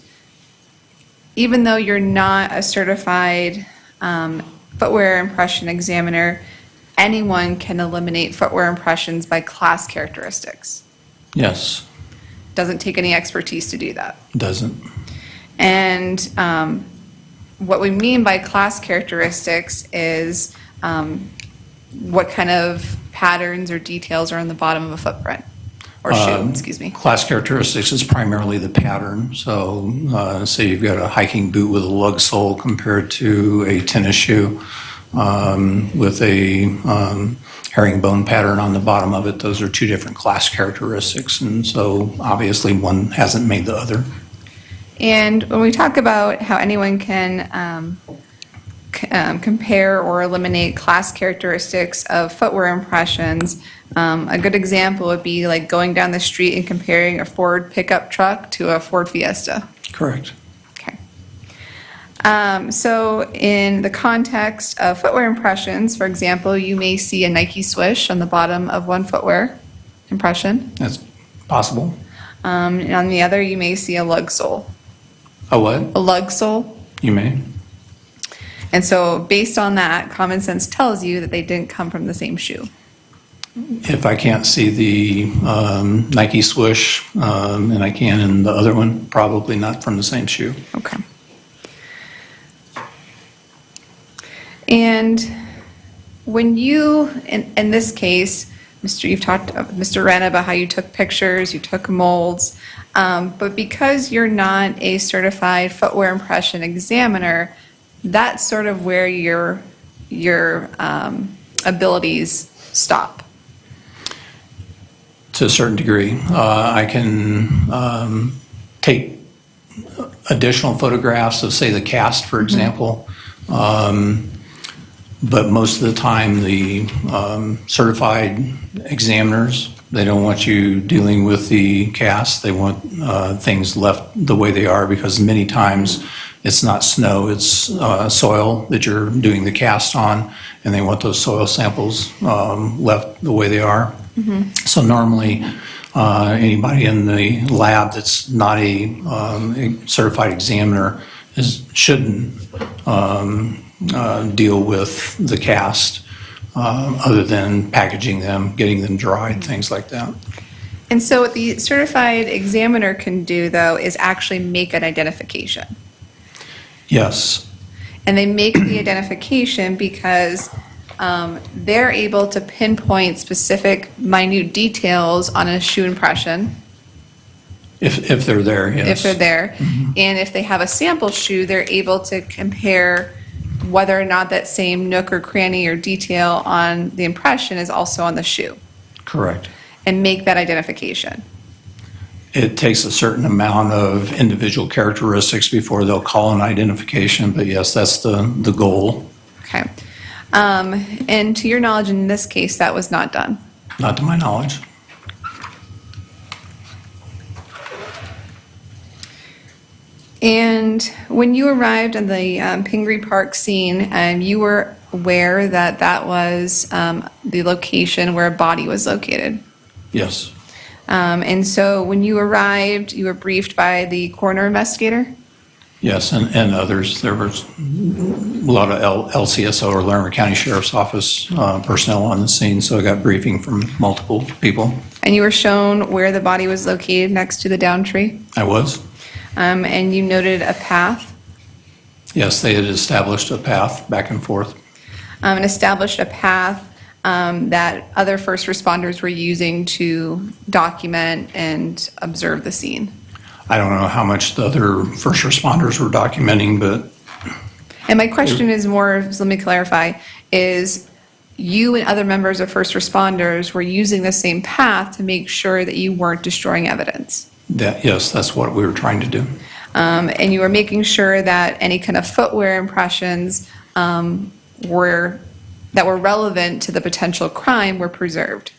even though you're not a certified footwear impression examiner, anyone can eliminate footwear impressions by class characteristics. Yes. Doesn't take any expertise to do that. Doesn't. And what we mean by class characteristics is what kind of patterns or details are on the bottom of a footprint or shoe, excuse me. Class characteristics is primarily the pattern. So say you've got a hiking boot with a lug sole compared to a tennis shoe with a herringbone pattern on the bottom of it. Those are two different class characteristics. And so obviously one hasn't made the other. And when we talk about how anyone can compare or eliminate class characteristics of footwear impressions, a good example would be like going down the street and comparing a Ford pickup truck to a Ford Fiesta. Correct. Okay. So in the context of footwear impressions, for example, you may see a Nike swoosh on the bottom of one footwear impression. That's possible. And on the other, you may see a lug sole. A what? A lug sole. You may. And so based on that, common sense tells you that they didn't come from the same shoe. If I can't see the Nike swoosh and I can in the other one, probably not from the same shoe. Okay. And when you, in this case, you've talked, Mr. Wren, about how you took pictures, you took molds, but because you're not a certified footwear impression examiner, that's sort of where your abilities stop. To a certain degree. I can take additional photographs of, say, the cast, for example. But most of the time, the certified examiners, they don't want you dealing with the cast. They want things left the way they are, because many times it's not snow, it's soil that you're doing the cast on, and they want those soil samples left the way they are. So normally, anybody in the lab that's not a certified examiner shouldn't deal with the cast other than packaging them, getting them dried, things like that. And so what the certified examiner can do, though, is actually make an identification. Yes. And they make the identification because they're able to pinpoint specific minute details on a shoe impression. If they're there, yes. If they're there. And if they have a sample shoe, they're able to compare whether or not that same nook or cranny or detail on the impression is also on the shoe. Correct. And make that identification. It takes a certain amount of individual characteristics before they'll call an identification, but yes, that's the goal. Okay. And to your knowledge, in this case, that was not done. Not to my knowledge. And when you arrived on the Pingree Park scene, you were aware that that was the location where a body was located. Yes. And so when you arrived, you were briefed by the coroner investigator? Yes, and others. There was a lot of LCSO or Larimer County Sheriff's Office personnel on the scene, so I got briefing from multiple people. And you were shown where the body was located next to the downed tree? I was. And you noted a path? Yes, they had established a path back and forth. And established a path that other first responders were using to document and observe the scene. I don't know how much the other first responders were documenting, but... And my question is more, so let me clarify, is you and other members of first responders were using the same path to make sure that you weren't destroying evidence. Yes, that's what we were trying to do. And you were making sure that any kind of footwear impressions were relevant to the potential crime were preserved.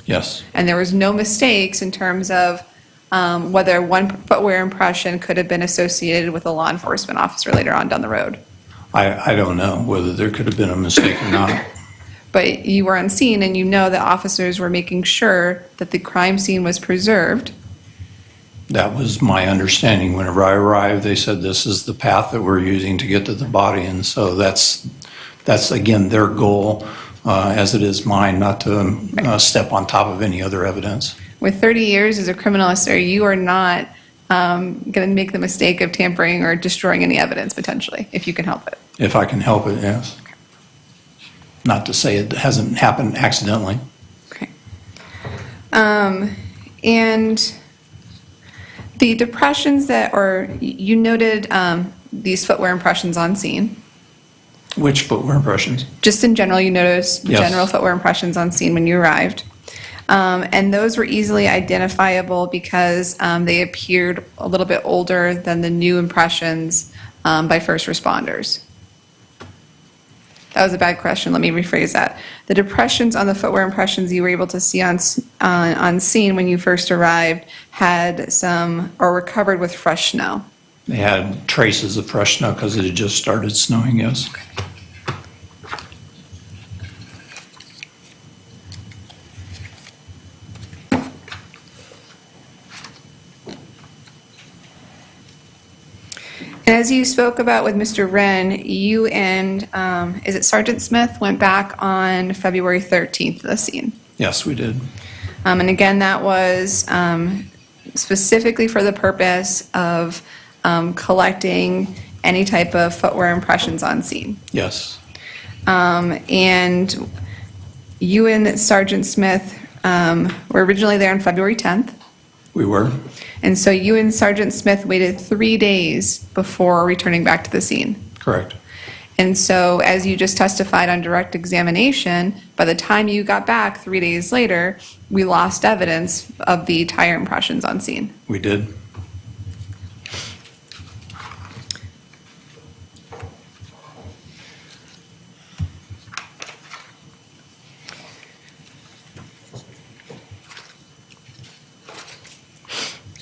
Yes. And there was no mistakes in terms of whether one footwear impression could have been associated with a law enforcement officer later on down the road. I don't know whether there could have been a mistake or not. But you were on scene and you know that officers were making sure that the crime scene was preserved. That was my understanding. Whenever I arrived, they said this is the path that we're using to get to the body. And so that's again, their goal, as it is mine, not to step on top of any other evidence. With 30 years as a criminal officer, you are not going to make the mistake of tampering or destroying any evidence, potentially, if you can help it. If I can help it, yes. Not to say it hasn't happened accidentally. Okay. And the depressions that, or you noted these footwear impressions on scene. Which footwear impressions? Just in general, you noticed Yes. general footwear impressions on scene when you arrived. And those were easily identifiable because they appeared a little bit older than the new impressions by first responders. That was a bad question. Let me rephrase that. The depressions on the footwear impressions you were able to see on scene when you first arrived had some, or were covered with fresh snow. They had traces of fresh snow because it had just started snowing, yes. And as you spoke about with Mr. Wren, you and, is it Sergeant Smith, went back on February 13th to the scene. Yes, we did. And again, that was specifically for the purpose of collecting any type of footwear impressions on scene. Yes. And you and Sergeant Smith were originally there on February 10th. We were. And so you and Sergeant Smith waited 3 days before returning back to the scene. Correct. And so as you just testified on direct examination, by the time you got back 3 days later, we lost evidence of the tire impressions on scene. We did.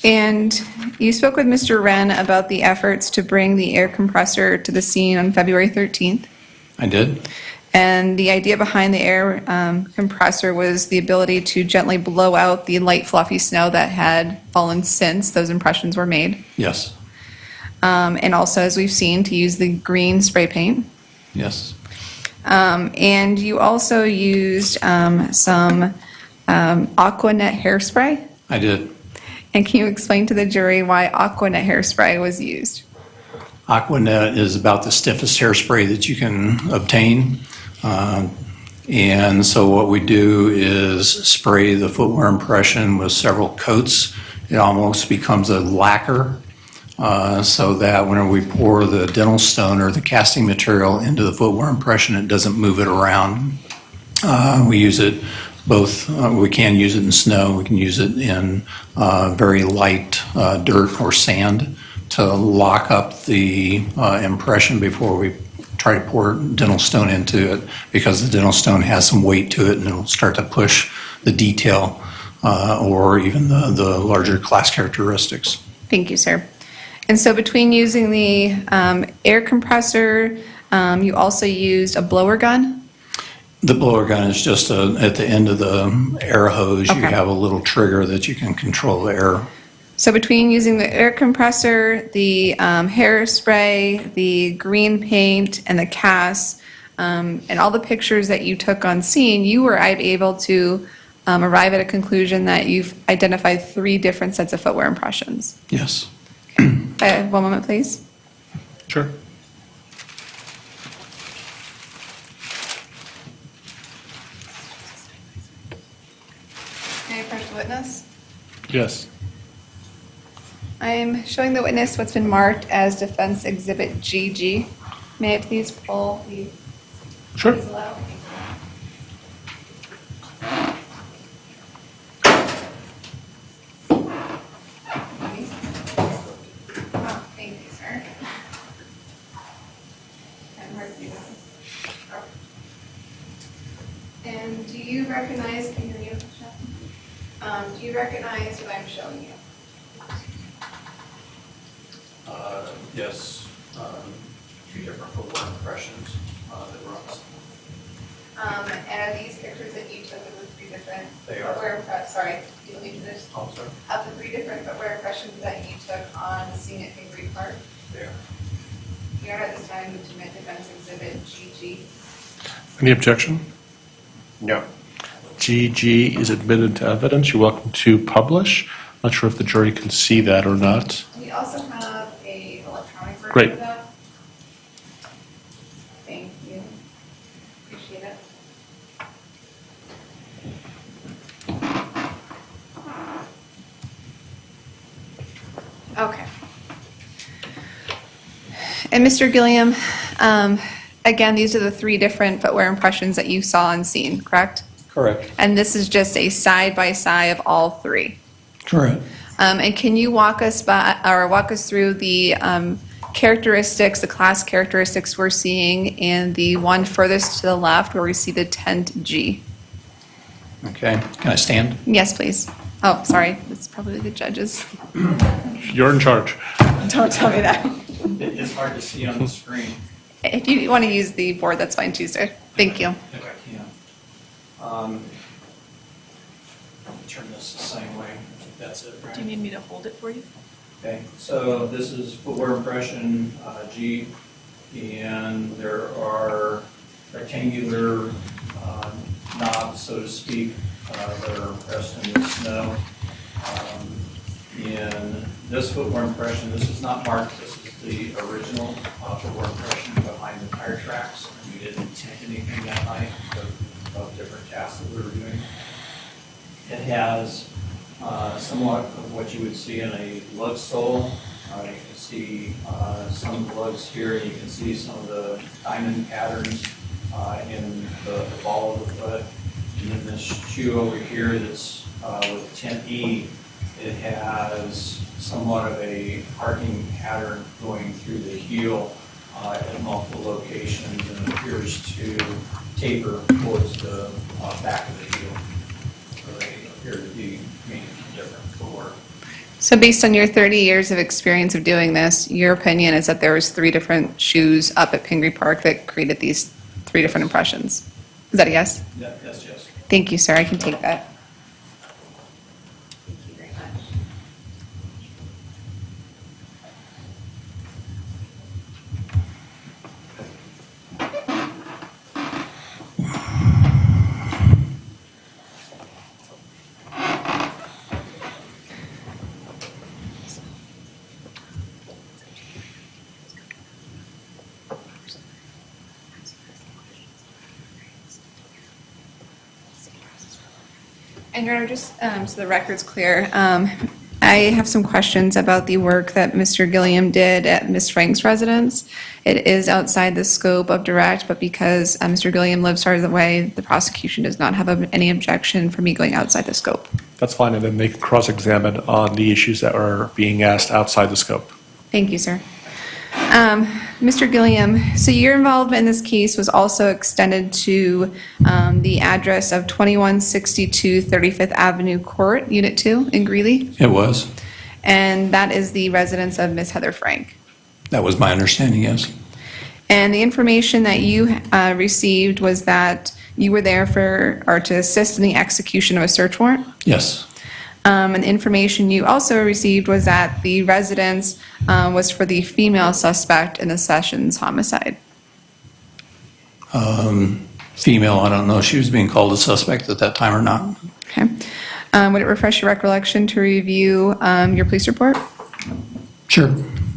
And you spoke with Mr. Wren about the efforts to bring the air compressor to the scene on February 13th. I did. And the idea behind the air compressor was the ability to gently blow out the light fluffy snow that had fallen since those impressions were made. Yes. And also, as we've seen, to use the green spray paint. Yes. And you also used some Aquanet hairspray. I did. And can you explain to the jury why Aquanet hairspray was used? Aquanet is about the stiffest hairspray that you can obtain. And so what we do is spray the footwear impression with several coats. It almost becomes a lacquer so that whenever we pour the dental stone or the casting material into the footwear impression, it doesn't move it around. We use it both, we can use it in snow, we can use it in very light dirt or sand to lock up the impression before we try to pour dental stone into it, because the dental stone has some weight to it and it'll start to push the detail or even the larger class characteristics. Thank you, sir. And so between using the air compressor, you also used a blower gun? The blower gun is just at the end of the air hose. Okay. You have a little trigger that you can control the air. So between using the air compressor, the hairspray, the green paint, and the cast, and all the pictures that you took on scene, you were able to arrive at a conclusion that you've identified 3 different sets of footwear impressions. Yes. One moment, please. Sure. May I approach the witness? Yes. I am showing the witness what's been marked as Defense Exhibit GG. May I please pull the... Sure. please allow? And do you recognize, can you hear me? Do you recognize what I'm showing you? Yes, two different footwear impressions that were on. And are these pictures that you took of the three different They are. footwear impressions? Sorry, you don't need to this. Oh, sorry. Of the three different footwear impressions that you took on the scene at Pingree Park? They are. You are at this time to admit defense exhibit GG. Any objection? No. GG is admitted to evidence. You're welcome to publish. Not sure if the jury can see that or not. We also have a electronic version Great. of that. Thank you. Appreciate it. Okay. And Mr. Gilliam, again, these are the three different footwear impressions that you saw on scene, correct? Correct. And this is just a side-by-side of all three. Correct. And can you walk us through the characteristics, the class characteristics we're seeing in the one furthest to the left where we see the tent G? Okay, can I stand? Yes, please. Oh, sorry, that's probably the judges. You're in charge. Don't tell me that. It's hard to see on the screen. If you want to use the board, that's fine too, sir. Thank you. If I can. Turn this the same way. I think that's it, right? Do you need me to hold it for you? Okay, so this is footwear impression G, and there are rectangular knobs, so to speak, that are impressed in the snow. In this footwear impression, this is not marked, this is the original footwear impression behind the tire tracks. We didn't tent anything that night of different tasks that we were doing. It has somewhat of what you would see in a lug sole. You can see some of the lugs here. You can see some of the diamond patterns in the ball of the foot. And then this shoe over here that's with tent E, it has somewhat of a arcing pattern going through the heel at multiple locations, and it appears to taper towards the back of the heel. So they appear to be meaningfully different footwear. So based on your 30 years of experience of doing this, your opinion is that there was three different shoes up at Pingree Park that created these three different impressions. Is that a yes? That's yes. Thank you, sir. I can take that. Thank you very much. And Your Honor, just so the record's clear, I have some questions about the work that Mr. Gilliam did at Ms. Frank's residence. It is outside the scope of direct, but because Mr. Gilliam lives far away, the prosecution does not have any objection for me going outside the scope. That's fine, and then they can cross-examine on the issues that are being asked outside the scope. Thank you, sir. Mr. Gilliam, so your involvement in this case was also extended to the address of 2162 35th Avenue Court, Unit 2 in Greeley, It was. and that is the residence of Ms. Heather Frank. That was my understanding, yes. And the information that you received was that you were there to assist in the execution of a search warrant? Yes. And the information you also received was that the residence was for the female suspect in the Sessions homicide. Female, I don't know if she was being called a suspect at that time or not. Okay. Would it refresh your recollection to review your police report? Sure.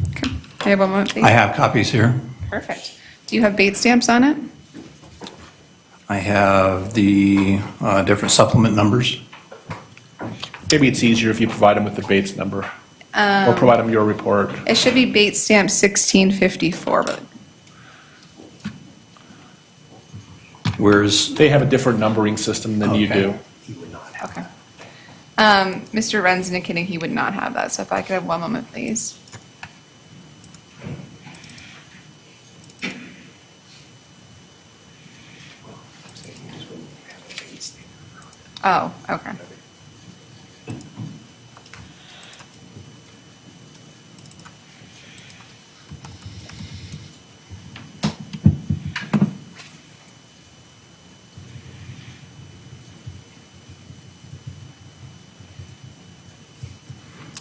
Okay. I have one moment, please. I have copies here. Perfect. Do you have Bates stamps on it? I have the different supplement numbers. Maybe it's easier if you provide them with the Bates number, or provide them your report. It should be Bates stamp 1654, but Where's, They have a different numbering system than you Okay. do. okay. Mr. Ren's indicating he would not have that, so if I could have one moment, please. Oh, okay.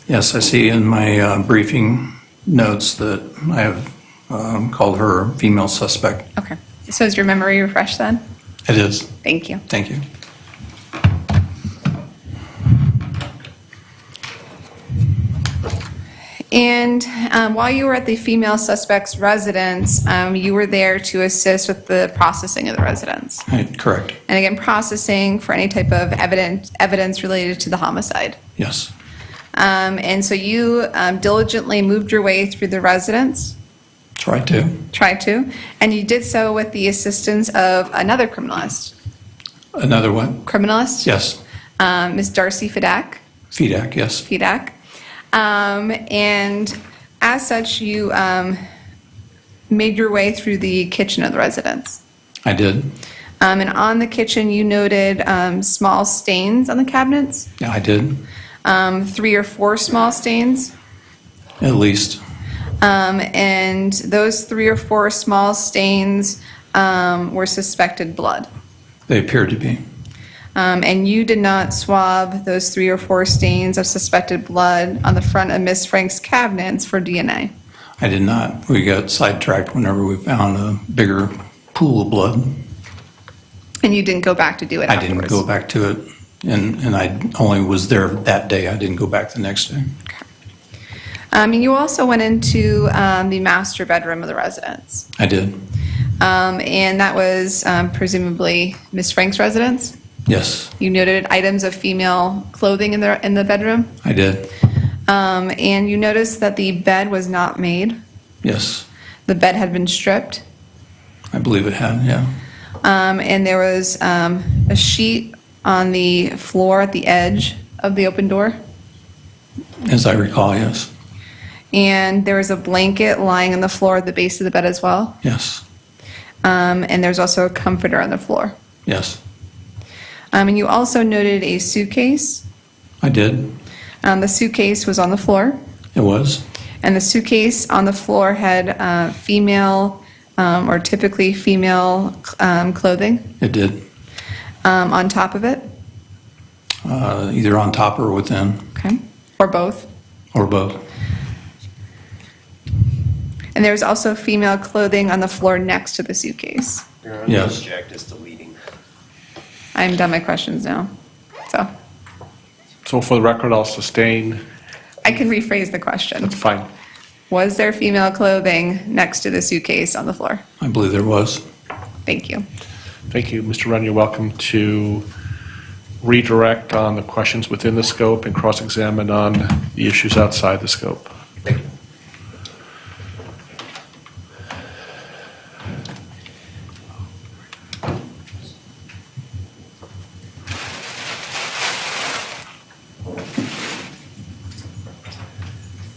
Yes, I see in my briefing notes that I have called her a female suspect. Okay. So is your memory refreshed then? It is. Thank you. Thank you. And while you were at the female suspect's residence, you were there to assist with the processing of the residence. Correct. And again, processing for any type of evidence related to the homicide. Yes. And so you diligently moved your way through the residence. Tried to. Tried to. And you did so with the assistance of another criminalist. Another one? Criminalist? Yes. Ms. Darcy Fedak. Fedak, yes. Fedak. And as such, you made your way through the kitchen of the residence. I did. And on the kitchen, you noted small stains on the cabinets. Yeah, I did. 3 or 4 small stains. At least. And those 3 or 4 small stains were suspected blood. They appeared to be. And you did not swab those 3 or 4 stains of suspected blood on the front of Miss Frank's cabinets for DNA. I did not. We got sidetracked whenever we found a bigger pool of blood. And you didn't go back to do it I afterwards? didn't go back to it. And I only was there that day. I didn't go back the next day. And you also went into the master bedroom of the residence. I did. And that was presumably Miss Frank's residence? Yes, You noted items of female clothing in the bedroom? I did. And you noticed that the bed was not made? Yes, The bed had been stripped? I believe it had, yeah. And there was a sheet on the floor at the edge of the open door? As I recall, yes. And there was a blanket lying on the floor at the base of the bed as well? Yes, And there's also a comforter on the floor? yes, And you also noted a suitcase? I did. The suitcase was on the floor? It was. And the suitcase on the floor had female or typically female clothing It did. on top of it? Either on top or within, Okay. Or both? or both. And there was also female clothing on the floor next to the suitcase? Your Honor, Yes. object is deleting. I'm done my questions now. So for the record, I'll sustain. I can rephrase the question. That's fine. Was there female clothing next to the suitcase on the floor? I believe there was. Thank you. Thank you, Mr. Runn. You're welcome to redirect on the questions within the scope and cross-examine on the issues outside the scope. Thank you.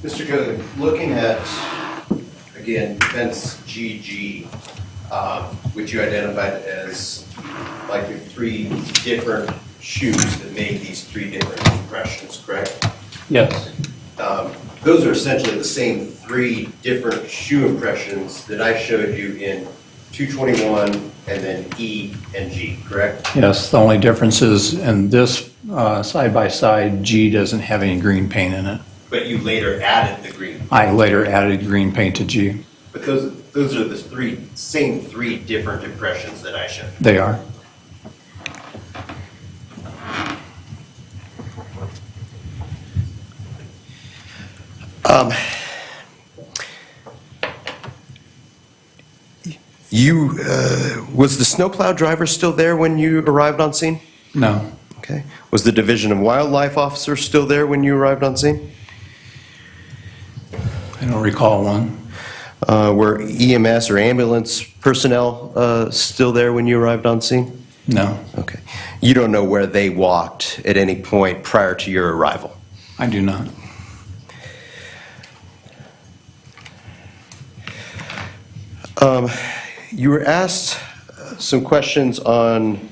Mr. Gilliam, looking at, again, defense GG, which you identified as likely 3 different shoes that make these 3 different impressions, correct? Yes. Those are essentially the same 3 different shoe impressions that I showed you in 221 and then E and G, correct? Yes, the only difference is in this side-by-side, G doesn't have any green paint in it. But you later added the green. I later added green paint to G. But those are the same 3 different impressions that I showed. They are. Was the snowplow driver still there when you arrived on scene? No, Okay. Was the Division of Wildlife officer still there when you arrived on scene? I don't recall one. Were EMS or ambulance personnel still there when you arrived on scene? No, Okay. You don't know where they walked at any point prior to your arrival? I do not. You were asked some questions on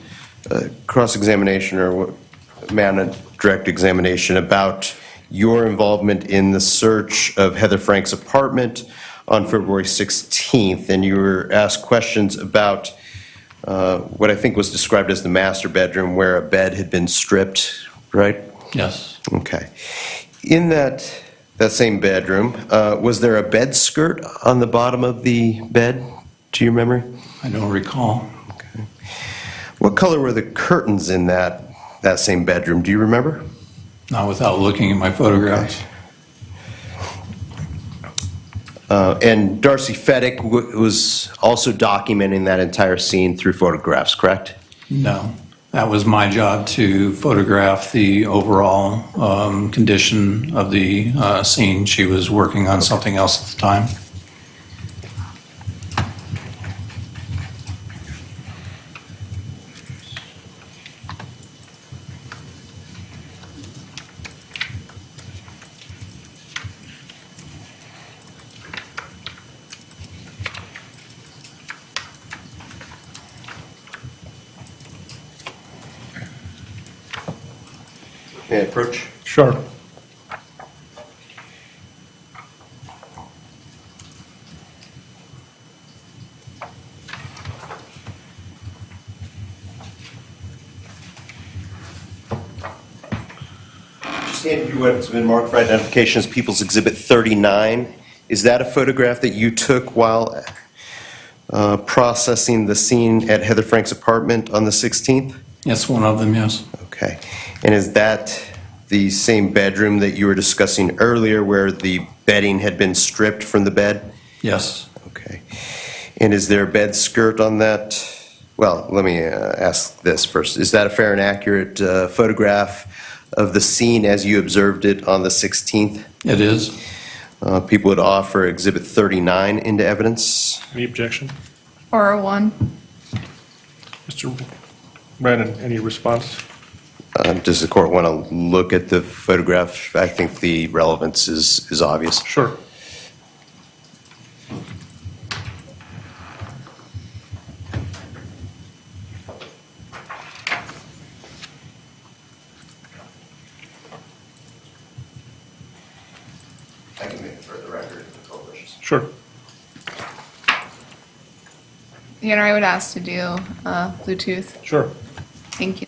cross-examination or direct examination about your involvement in the search of Heather Frank's apartment on February 16th, and you were asked questions about what I think was described as the master bedroom where a bed had been stripped, right? Yes. Okay. In that same bedroom, was there a bed skirt on the bottom of the bed, to your memory? I don't recall. Okay. What color were the curtains in that same bedroom? Do you remember? Not without looking at my photographs. And Darcy Feddick was also documenting that entire scene through photographs, correct? No. That was my job to photograph the overall condition of the scene. She was working on something else at the time. May I approach? Sure. Just handed you what's been marked for identification as People's Exhibit 39. Is that a photograph that you took while processing the scene at Heather Frank's apartment on the 16th? Yes, one of them, yes. Okay. And is that the same bedroom that you were discussing earlier where the bedding had been stripped from the bed? Yes. Okay. And is there a bed skirt on that? Well, let me ask this first. Is that a fair and accurate photograph of the scene as you observed it on the 16th? It is. People would offer Exhibit 39 into evidence. Any objection? Or a 1. Mr. Brandon, any response? Does the court want to look at the photograph? I think the relevance is obvious. Sure. I can make it for the record if the court wishes. Sure. Your Honor, I would ask to do Bluetooth. Sure. Thank you.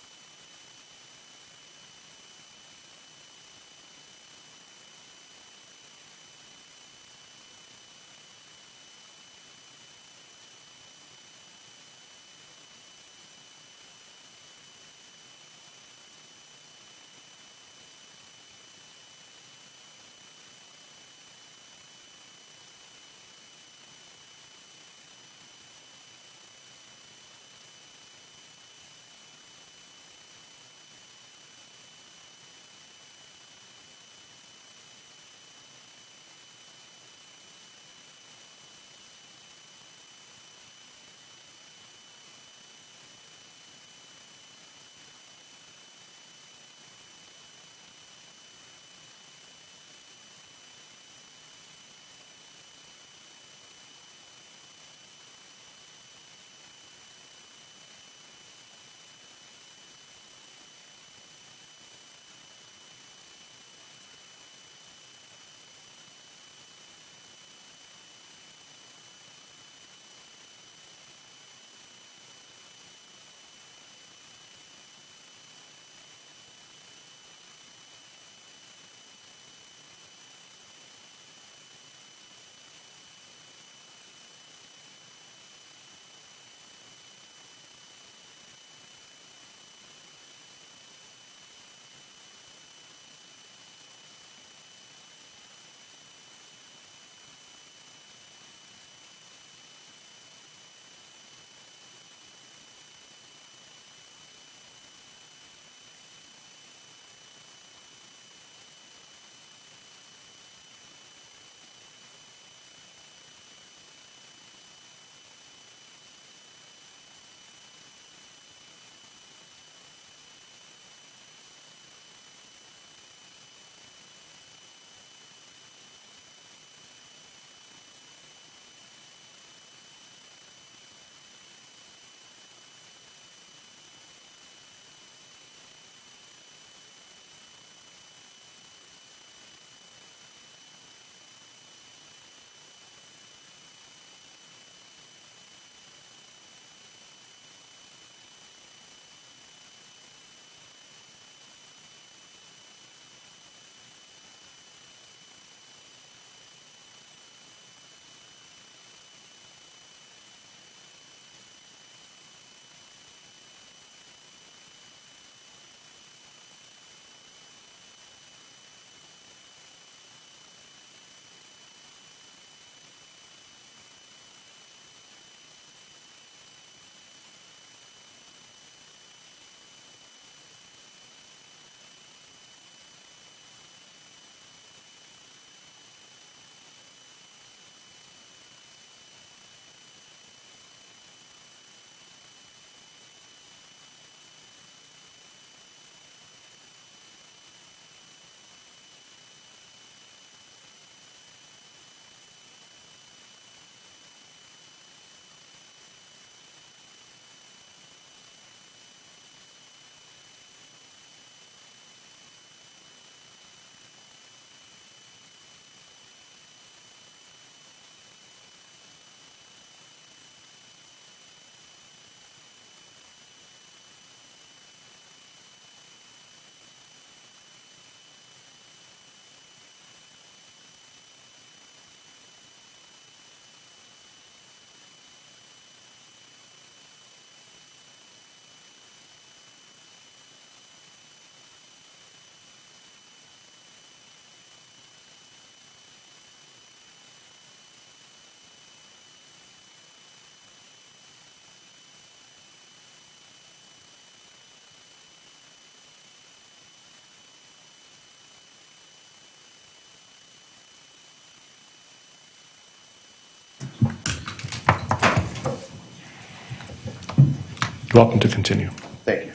You're welcome to continue. Thank you.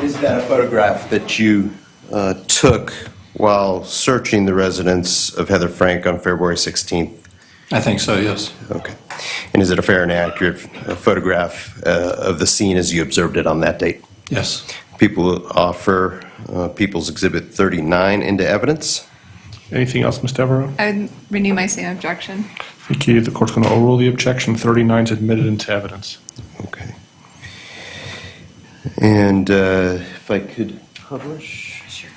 Is that a photograph that you took while searching the residence of Heather Frank on February 16th? I think so, yes. Okay. And is it a fair and accurate photograph of the scene as you observed it on that date? Yes. People offer People's Exhibit 39 into evidence. Anything else, Ms. Devereaux? I would renew my same objection. Thank you. The court's going to overrule the objection. 39 is admitted into evidence. Okay. And if I could publish. Sure.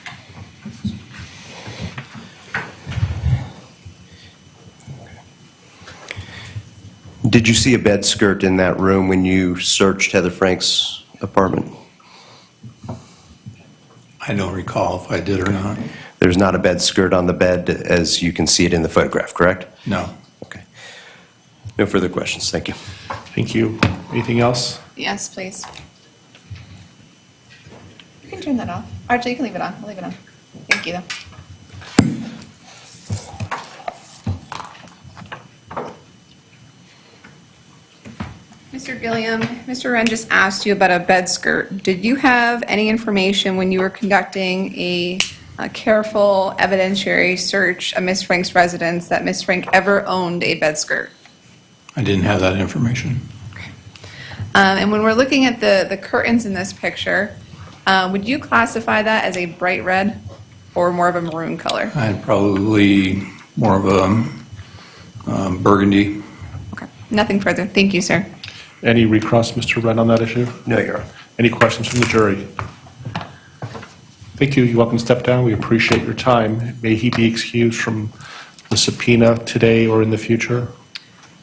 Did you see a bed skirt in that room when you searched Heather Frank's apartment? I don't recall if I did or not. There's not a bed skirt on the bed as you can see it in the photograph, correct? No. Okay. No further questions. Thank you. Thank you. Anything else? Yes, please. You can turn that off. Actually, you can leave it on. I'll leave it on. Thank you, though. Mr. Gilliam, Mr. Wren just asked you about a bed skirt. Did you have any information when you were conducting a careful evidentiary search of Ms. Frank's residence that Ms. Frank ever owned a bed skirt? I didn't have that information. And when we're looking at the curtains in this picture, would you classify that as a bright red or more of a maroon color? I'd probably more of a burgundy. Okay, nothing further. Thank you, sir. Any recross, Mr. Wren, on that issue? No, Your Honor. Any questions from the jury? Thank you. You're welcome to step down. We appreciate your time. May he be excused from the subpoena today or in the future?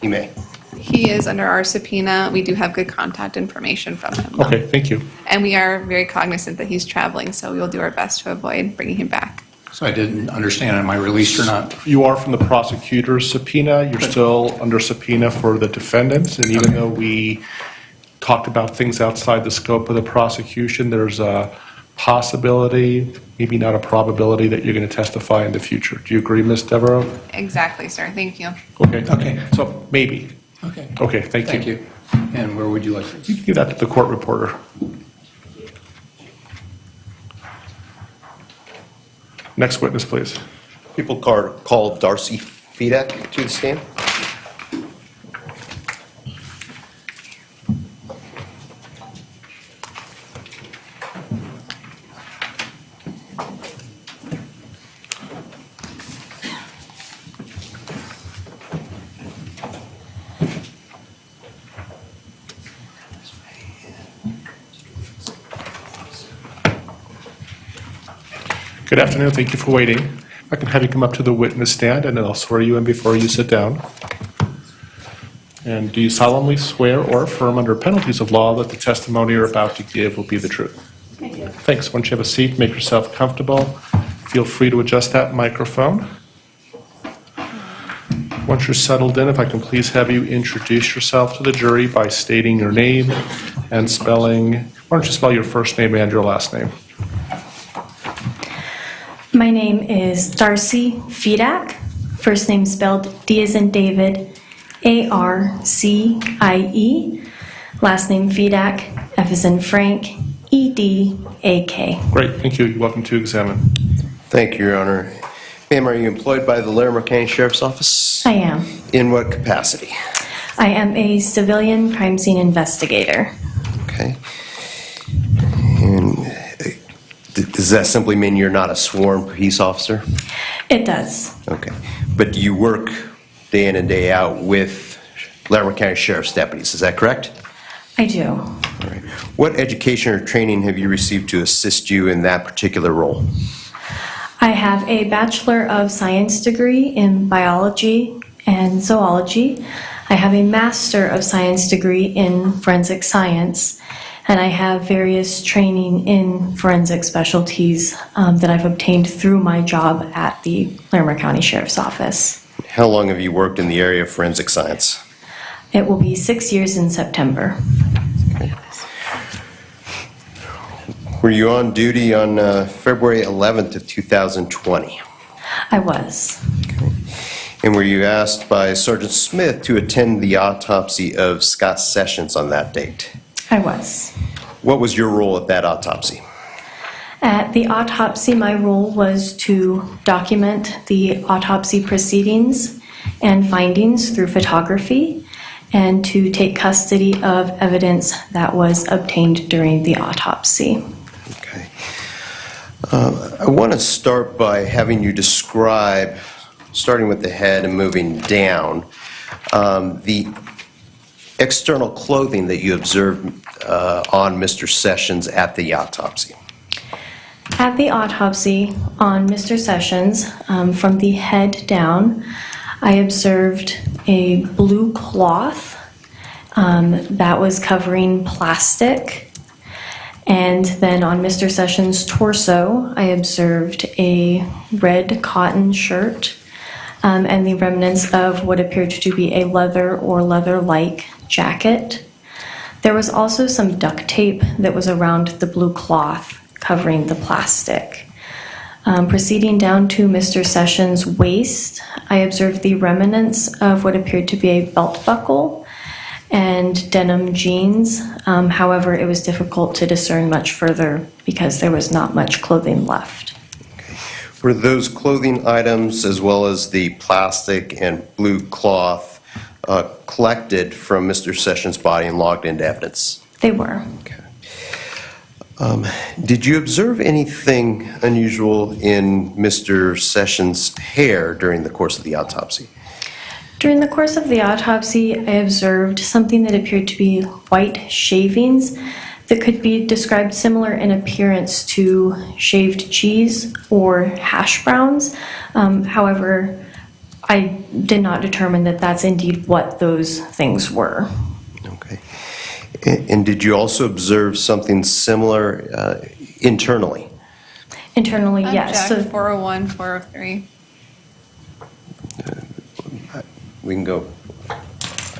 You may. He is under our subpoena. We do have good contact information from him, though. Okay, thank you. And we are very cognizant that he's traveling, so we will do our best to avoid bringing him back. So I didn't understand, am I released or not? You are from the prosecutor's subpoena. You're still under subpoena for the defendants. And even though we talked about things outside the scope of the prosecution, there's a possibility, maybe not a probability, that you're going to testify in the future. Do you agree, Ms. Devereaux? Exactly, sir. Thank you. Okay. Okay. So maybe. Okay. Okay, thank you. Thank you. And where would you like You this? can give that to the court reporter. Next witness, please. People call Darcy Fedak to the stand. Good afternoon. Thank you for waiting. I can have you come up to the witness stand, and then I'll swear you in before you sit down. And do you solemnly swear or affirm under penalties of law that the testimony you're about to give will be the truth? I do. Thanks. Once you have a seat, make yourself comfortable. Feel free to adjust that microphone. Once you're settled in, if I can please have you introduce yourself to the jury by stating your name and spelling. Why don't you spell your first name and your last name? My name is Darcy Fedak. First name spelled D as in David, A-R-C-I-E. Last name Fedak, F as in Frank, E-D-A-K. Great. Thank you. You're welcome to examine. Thank you, Your Honor. Ma'am, are you employed by the Larimer County Sheriff's Office? I am. In what capacity? I am a civilian crime scene investigator. Okay. And does that simply mean you're not a sworn police officer? It does. Okay. But do you work day in and day out with Larimer County Sheriff's deputies, is that correct? I do. All right. What education or training have you received to assist you in that particular role? I have a Bachelor of Science degree in biology and zoology. I have a Master of Science degree in forensic science. And I have various training in forensic specialties that I've obtained through my job at the Larimer County Sheriff's Office. How long have you worked in the area of forensic science? It will be 6 years in September. Okay. Were you on duty on February 11th of 2020? I was. Okay. And were you asked by Sergeant Smith to attend the autopsy of Scott Sessions on that date? I was. What was your role at that autopsy? At the autopsy, my role was to document the autopsy proceedings and findings through photography and to take custody of evidence that was obtained during the autopsy. Okay. I want to start by having you describe, starting with the head and moving down, the external clothing that you observed on Mr. Sessions at the autopsy. At the autopsy on Mr. Sessions, from the head down, I observed a blue cloth that was covering plastic. And then on Mr. Sessions' torso, I observed a red cotton shirt and the remnants of what appeared to be a leather or leather-like jacket. There was also some duct tape that was around the blue cloth covering the plastic. Proceeding down to Mr. Sessions' waist, I observed the remnants of what appeared to be a belt buckle and denim jeans. However, it was difficult to discern much further because there was not much clothing left. Were those clothing items, as well as the plastic and blue cloth, collected from Mr. Sessions' body and logged into evidence? They were. Okay. Did you observe anything unusual in Mr. Sessions' hair during the course of the autopsy? During the course of the autopsy, I observed something that appeared to be white shavings that could be described similar in appearance to shaved cheese or hash browns. However, I did not determine that that's indeed what those things were. Okay. And did you also observe something similar internally? Internally, yes. Object 401, 403. We can go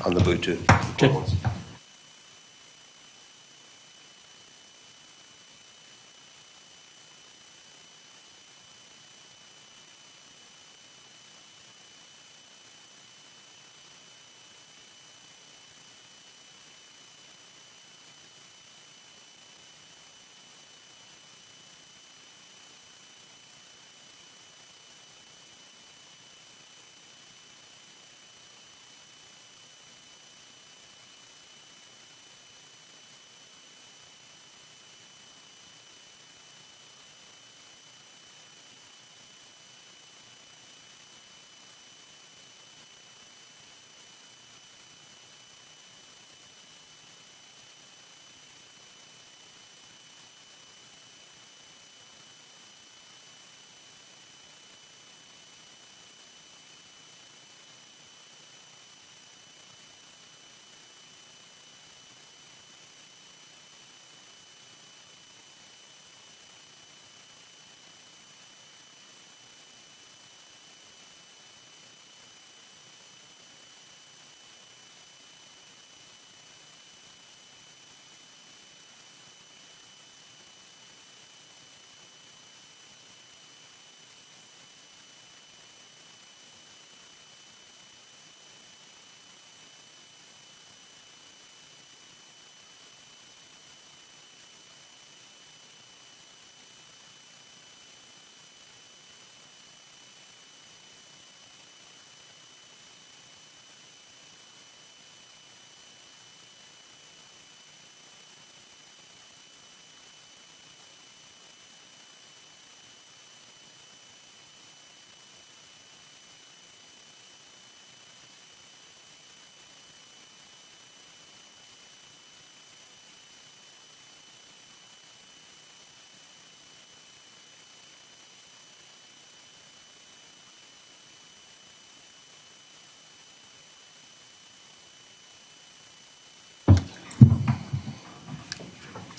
on the Bluetooth. Okay.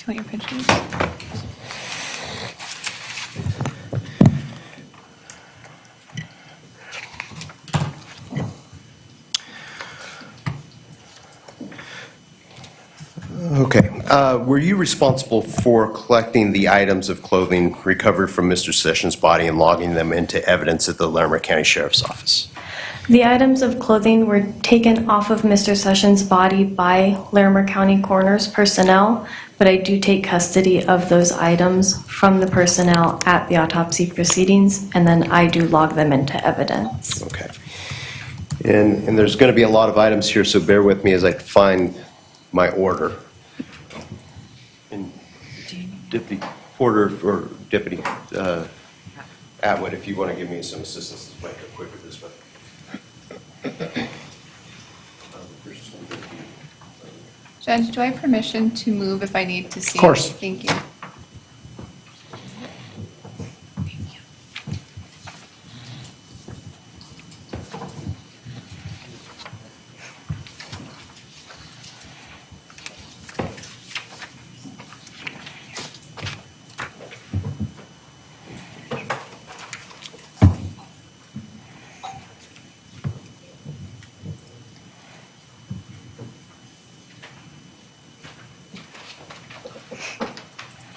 Do you want your pictures? Okay. Were you responsible for collecting the items of clothing recovered from Mr. Sessions' body and logging them into evidence at the Larimer County Sheriff's Office? The items of clothing were taken off of Mr. Sessions' body by Larimer County Coroner's personnel, but I do take custody of those items from the personnel at the autopsy proceedings, and then I do log them into evidence. Okay. And there's going to be a lot of items here, so bear with me as I find my order. And Deputy Porter, or Deputy Atwood, if you want to give me some assistance, this might go quicker this way. Judge, do I have permission to move if I need to see? Of course. Thank you.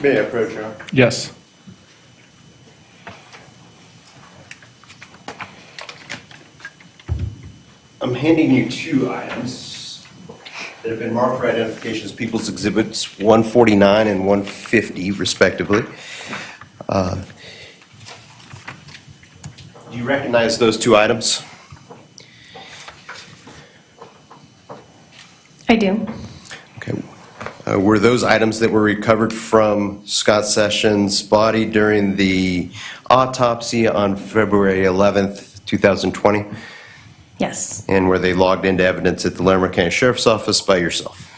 May I approach, Your Honor? Yes. I'm handing you two items that have been marked for identification as People's Exhibits 149 and 150, respectively. Do you recognize those two items? I do. Okay. Were those items that were recovered from Scott Sessions' body during the autopsy on February 11th, 2020? Yes. And were they logged into evidence at the Larimer County Sheriff's Office by yourself?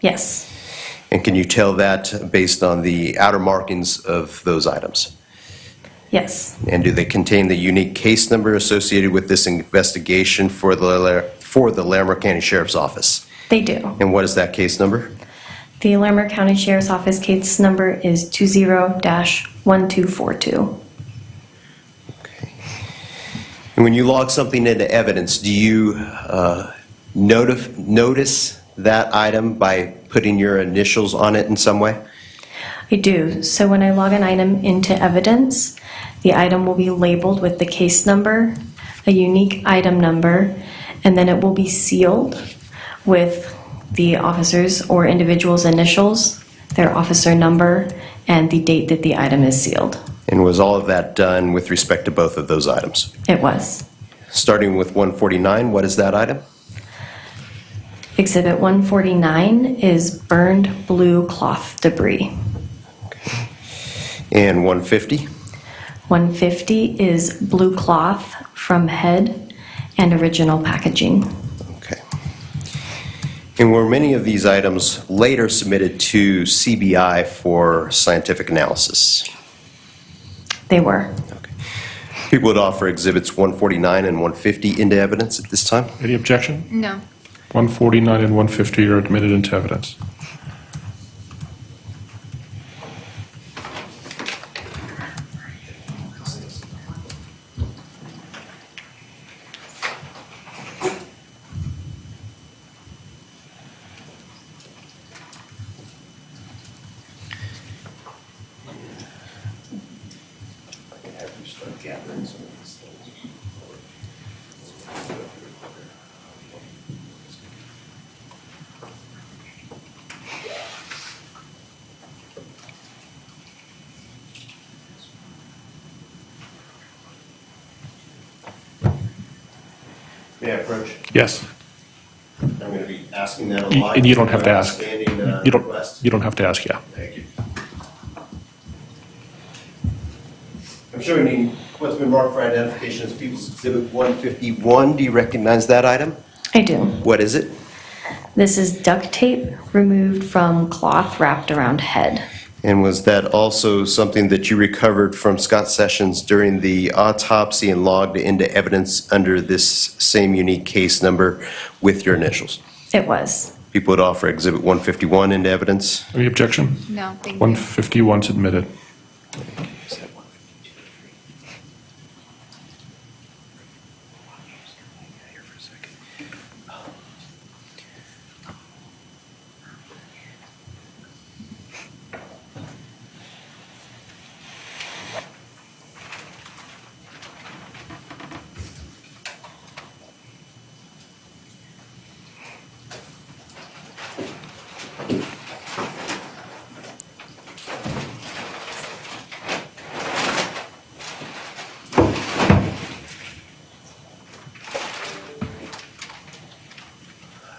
Yes. And can you tell that based on the outer markings of those items? Yes. And do they contain the unique case number associated with this investigation for the Larimer County Sheriff's Office? They do. And what is that case number? The Larimer County Sheriff's Office case number is 20-1242. And when you log something into evidence, do you notice that item by putting your initials on it in some way? I do. So when I log an item into evidence, the item will be labeled with the case number, a unique item number, and then it will be sealed with the officer's or individual's initials, their officer number, and the date that the item is sealed. And was all of that done with respect to both of those items? It was. Starting with 149, what is that item? Exhibit 149 is burned blue cloth debris. And 150? 150 is blue cloth from head and original packaging. Okay. And were many of these items later submitted to CBI for scientific analysis? They were. Okay. People would offer exhibits 149 and 150 into evidence at this time? Any objection? No. 149 and 150 are admitted into evidence. May I approach? Yes. I'm going to be asking that a lot. And you don't have to ask. Standing You request. don't have to ask, yeah. Thank you. I'm showing you what's been marked for identification as People's Exhibit 151. Do you recognize that item? I do. What is it? This is duct tape removed from cloth wrapped around head. And was that also something that you recovered from Scott Sessions during the autopsy and logged into evidence under this same unique case number with your initials? It was. People would offer Exhibit 151 into evidence? Any objection? No, thank you. 151's admitted.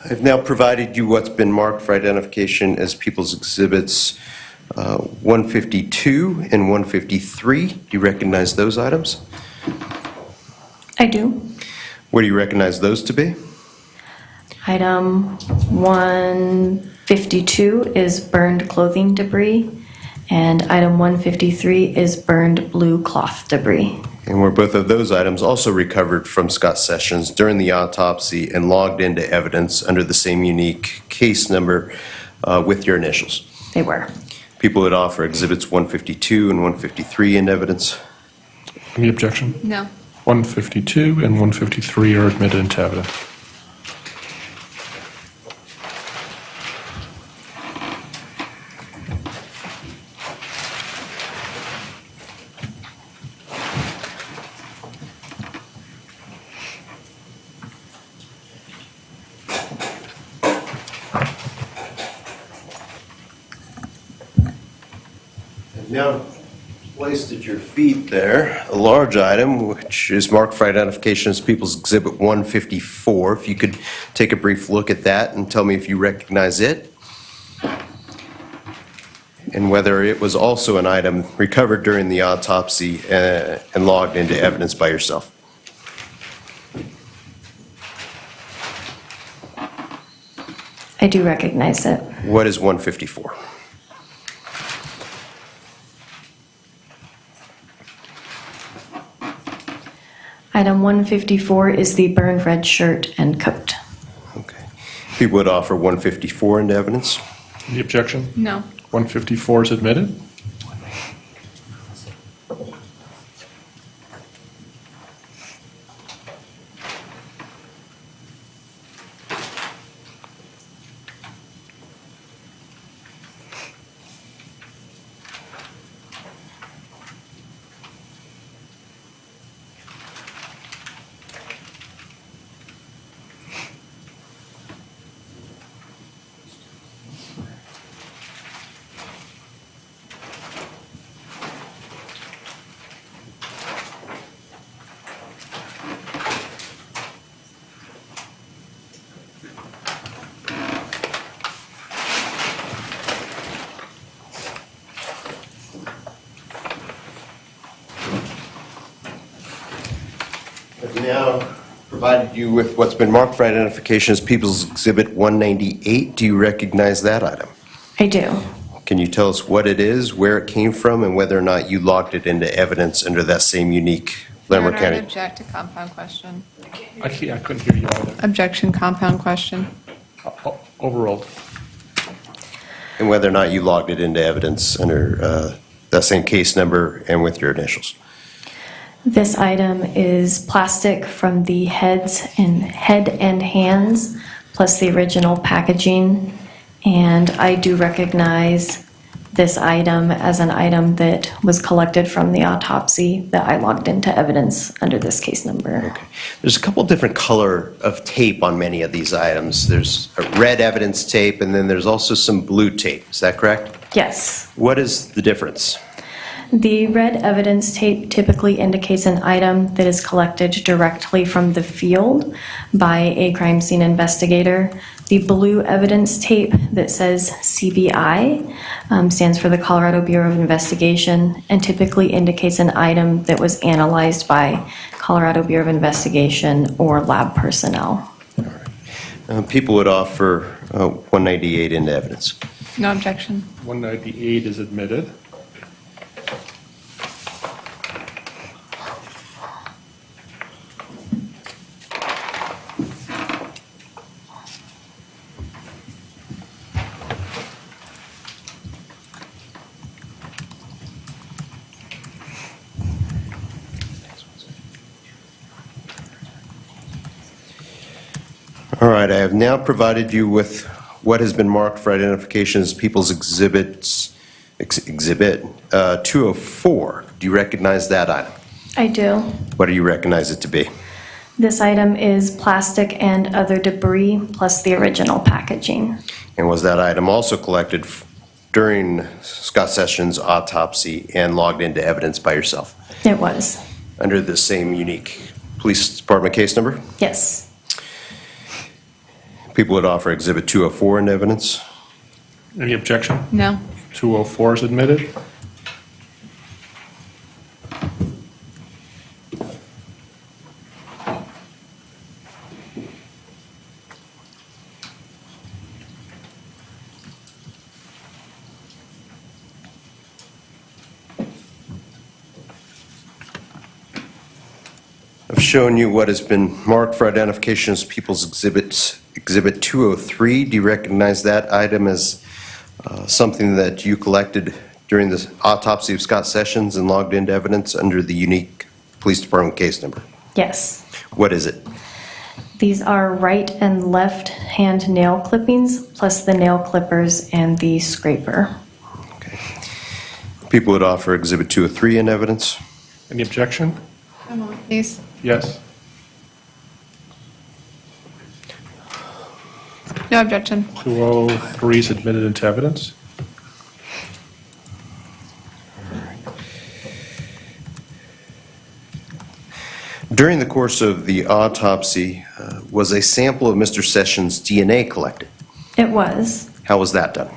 I've now provided you what's been marked for identification as People's Exhibits 152 and 153. Do you recognize those items? I do. What do you recognize those to be? Item 152 is burned clothing debris, and item 153 is burned blue cloth debris. And were both of those items also recovered from Scott Sessions during the autopsy and logged into evidence under the same unique case number with your initials? They were. People would offer Exhibits 152 and 153 in evidence. Any objection? No. 152 and 153 are admitted into evidence. Now placed at your feet there, a large item which is marked for identification as People's Exhibit 154. If you could take a brief look at that and tell me if you recognize it, and whether it was also an item recovered during the autopsy and logged into evidence by yourself. I do recognize it. What is 154? Item 154 is the burned red shirt and coat. Okay. People would offer 154 into evidence. Any objection? No. 154 is admitted. I've now provided you with what's been marked for identification as People's Exhibit 198. Do you recognize that item? I do. Can you tell us what it is, where it came from, and whether or not you logged it into evidence under that same unique Larimer Your Honor, County? I object to compound question. I couldn't hear you either. Objection, compound question. Overruled. And whether or not you logged it into evidence under that same case number and with your initials? This item is plastic from the head and hands, plus the original packaging. And I do recognize this item as an item that was collected from the autopsy that I logged into evidence under this case number. Okay. There's a couple different color of tape on many of these items. There's a red evidence tape, and then there's also some blue tape. Is that correct? Yes. What is the difference? The red evidence tape typically indicates an item that is collected directly from the field by a crime scene investigator. The blue evidence tape that says CBI stands for the Colorado Bureau of Investigation and typically indicates an item that was analyzed by Colorado Bureau of Investigation or lab personnel. All right. People would offer 198 into evidence. No objection. 198 is admitted. All right, I have now provided you with what has been marked for identification as People's Exhibit 204. Do you recognize that item? I do. What do you recognize it to be? This item is plastic and other debris plus the original packaging. And was that item also collected during Scott Sessions' autopsy and logged into evidence by yourself? It was. Under the same unique police department case number? Yes. People would offer Exhibit 204 in evidence. Any objection? No. 204 is admitted. I've shown you what has been marked for identification as People's Exhibits. Exhibit 203, do you recognize that item as something that you collected during the autopsy of Scott Sessions and logged into evidence under the unique police department case number? Yes. What is it? These are right and left hand nail clippings, plus the nail clippers and the scraper. Okay. People would offer Exhibit 203 in evidence. Any objection? Come on, please. Yes. No objection. 203 is admitted into evidence. During the course of the autopsy, was a sample of Mr. Sessions' DNA collected? It was. How was that done?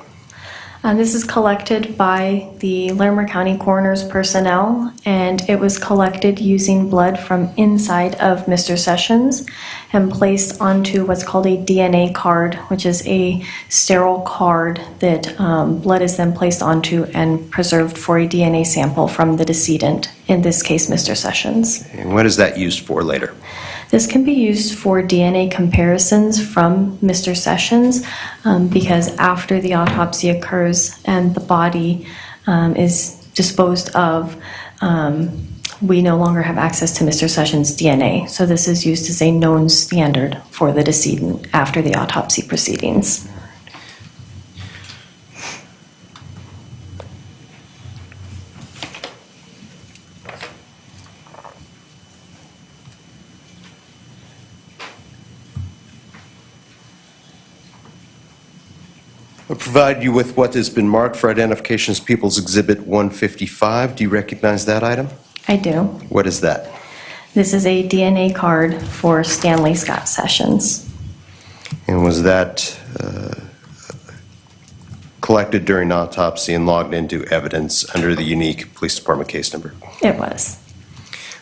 This is collected by the Larimer County coroner's personnel, and it was collected using blood from inside of Mr. Sessions and placed onto what's called a DNA card, which is a sterile card that blood is then placed onto and preserved for a DNA sample from the decedent, in this case, Mr. Sessions. And what is that used for later? This can be used for DNA comparisons from Mr. Sessions because after the autopsy occurs and the body is disposed of, we no longer have access to Mr. Sessions' DNA. So this is used as a known standard for the decedent after the autopsy proceedings. I'll provide you with what has been marked for identification as People's Exhibit 155. Do you recognize that item? I do. What is that? This is a DNA card for Stanley Scott Sessions. And was that collected during autopsy and logged into evidence under the unique police department case number? It was.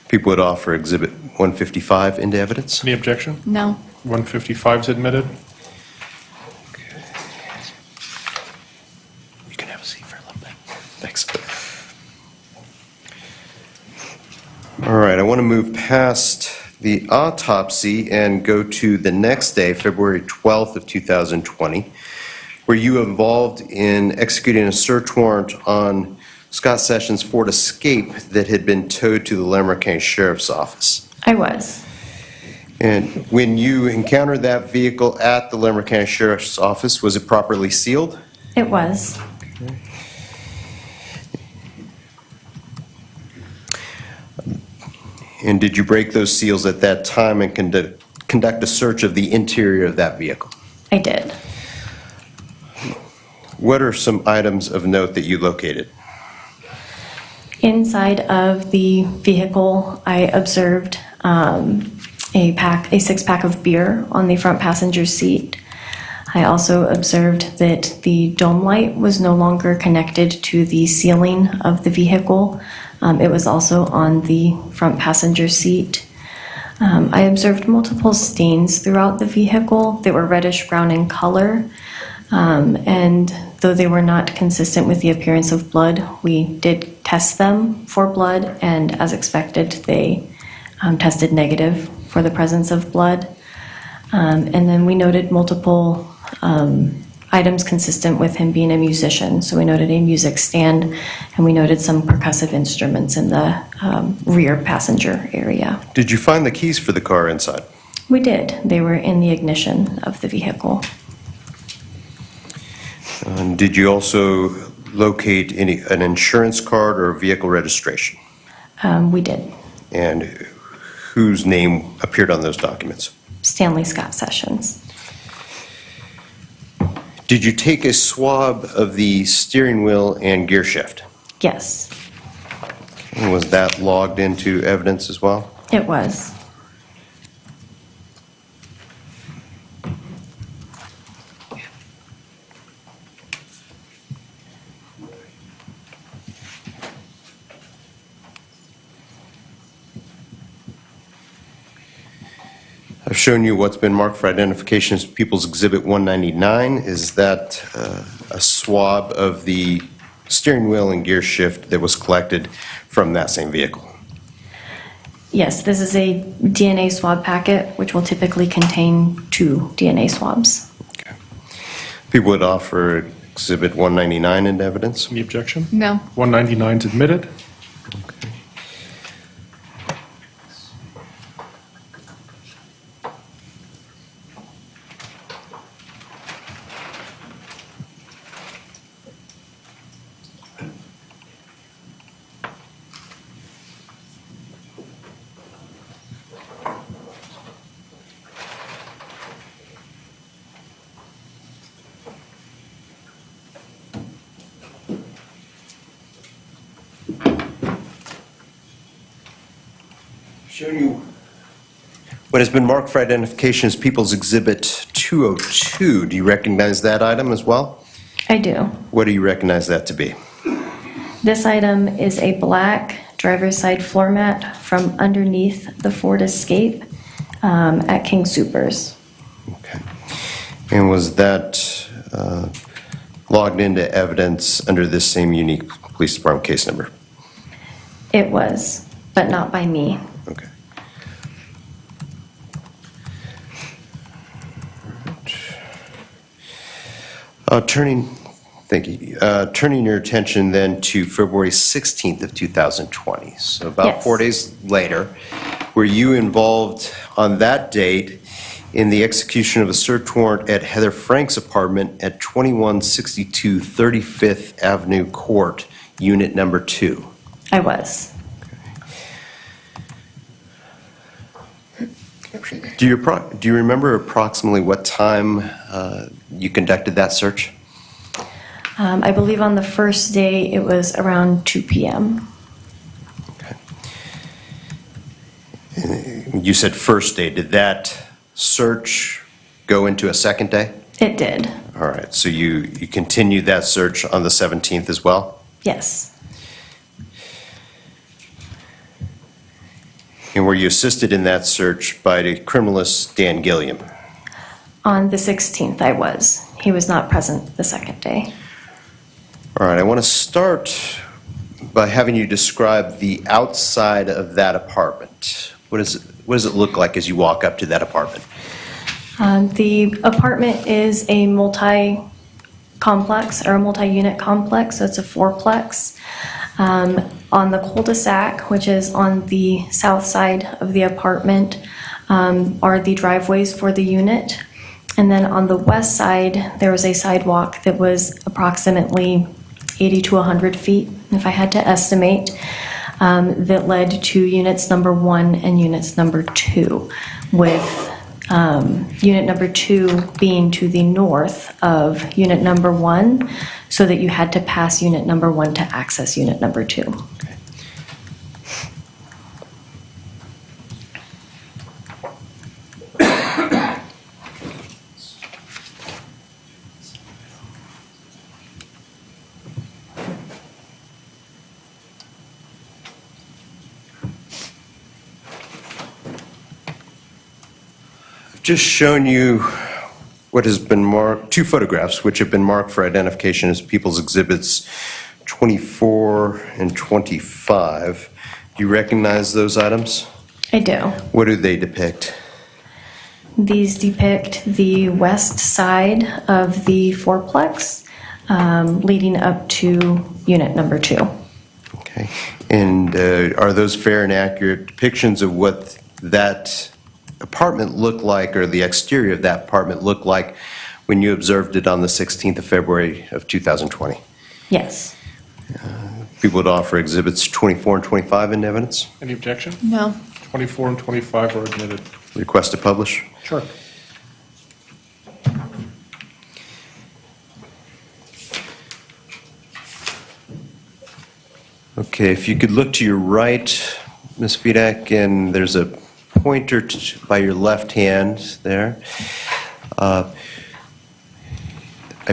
People would offer Exhibit 155 into evidence. Any objection? No. 155 is admitted. You can have a seat for a little bit. Thanks. All right, I want to move past the autopsy and go to the next day, February 12th of 2020, where you involved in executing a search warrant on Scott Sessions' Ford Escape that had been towed to the Larimer County Sheriff's Office. I was. And when you encountered that vehicle at the Larimer County Sheriff's Office, was it properly sealed? It was. And did you break those seals at that time and conduct a search of the interior of that vehicle? I did. What are some items of note that you located? Inside of the vehicle, I observed a six-pack of beer on the front passenger seat. I also observed that the dome light was no longer connected to the ceiling of the vehicle. It was also on the front passenger seat. I observed multiple stains throughout the vehicle that were reddish-brown in color. And though they were not consistent with the appearance of blood, we did test them for blood, and as expected, they tested negative for the presence of blood. And then we noted multiple items consistent with him being a musician. So we noted a music stand, and we noted some percussive instruments in the rear passenger area. Did you find the keys for the car inside? We did. They were in the ignition of the vehicle. Did you also locate an insurance card or a vehicle registration? We did. And whose name appeared on those documents? Stanley Scott Sessions. Did you take a swab of the steering wheel and gear shift? Yes, And was that logged into evidence as well? it was. I've shown you what's been marked for identification as People's Exhibit 199. Is that a swab of the steering wheel and gear shift that was collected from that same vehicle? Yes, this is a DNA swab packet, which will typically contain 2 DNA swabs. Okay. People would offer Exhibit 199 into evidence? Any objection? No. 199 is admitted. Okay. Shown you what has been marked for identification as People's Exhibit 202. Do you recognize that item as well? I do. What do you recognize that to be? This item is a black driver's side floor mat from underneath the Ford Escape at King Soopers. Okay. And was that logged into evidence under this same unique police department case number? It was, but not by me. Okay. Turning your attention then to February 16th of 2020. So about Yes. 4 days later, were you involved on that date in the execution of a search warrant at Heather Frank's apartment at 2162 35th Avenue Court, Unit Number 2? I was. Do you remember approximately what time you conducted that search? I believe on the first day it was around 2 p.m. You said first day. Did that search go into a second day? It did. All right. So you continued that search on the 17th as well? Yes. And were you assisted in that search by the criminalist Dan Gilliam? On the 16th I was. He was not present the second day. All right. I want to start by having you describe the outside of that apartment. What does it look like as you walk up to that apartment? The apartment is a multi-complex or a multi-unit complex, so it's a fourplex. On the cul-de-sac, which is on the south side of the apartment, are the driveways for the unit. And then on the west side, there was a sidewalk that was approximately 80 to 100 feet, if I had to estimate, that led to units number 1 and units number 2, with unit number 2 being to the north of unit number 1, so that you had to pass unit number 1 to access unit number 2. Okay. Just shown you what has been marked, 2 photographs which have been marked for identification as People's Exhibits 24 and 25. Do you recognize those items? I do. What do they depict? These depict the west side of the fourplex, leading up to unit number 2. Okay. And are those fair and accurate depictions of what that apartment looked like, or the exterior of that apartment looked like when you observed it on the 16th of February of 2020? Yes. People would offer Exhibits 24 and 25 in evidence. Any objection? No. 24 and 25 are admitted. Request to publish. Sure. Okay, if you could look to your right, Ms. Vidak, and there's a pointer by your left hand there. I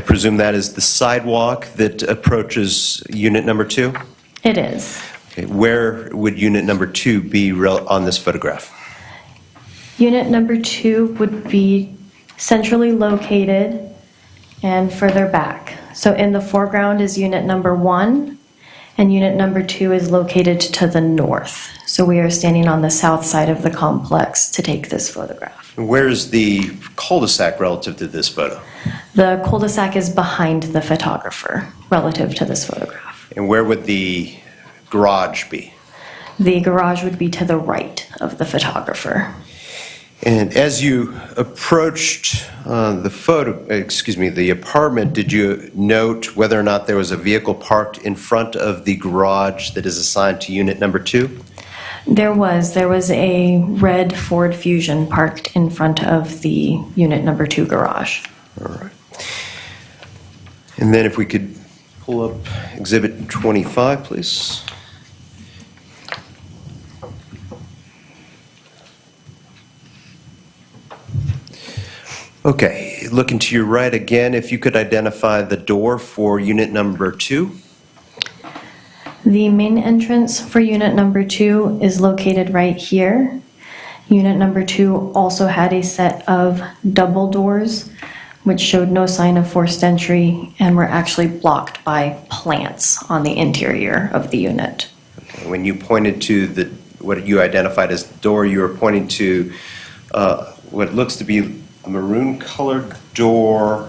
presume that is the sidewalk that approaches unit number 2? It is. Okay, where would unit number 2 be on this photograph? Unit number 2 would be centrally located and further back. So in the foreground is unit number 1, and unit number 2 is located to the north. So we are standing on the south side of the complex to take this photograph. Where's the cul-de-sac relative to this photo? The cul-de-sac is behind the photographer relative to this photograph. And where would the garage be? The garage would be to the right of the photographer. And as you approached the apartment, did you note whether or not there was a vehicle parked in front of the garage that is assigned to unit number 2? There was a red Ford Fusion parked in front of the unit number 2 garage. All right. And then if we could pull up Exhibit 25, please. Okay, looking to your right again, if you could identify the door for unit number 2. The main entrance for unit number 2 is located right here. Unit number 2 also had a set of double doors, which showed no sign of forced entry and were actually blocked by plants on the interior of the unit. Okay, when you pointed to what you identified as the door, you were pointing to what looks to be a maroon-colored door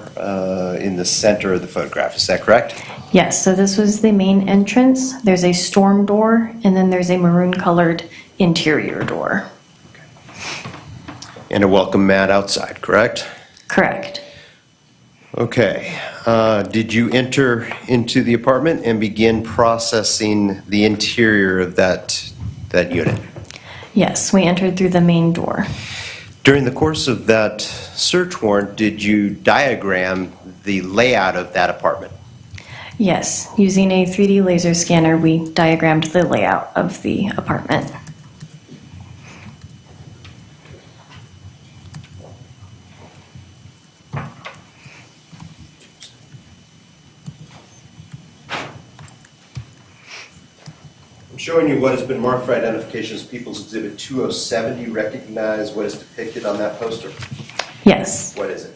in the center of the photograph. Is that correct? Yes, so this was the main entrance. There's a storm door, and then there's a maroon-colored interior door. And a welcome mat outside, correct? Correct. Okay. Did you enter into the apartment and begin processing the interior of that unit? Yes, we entered through the main door. During the course of that search warrant, did you diagram the layout of that apartment? Yes, using a 3D laser scanner, we diagrammed the layout of the apartment. I'm showing you what has been marked for identification as People's Exhibit 207. Do you recognize what is depicted on that poster? Yes. What is it?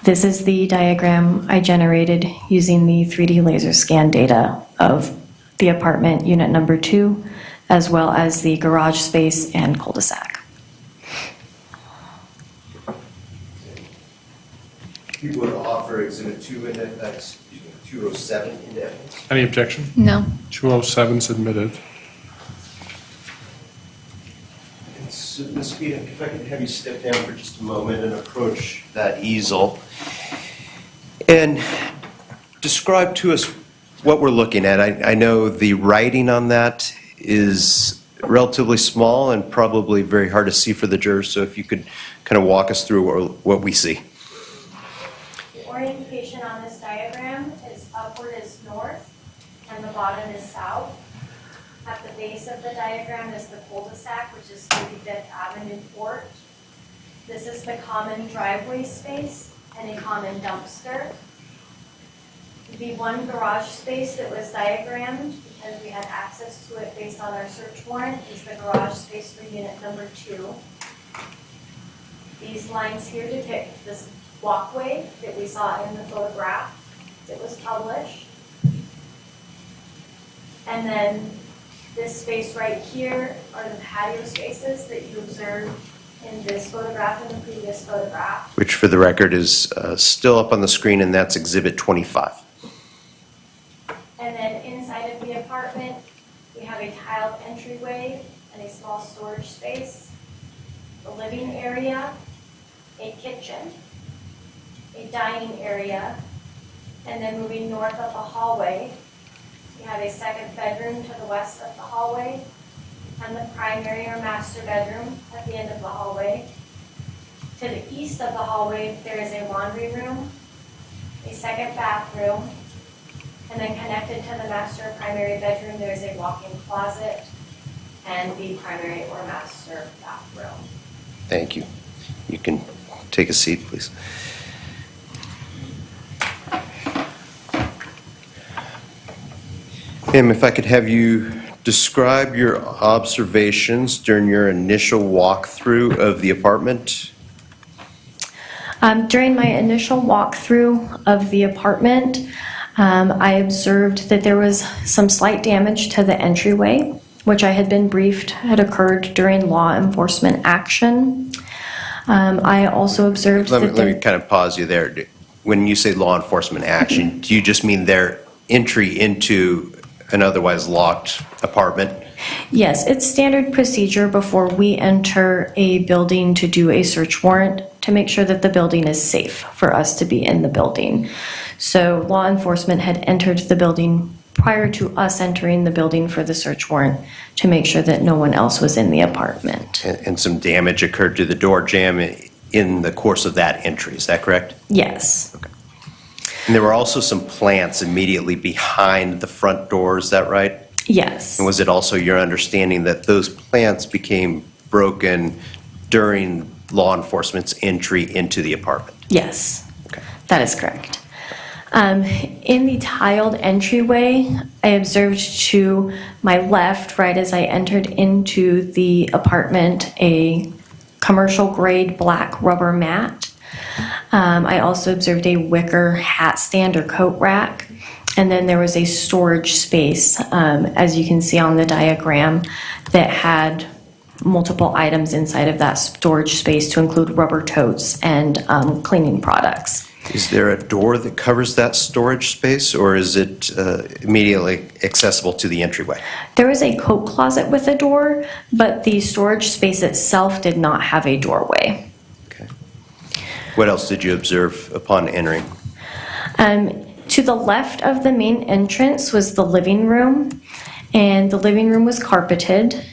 This is the diagram I generated using the 3D laser scan data of the apartment unit number 2, as well as the garage space and cul-de-sac. You would offer Exhibit 207 into evidence? Any objection? No. 207 is admitted. So, Ms. Speed, if I could have you step down for just a moment and approach that easel and describe to us what we're looking at. I know the writing on that is relatively small and probably very hard to see for the jurors, so if you could kind of walk us through what we see. The orientation on this diagram is upward is north and the bottom is south. At the base of the diagram is the cul-de-sac, which is 35th Avenue Port. This is the common driveway space and a common dumpster. The one garage space that was diagrammed, because we had access to it based on our search warrant, is the garage space for unit number 2. These lines here depict this walkway that we saw in the photograph that was published. And then this space right here are the patio spaces that you observed in this photograph and the previous photograph. Which for the record is still up on the screen, and that's Exhibit 25. And then inside of the apartment, we have a tiled entryway and a small storage space, a living area, a kitchen, a dining area, and then moving north up a hallway, we have a second bedroom to the west of the hallway, and the primary or master bedroom at the end of the hallway. To the east of the hallway, there is a laundry room, a second bathroom, and then connected to the master or primary bedroom, there is a walk-in closet and the primary or master bathroom. Thank you. You can take a seat, please. Ma'am, if I could have you Describe your observations during your initial walkthrough of the apartment. During my initial walkthrough of the apartment, I observed that there was some slight damage to the entryway, which I had been briefed had occurred during law enforcement action. I also observed Let that me kind of pause you there. When you say law enforcement action, do you just mean their entry into an otherwise locked apartment? Yes, it's standard procedure before we enter a building to do a search warrant to make sure that the building is safe for us to be in the building. So law enforcement had entered the building prior to us entering the building for the search warrant to make sure that no one else was in the apartment. And some damage occurred to the door jamb in the course of that entry, is that correct? Yes. Okay. And there were also some plants immediately behind the front door, is that right? Yes. And was it also your understanding that those plants became broken during law enforcement's entry into the apartment? Yes. Okay. That is correct. In the tiled entryway, I observed to my left, right as I entered into the apartment, a commercial grade black rubber mat. I also observed a wicker hat stand or coat rack. And then there was a storage space, as you can see on the diagram, that had multiple items inside of that storage space to include rubber totes and cleaning products. Is there a door that covers that storage space, or is it immediately accessible to the entryway? There is a coat closet with a door, but the storage space itself did not have a doorway. Okay. What else did you observe upon entering? To the left of the main entrance was the living room, and the living room was carpeted.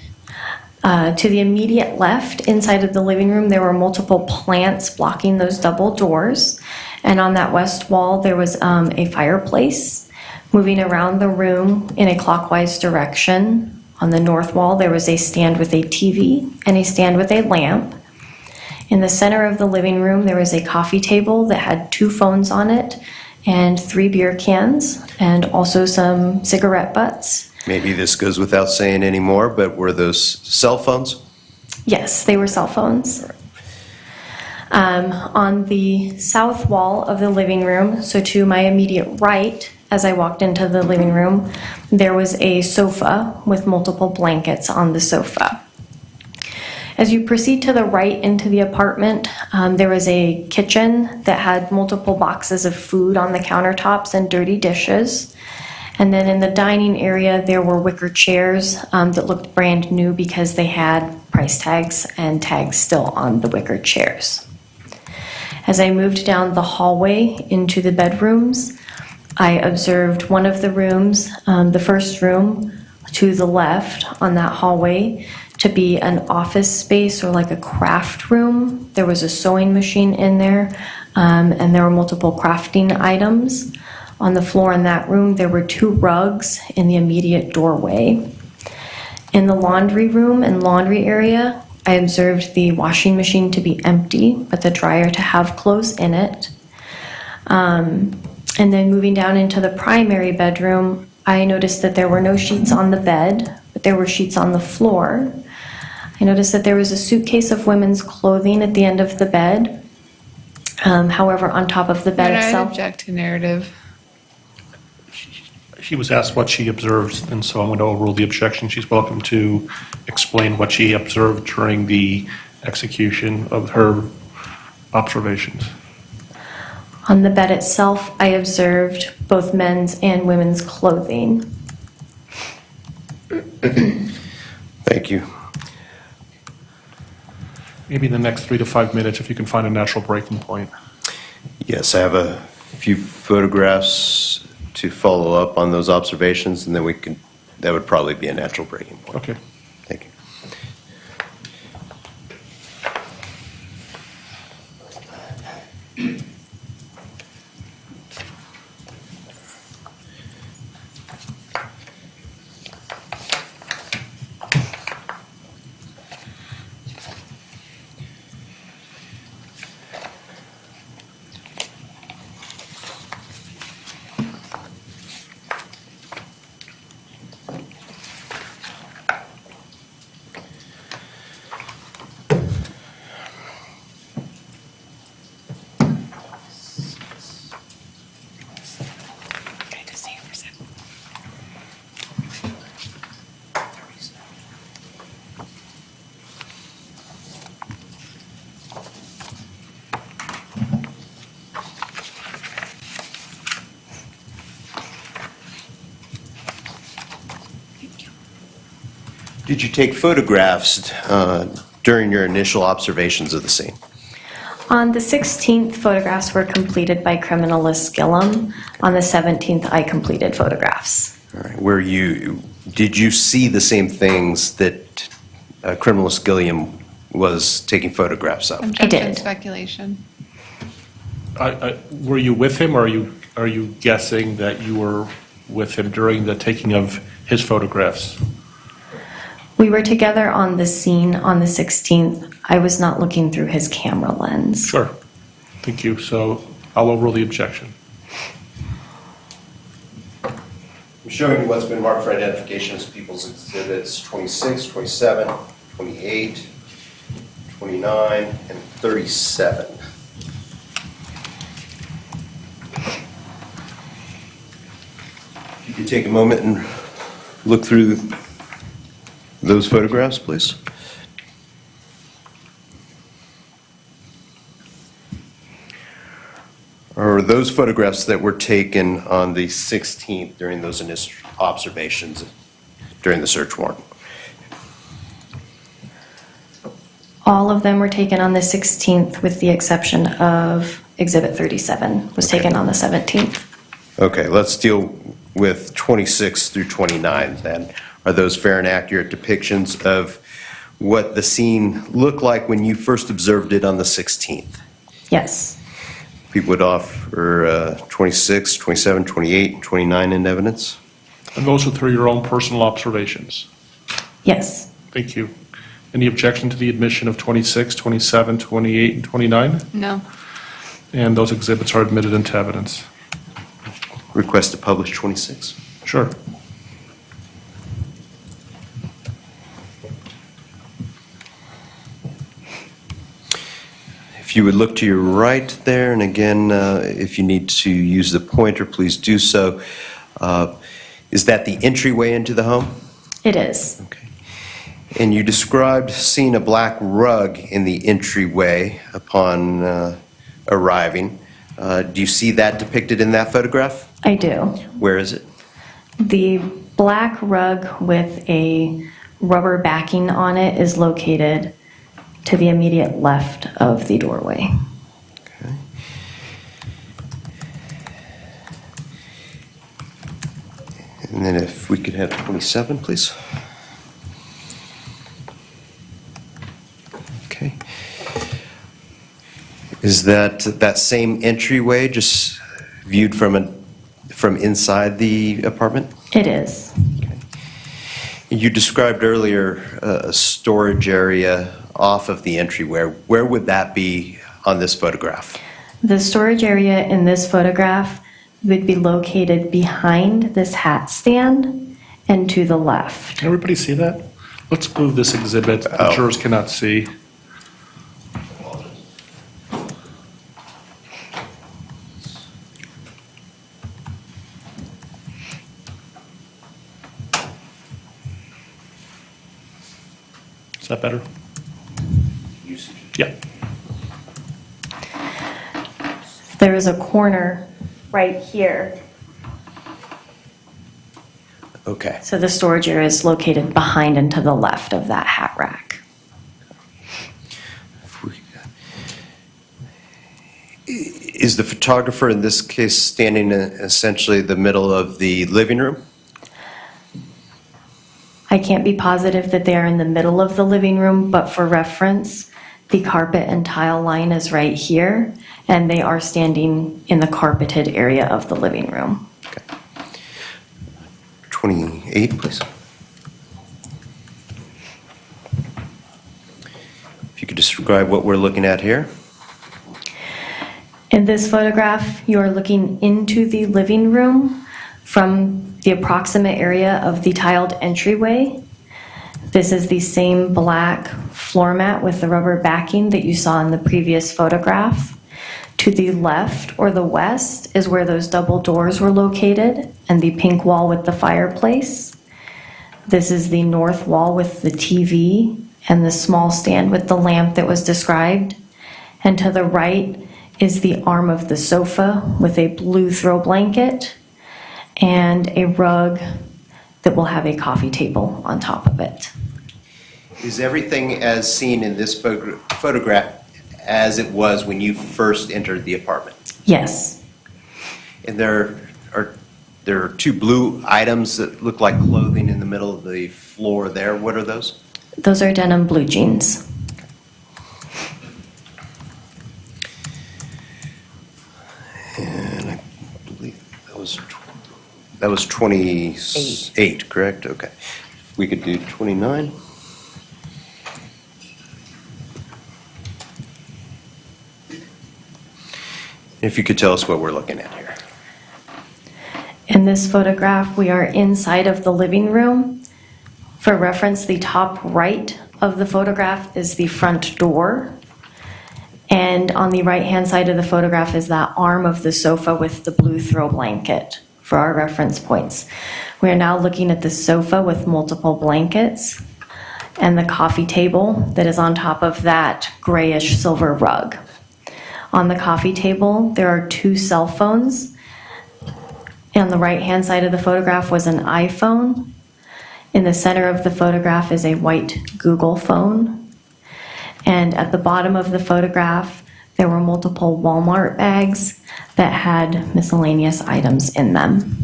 To the immediate left, inside of the living room, there were multiple plants blocking those double doors. And on that west wall, there was a fireplace. Moving around the room in a clockwise direction, on the north wall, there was a stand with a TV and a stand with a lamp. In the center of the living room, there was a coffee table that had 2 phones on it and 3 beer cans, and also some cigarette butts. Maybe this goes without saying anymore, but were those cell phones? Yes, they were cell phones. On the south wall of the living room, so to my immediate right, as I walked into the living room, there was a sofa with multiple blankets on the sofa. As you proceed to the right into the apartment, there was a kitchen that had multiple boxes of food on the countertops and dirty dishes. And then in the dining area, there were wicker chairs that looked brand new because they had price tags and tags still on the wicker chairs. As I moved down the hallway into the bedrooms, I observed one of the rooms, the first room to the left on that hallway, to be an office space or like a craft room. There was a sewing machine in there, and there were multiple crafting items. On the floor in that room, there were 2 rugs in the immediate doorway. In the laundry room and laundry area, I observed the washing machine to be empty, but the dryer to have clothes in it. And then moving down into the primary bedroom, I noticed that there were no sheets on the bed, but there were sheets on the floor. I noticed that there was a suitcase of women's clothing at the end of the bed. However, on top of the bed I itself. object to narrative. She was asked what she observed, and so I'm going to overrule the objection. She's welcome to explain what she observed during the execution of her observations. On the bed itself, I observed both men's and women's clothing. Thank you. Maybe in the next 3 to 5 minutes, if you can find a natural breaking point. Yes, I have a few photographs to follow up on those observations, and then that would probably be a natural breaking point. Okay. Thank you. Did you take photographs during your initial observations of the scene? On the 16th, photographs were completed by criminalist Gilliam. On the 17th, I completed photographs. All right. Did you see the same things that criminalist Gilliam was taking photographs of? Objection, did. speculation. Were you with him, or are you guessing that you were with him during the taking of his photographs? We were together on the scene on the 16th. I was not looking through his camera lens. Sure. Thank you. So I'll overrule the objection. I'm showing you what's been marked for identification as people's exhibits 26, 27, 28, 29, and 37. If you could take a moment and look through those photographs, please. Or those photographs that were taken on the 16th during those initial observations during the search warrant? All of them were taken on the 16th with the exception of Exhibit 37 was taken on the 17th. Okay, let's deal with 26 through 29 then. Are those fair and accurate depictions of what the scene looked like when you first observed it on the 16th? Yes. People would offer 26, 27, 28, and 29 in evidence? And those are through your own personal observations? Yes. Thank you. Any objection to the admission of 26, 27, 28, and 29? No. And those exhibits are admitted into evidence. Request to publish 26? Sure. If you would look to your right there, and again, if you need to use the pointer, please do so. Is that the entryway into the home? It is. Okay. And you described seeing a black rug in the entryway upon arriving. Do you see that depicted in that photograph? I do. Where is it? The black rug with a rubber backing on it is located to the immediate left of the doorway. Okay. And then if we could have 27, please. Okay. Is that same entryway just viewed from inside the apartment? It is. You described earlier a storage area off of the entryway. Where would that be on this photograph? The storage area in this photograph would be located behind this hat stand and to the left. Can everybody see that? Let's move this exhibit. The Oh. jurors cannot see. Is that better? Yeah. There is a corner right here. Okay. So the storage area is located behind and to the left of that hat rack. Is the photographer in this case standing in essentially the middle of the living room? I can't be positive that they are in the middle of the living room, but for reference, the carpet and tile line is right here, and they are standing in the carpeted area of the living room. Okay. 28, please. If you could describe what we're looking at here. In this photograph, you are looking into the living room from the approximate area of the tiled entryway. This is the same black floor mat with the rubber backing that you saw in the previous photograph. To the left or the west is where those double doors were located and the pink wall with the fireplace. This is the north wall with the TV and the small stand with the lamp that was described. And to the right is the arm of the sofa with a blue throw blanket and a rug that will have a coffee table on top of it. Is everything as seen in this photograph as it was when you first entered the apartment? Yes. And there are two blue items that look like clothing in the middle of the floor there. What are those? Those are denim blue jeans. And I believe that was 28, correct? Okay. We could do 29. If you could tell us what we're looking at here. In this photograph, we are inside of the living room. For reference, the top right of the photograph is the front door. And on the right-hand side of the photograph is that arm of the sofa with the blue throw blanket for our reference points. We are now looking at the sofa with multiple blankets and the coffee table that is on top of that grayish silver rug. On the coffee table, there are 2 cell phones. On the right-hand side of the photograph was an iPhone. In the center of the photograph is a white Google phone. And at the bottom of the photograph, there were multiple Walmart bags that had miscellaneous items in them.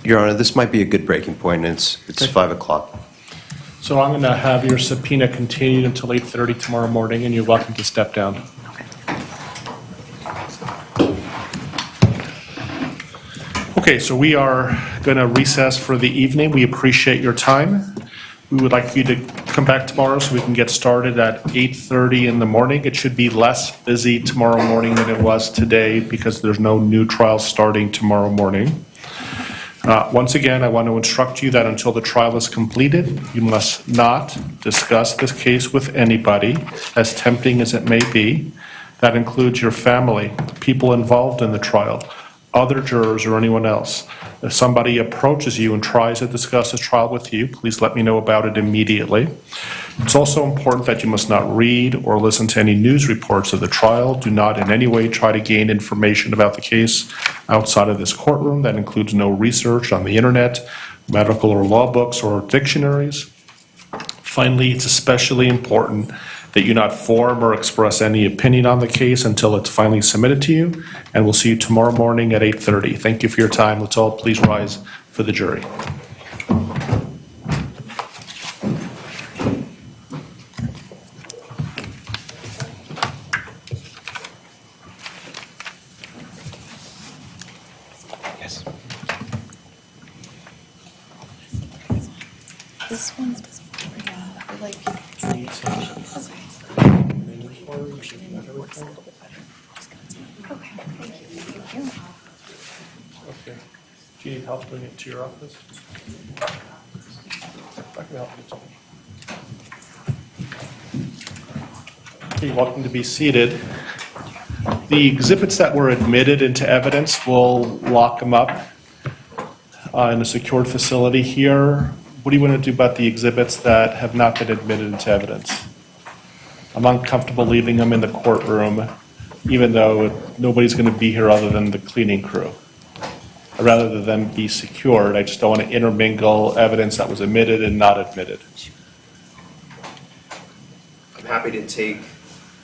Your Honor, this might be a good breaking point. It's 5 o'clock. So I'm going to have your subpoena continued until 8:30 tomorrow morning, and you're welcome to step down. Okay, so we are going to recess for the evening. We appreciate your time. We would like you to come back tomorrow so we can get started at 8:30 in the morning. It should be less busy tomorrow morning than it was today because there's no new trial starting tomorrow morning. Once again, I want to instruct you that until the trial is completed, you must not discuss this case with anybody, as tempting as it may be. That includes your family, people involved in the trial, other jurors, or anyone else. If somebody approaches you and tries to discuss this trial with you, please let me know about it immediately. It's also important that you must not read or listen to any news reports of the trial. Do not in any way try to gain information about the case outside of this courtroom. That includes no research on the internet, medical or law books, or dictionaries. Finally, it's especially important that you not form or express any opinion on the case until it's finally submitted to you, and we'll see you tomorrow morning at 8:30. Thank you for your time. Let's all please rise for the jury. This one's like. Okay, thank you. Okay. Do you need help bringing it to your office? I can help you. Okay, you're welcome to be seated. The exhibits that were admitted into evidence, we'll lock them up in a secured facility here. What do you want to do about the exhibits that have not been admitted into evidence? I'm uncomfortable leaving them in the courtroom, even though nobody's going to be here other than the cleaning crew. I'd rather than be secured. I just don't want to intermingle evidence that was admitted and not admitted. I'm happy to take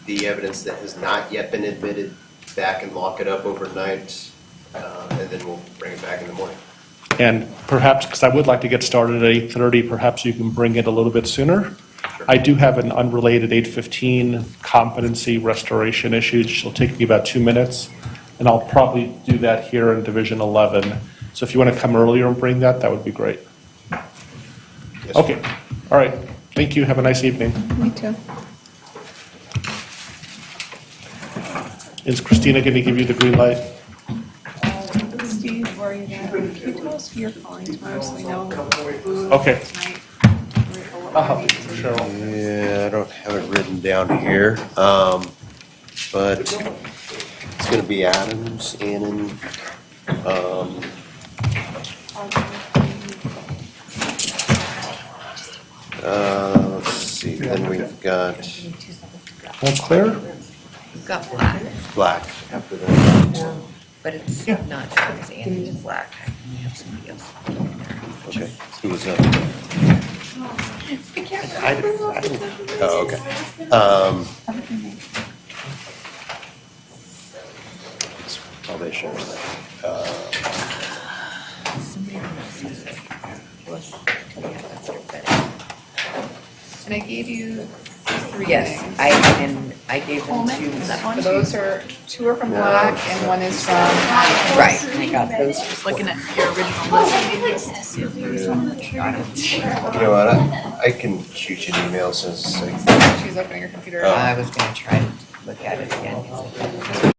the evidence that has not yet been admitted back and lock it up overnight, and then we'll bring it back in the morning. And perhaps, because I would like to get started at 8:30, perhaps you can bring it a little bit sooner. Sure. I do have an unrelated 8:15 competency restoration issue, which will take me about 2 minutes, and I'll probably do that here in Division 11. So if you want to come earlier and bring that, that would be great. Yes, okay. All right. Thank you. Have a nice evening. Me too. Is Christina going to give you the green light? Steve, where are you at? Can you tell us who you're calling tomorrow so we know who okay. tonight? Cheryl. Yeah, I don't have it written down here, but it's going to be Adams, Annan, let's see, then we've got All clear? We've got black, Black after that. but it's not as Andy Black. Okay, who was that? I didn't, oh, okay. It's probation. And I gave you three Yes, things. I gave them to, Those are, two are from Black and one is from. right, I got those. Just looking at your original list. You know what, I can shoot you an email since She's opening her computer. I was gonna try to look at it again.